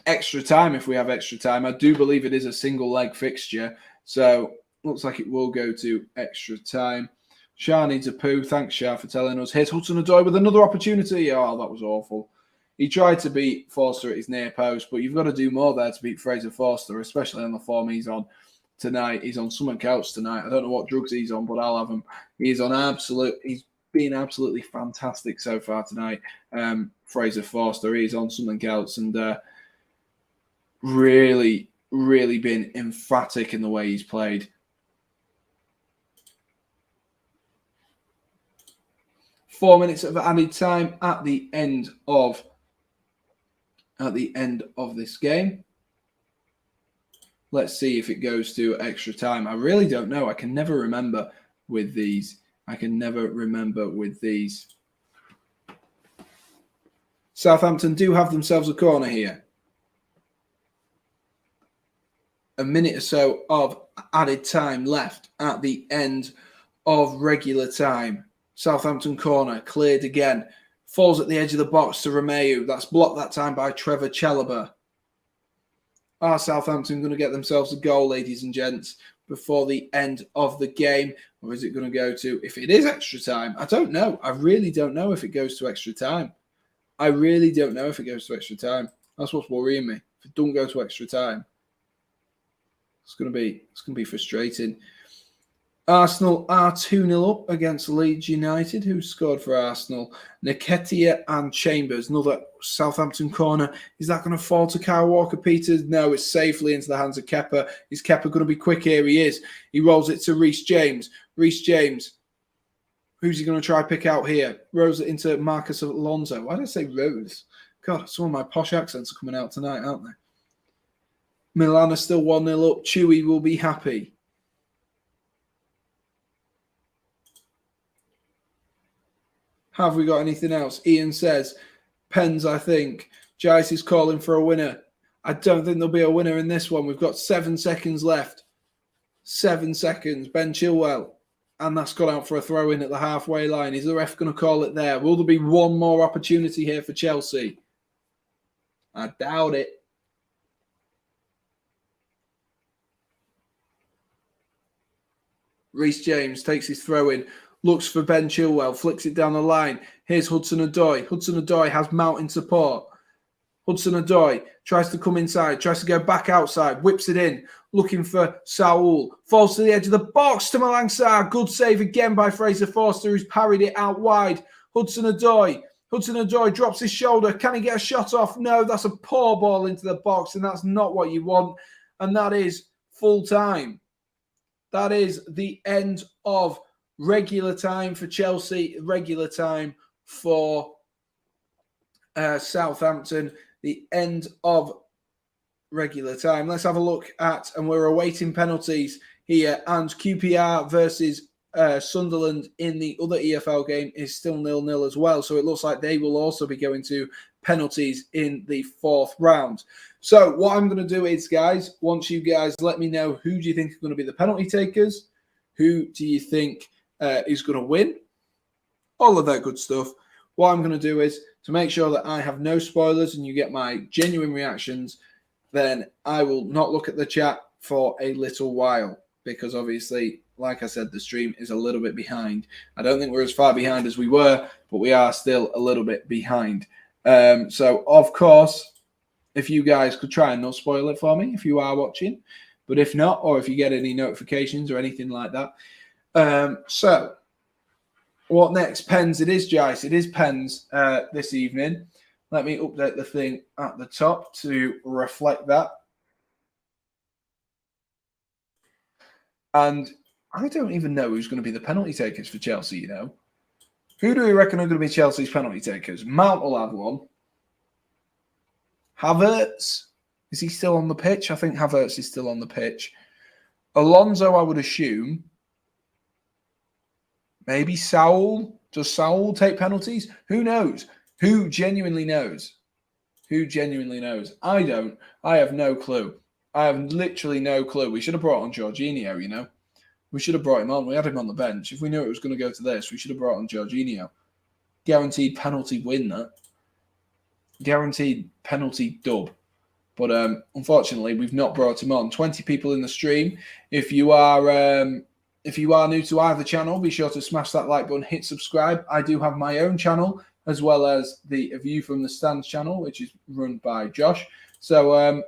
extra time if we have extra time. I do believe it is a single leg fixture. So looks like it will go to extra time. Shah needs a poo. Thanks, Shah, for telling us. Here's Hudson-Odoi with another opportunity. Oh, that was awful. He tried to beat Forster at his near post, but you've got to do more there to beat Fraser Forster, especially on the form he's on tonight. He's on something else tonight. I don't know what drugs he's on, but I'll have him. He's been absolutely fantastic so far tonight. Fraser Forster, he's on something else, and really been emphatic in the way he's played. Four minutes of added time at the end of this game. Let's see if it goes to extra time. I really don't know. I can never remember with these. Southampton do have themselves a corner here. A minute or so of added time left at the end of regular time. Southampton corner cleared again Falls at the edge of the box to Romeu. That's blocked that time by Trevor Chalobah. Are Southampton going to get themselves a goal, ladies and gents, before the end of the game? Or is it going to go to, if it is extra time, I don't know. I really don't know if it goes to extra time. I really don't know if it goes to extra time. That's what's worrying me. If it don't go to extra time, it's going to be frustrating. Arsenal are 2-0 up against Leeds United. Who scored for Arsenal? Nketiah and Chambers. Another Southampton corner. Is that going to fall to Kyle Walker-Peters? No, it's safely into the hands of Kepa. Is Kepa going to be quick here? He is. He rolls it to Reece James. Reece James. Who's he going to try pick out here? Rolls it into Marcus Alonso. Why did I say Rose? God, some of my posh accents are coming out tonight, aren't they? Milan are still 1-0 up. Chewy will be happy. Have we got anything else? Ian says, Pens, I think. Jice is calling for a winner. I don't think there'll be a winner in this one. We've got 7 seconds left. 7 seconds. Ben Chilwell. And that's gone out for a throw-in at the halfway line. Is the ref going to call it there? Will there be one more opportunity here for Chelsea? I doubt it. Reece James takes his throw-in. Looks for Ben Chilwell, flicks it down the line. Here's Hudson-Odoi. Hudson-Odoi has mountain support. Hudson-Odoi tries to come inside, tries to go back outside, whips it in, looking for Saul. Falls to the edge of the box to Malang Sarr. Good save again by Fraser Forster, who's parried it out wide. Hudson-Odoi. Hudson-Odoi drops his shoulder. Can he get a shot off? No, that's a poor ball into the box, and that's not what you want. And that is full time. That is the end of regular time for Chelsea, regular time for Southampton, the end of regular time. Let's have a look at, and we're awaiting penalties here, and QPR versus Sunderland in the other EFL game is still 0-0 as well, so it looks like they will also be going to penalties in the 4th round. So what I'm going to do is, guys, once you guys let me know who do you think are going to be the penalty takers, who do you think is going to win, all of that good stuff. What I'm going to do is, to make sure that I have no spoilers and you get my genuine reactions, then I will not look at the chat for a little while, because obviously, like I said, the stream is a little bit behind. I don't think we're as far behind as we were, but we are still a little bit behind. So, of course, if you guys could try and not spoil it for me if you are watching, but if not, or if you get any notifications or anything like that. So, what next? Pens. It is Jice. It is Pens this evening. Let me update the thing at the top to reflect that. And I don't even know who's going to be the penalty takers for Chelsea, you know. Who do we reckon are going to be Chelsea's penalty takers? Mount will have one. Havertz. Is he still on the pitch? I think Havertz is still on the pitch. Alonso, I would assume. Maybe Saul. Does Saul take penalties? Who knows? Who genuinely knows? Who genuinely knows? I don't. I have no clue. I have literally no clue. We should have brought on Jorginho, you know. We should have brought him on. We had him on the bench. If we knew it was going to go to this, we should have brought on Jorginho. Guaranteed penalty win, that. Guaranteed penalty dub. But unfortunately, we've not brought him on. 20 people in the stream. If you are new to either channel, be sure to smash that like button, hit subscribe. I do have my own channel, as well as the A View from the Stands channel, which is run by Josh. So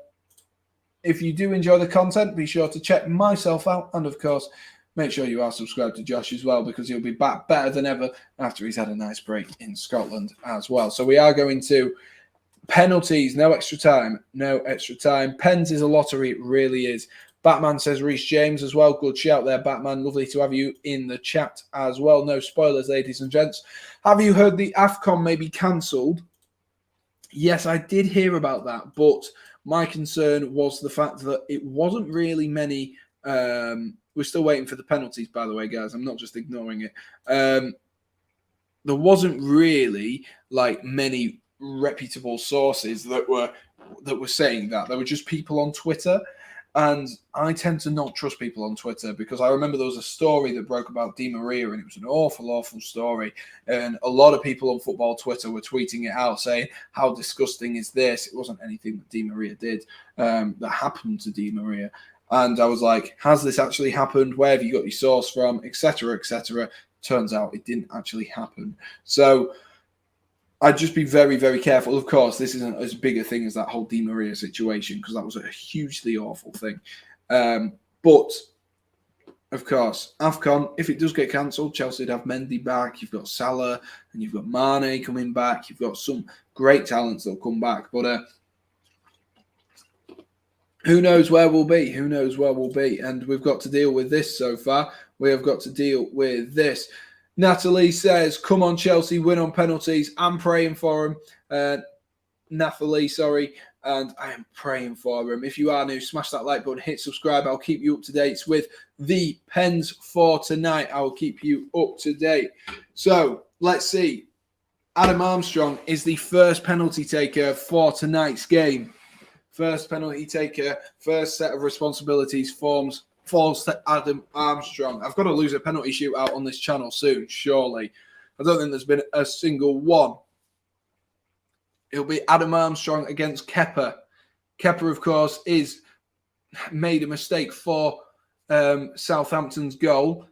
if you do enjoy the content, be sure to check myself out. And of course, make sure you are subscribed to Josh as well, because he'll be back better than ever after he's had a nice break in Scotland as well. So we are going to penalties. No extra time. No extra time. Pens is a lottery. It really is. Batman says Reece James as well. Good shout there, Batman. Lovely to have you in the chat as well. No spoilers, ladies and gents. Have you heard the AFCON may be cancelled? Yes, I did hear about that, but my concern was the fact that it wasn't really many. We're still waiting for the penalties, by the way, guys. I'm not just ignoring it. There wasn't really like many reputable sources that were saying that. There were just people on Twitter. And I tend to not trust people on Twitter because I remember there was a story that broke about Di Maria and it was an awful, awful story. And a lot of people on football Twitter were tweeting it out saying, how disgusting is this? It wasn't anything that Di Maria did that happened to Di Maria. And I was like, has this actually happened? Where have you got your source from? Etc., etc. Turns out it didn't actually happen. So I'd just be very, very careful. Of course, this isn't as big a thing as that whole Di Maria situation because that was a hugely awful thing. But, of course, AFCON, if it does get cancelled, Chelsea would have Mendy back. You've got Salah and you've got Mane coming back. You've got some great talents that'll come back. But who knows where we'll be? Who knows where we'll be? And we've got to deal with this so far. We have got to deal with this. Natalie says, come on, Chelsea, win on penalties. I'm praying for him. Nathalie, sorry. And I am praying for him. If you are new, smash that like button, hit subscribe. I'll keep you up to date with the pens for tonight. I will keep you up to date. So, let's see. Adam Armstrong is the first penalty taker for tonight's game. First penalty taker, first set of responsibilities falls to Adam Armstrong. I've got to lose a penalty shootout on this channel soon, surely. I don't think there's been a single one. It'll be Adam Armstrong against Kepa. Kepa, of course, is made a mistake for Southampton's goal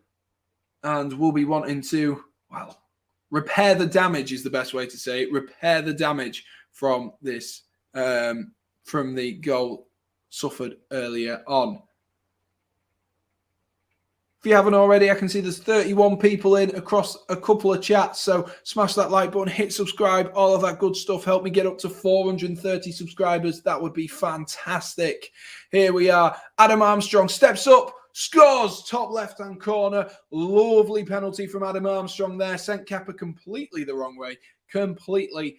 and will be wanting to, well, repair the damage is the best way to say it. Repair the damage from this, from the goal suffered earlier on. If you haven't already, I can see there's 31 people in across a couple of chats. So smash that like button, hit subscribe, all of that good stuff. Help me get up to 430 subscribers. That would be fantastic. Here we are. Adam Armstrong steps up, scores, top left-hand corner. Lovely penalty from Adam Armstrong there. Sent Kepa completely the wrong way. Completely.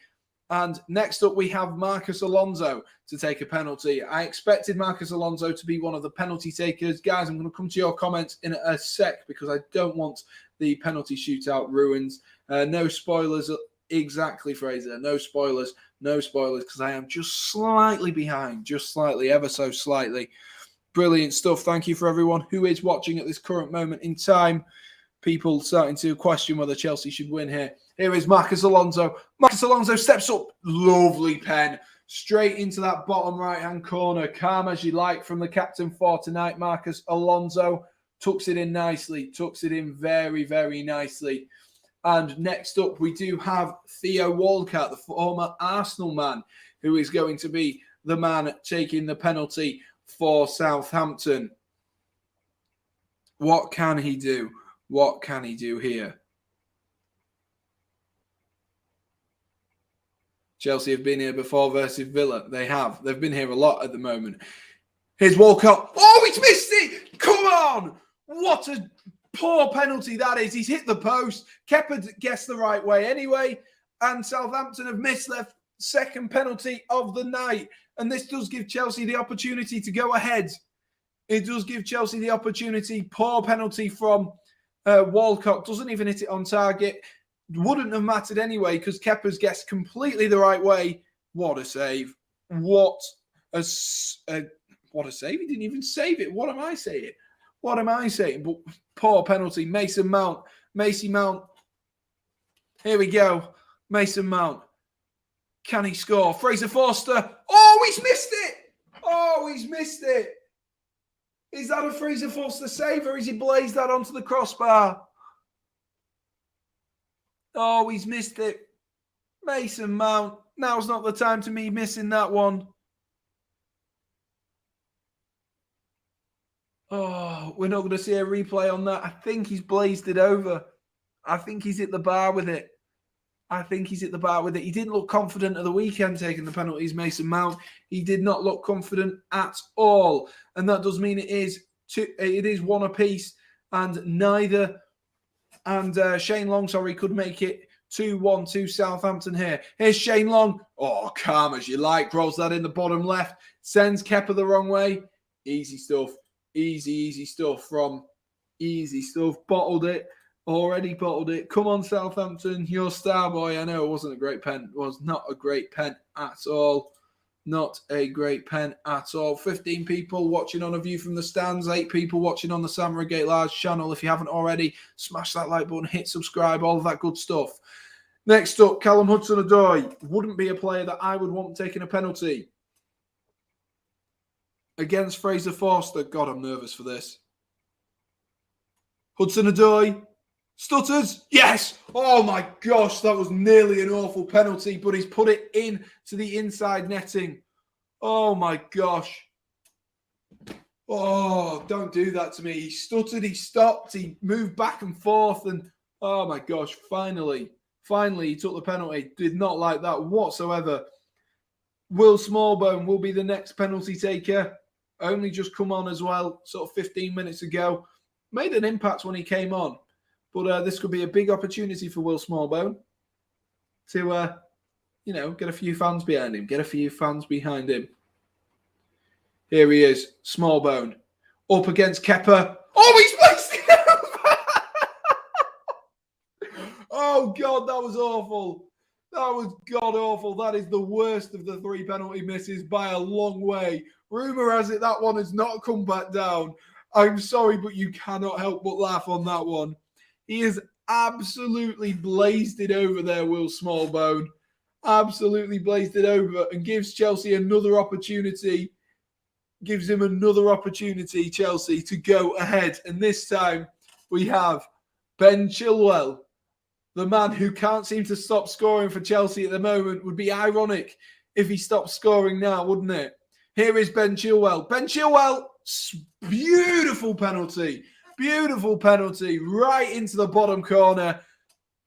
And next up, we have Marcus Alonso to take a penalty. I expected Marcus Alonso to be one of the penalty takers. Guys, I'm going to come to your comments in a sec because I don't want the penalty shootout ruined. No spoilers. Exactly, Fraser. No spoilers. No spoilers because I am just slightly behind. Just slightly, ever so slightly. Brilliant stuff. Thank you for everyone who is watching at this current moment in time. People starting to question whether Chelsea should win here. Here is Marcus Alonso. Marcus Alonso steps up. Lovely pen. Straight into that bottom right-hand corner. Calm as you like from the captain for tonight. Marcus Alonso tucks it in nicely. Tucks it in very, very nicely. And next up, we do have Theo Walcott, the former Arsenal man, who is going to be the man taking the penalty for Southampton. What can he do? What can he do here? Chelsea have been here before versus Villa. They have. They've been here a lot at the moment. Here's Walcott. Oh, he's missed it. Come on. What a poor penalty that is. He's hit the post. Kepa guessed the right way anyway. And Southampton have missed their second penalty of the night. And this does give Chelsea the opportunity to go ahead. It does give Chelsea the opportunity. Poor penalty from Walcott. Doesn't even hit it on target. Wouldn't have mattered anyway because Kepa's guessed completely the right way. What a save. What a save. He didn't even save it. What am I saying? What am I saying? But poor penalty. Mason Mount. Here we go. Mason Mount. Can he score? Fraser Forster. Oh, he's missed it. Oh, he's missed it. Is that a Fraser Forster save or is he blazed that onto the crossbar? Oh, he's missed it. Mason Mount. Now's not the time to me missing that one. Oh, we're not going to see a replay on that. I think he's blazed it over. I think he's hit the bar with it. He didn't look confident at the weekend taking the penalties, Mason Mount. He did not look confident at all. And that does mean it is one apiece. And Shane Long, could make it 2-1 to Southampton here. Here's Shane Long. Oh, calm as you like. Rolls that in the bottom left. Sends Kepa the wrong way. Easy stuff. Easy stuff from Easy Stuff. Bottled it. Already bottled it. Come on, Southampton. You're star boy. I know it wasn't a great pen. It was not a great pen at all. Not a great pen at all. 15 people watching on A View from the Stands, 8 people watching on the Sam Redgate-Large channel. If you haven't already, smash that like button, hit subscribe, all of that good stuff. Next up, Callum Hudson-Odoi wouldn't be a player that I would want taking a penalty. Against Fraser Forster. God, I'm nervous for this. Hudson-Odoi stutters. Yes! Oh my gosh, that was nearly an awful penalty, but he's put it in to the inside netting. Oh my gosh. Oh, don't do that to me. He stuttered, he stopped, he moved back and forth, and oh my gosh, finally he took the penalty. Did not like that whatsoever. Will Smallbone will be the next penalty taker. Only just come on as well, sort of 15 minutes ago. Made an impact when he came on. But this could be a big opportunity for Will Smallbone to, get a few fans behind him. Get a few fans behind him. Here he is, Smallbone. Up against Kepa. Oh, he's placed it! Oh, God, that was awful. That was god-awful. That is the worst of the 3 penalty misses by a long way. Rumour has it that one has not come back down. I'm sorry, but you cannot help but laugh on that one. He is absolutely blazed it over there, Will Smallbone. Absolutely blazed it over and gives Chelsea another opportunity. Gives him another opportunity, Chelsea, to go ahead. And this time we have Ben Chilwell, the man who can't seem to stop scoring for Chelsea at the moment. Would be ironic if he stopped scoring now, wouldn't it? Here is Ben Chilwell. Ben Chilwell, beautiful penalty. Beautiful penalty right into the bottom corner.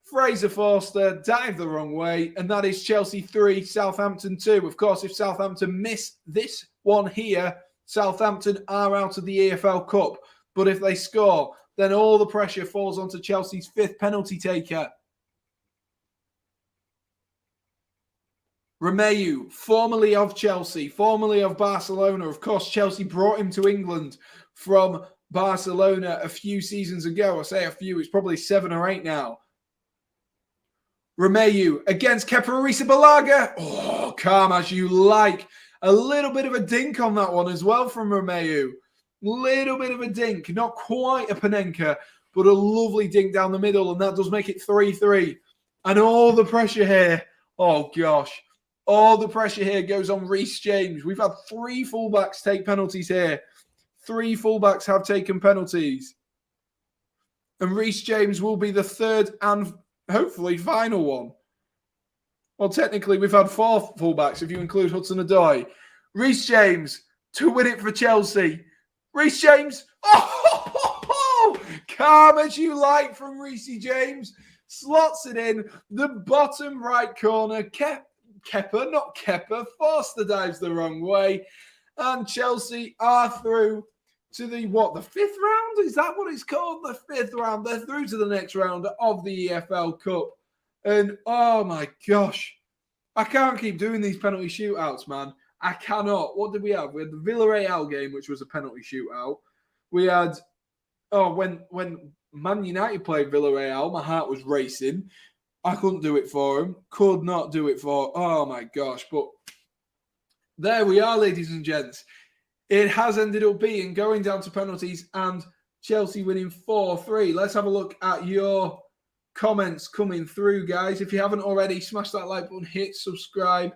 Fraser Forster dived the wrong way, and that is Chelsea 3, Southampton 2. Of course, if Southampton miss this one here, Southampton are out of the EFL Cup. But if they score, then all the pressure falls onto Chelsea's 5th penalty taker. Romeu, formerly of Chelsea, formerly of Barcelona. Of course, Chelsea brought him to England from Barcelona a few seasons ago. I say a few, it's probably 7 or 8 now. Romeu against Kepa Arrizabalaga. Oh, calm as you like. A little bit of a dink on that one as well from Romeu. Little bit of a dink. Not quite a Panenka, but a lovely dink down the middle, and that does make it 3-3. And all the pressure here, oh gosh, all the pressure here goes on Reece James. We've had 3 fullbacks take penalties here. 3 fullbacks have taken penalties. And Reece James will be the 3rd and hopefully final one. Well, technically, we've had 4 fullbacks if you include Hudson-Odoi. Reece James to win it for Chelsea. Reece James. Oh, calm as you like from Reece James. Slots it in the bottom right corner. Kepa, not Kepa. Forster dives the wrong way. And Chelsea are through to the 5th round? Is that what it's called? The 5th round. They're through to the next round of the EFL Cup. And oh my gosh, I can't keep doing these penalty shootouts, man. I cannot. What did we have? We had the Villarreal game, which was a penalty shootout. We had, when Man United played Villarreal, my heart was racing. I couldn't do it for them. Could not do it for, oh my gosh. But there we are, ladies and gents. It has ended up being going down to penalties and Chelsea winning 4-3. Let's have a look at your comments coming through, guys. If you haven't already, smash that like button, hit subscribe.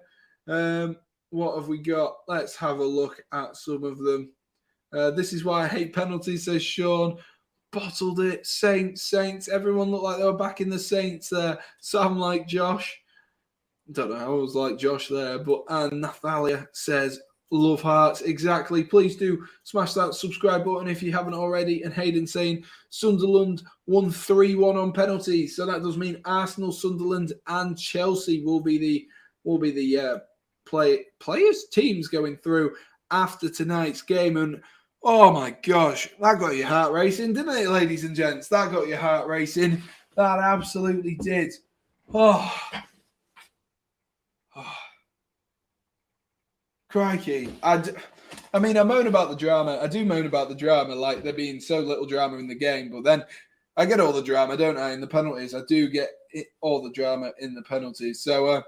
What have we got? Let's have a look at some of them. This is why I hate penalties, says Sean. Bottled it. Saints. Everyone looked like they were back in the Saints there. Sam like Josh. Don't know. I always like Josh there. But Nathalia says, love hearts. Exactly. Please do smash that subscribe button if you haven't already. And Hayden saying Sunderland won 3-1 on penalties. So that does mean Arsenal, Sunderland, and Chelsea will be the teams going through after tonight's game. And oh my gosh, that got your heart racing, didn't it, ladies and gents? That got your heart racing. That absolutely did. Oh. Crikey. I moan about the drama. I do moan about the drama, like there being so little drama in the game, but then I get all the drama, don't I, in the penalties. I do get all the drama in the penalties. So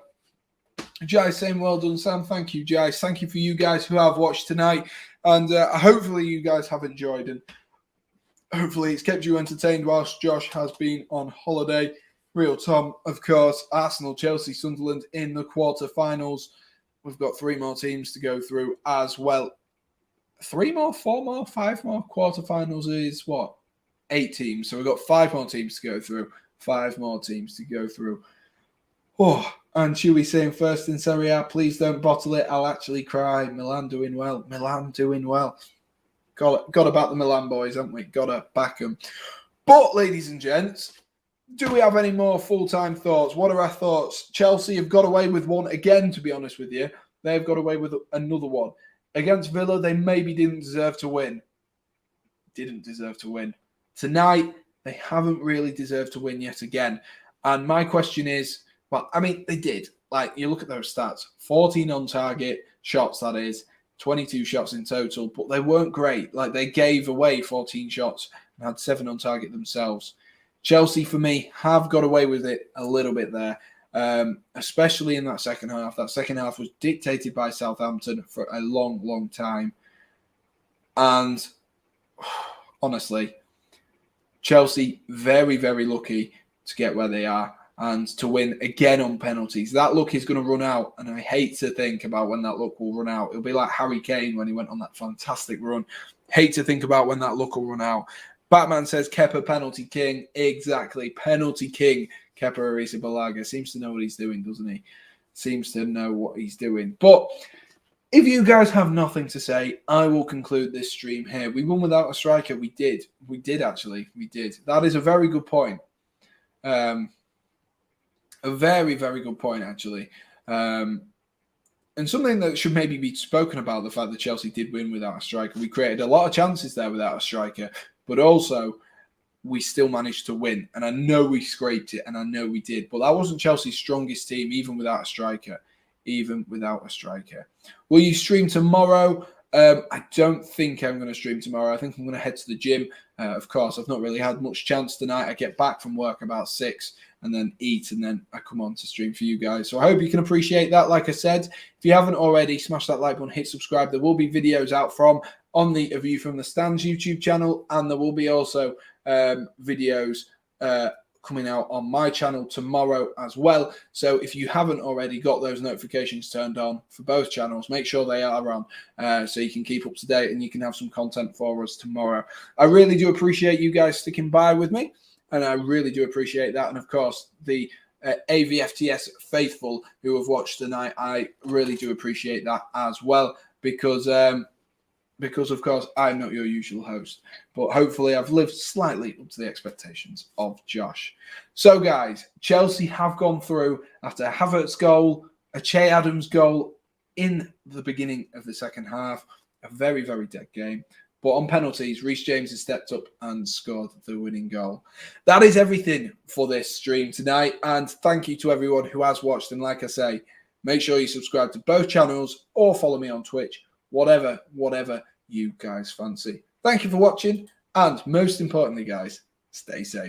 Jai saying well done, Sam. Thank you, Jai. Thank you for you guys who have watched tonight. And hopefully you guys have enjoyed, and hopefully it's kept you entertained whilst Josh has been on holiday. Real Tom, of course, Arsenal, Chelsea, Sunderland in the quarterfinals. We've got 3 more teams to go through as well. 3 more, 4 more, 5 more. Quarterfinals is what? 8 teams. So we've got 5 more teams to go through. 5 more teams to go through. Oh, and Chewy saying first in Serie A, please don't bottle it. I'll actually cry. Milan doing well. Milan doing well. Got to back the Milan boys, haven't we? Got to back them. But, ladies and gents, do we have any more full-time thoughts? What are our thoughts? Chelsea have got away with one again, to be honest with you. They've got away with another one. Against Villa, they maybe didn't deserve to win. Tonight, they haven't really deserved to win yet again. And my question is, well, I mean, they did. Like, you look at those stats. 14 on-target shots, that is. 22 shots in total. But they weren't great. Like, they gave away 14 shots and had 7 on target themselves. Chelsea, for me, have got away with it a little bit there, especially in that second half. That second half was dictated by Southampton for a long, long time. And honestly, Chelsea, very, very lucky to get where they are and to win again on penalties. That luck is going to run out, and I hate to think about when that luck will run out. It'll be like Harry Kane when he went on that fantastic run. Hate to think about when that luck will run out. Batman says Kepa penalty king. Exactly. Penalty king. Kepa Arrizabalaga seems to know what he's doing, doesn't he? Seems to know what he's doing. But if you guys have nothing to say, I will conclude this stream here. We won without a striker. We did. We did, actually. We did. That is a very good point. A very, very good point, actually. And something that should maybe be spoken about, the fact that Chelsea did win without a striker. We created a lot of chances there without a striker. But also, we still managed to win. And I know we scraped it, and I know we did. But that wasn't Chelsea's strongest team, even without a striker. Will you stream tomorrow? I don't think I'm going to stream tomorrow. I think I'm going to head to the gym. Of course, I've not really had much chance tonight. I get back from work about 6 and then eat, and then I come on to stream for you guys. So I hope you can appreciate that. Like I said, if you haven't already, smash that like button, hit subscribe. There will be videos out on the A View from the Stands YouTube channel, and there will be also videos coming out on my channel tomorrow as well. So if you haven't already got those notifications turned on for both channels, make sure they are on so you can keep up to date and you can have some content for us tomorrow. I really do appreciate you guys sticking by with me, and I really do appreciate that. And of course, the AVFTS faithful who have watched tonight, I really do appreciate that as well, because of course, I'm not your usual host. But hopefully I've lived slightly up to the expectations of Josh. So, guys, Chelsea have gone through after a Havertz goal, a Che Adams goal in the beginning of the second half. A very, very dead game. But on penalties, Reece James has stepped up and scored the winning goal. That is everything for this stream tonight. And thank you to everyone who has watched. And like I say, make sure you subscribe to both channels or follow me on Twitch. Whatever you guys fancy. Thank you for watching, and most importantly, guys, stay safe.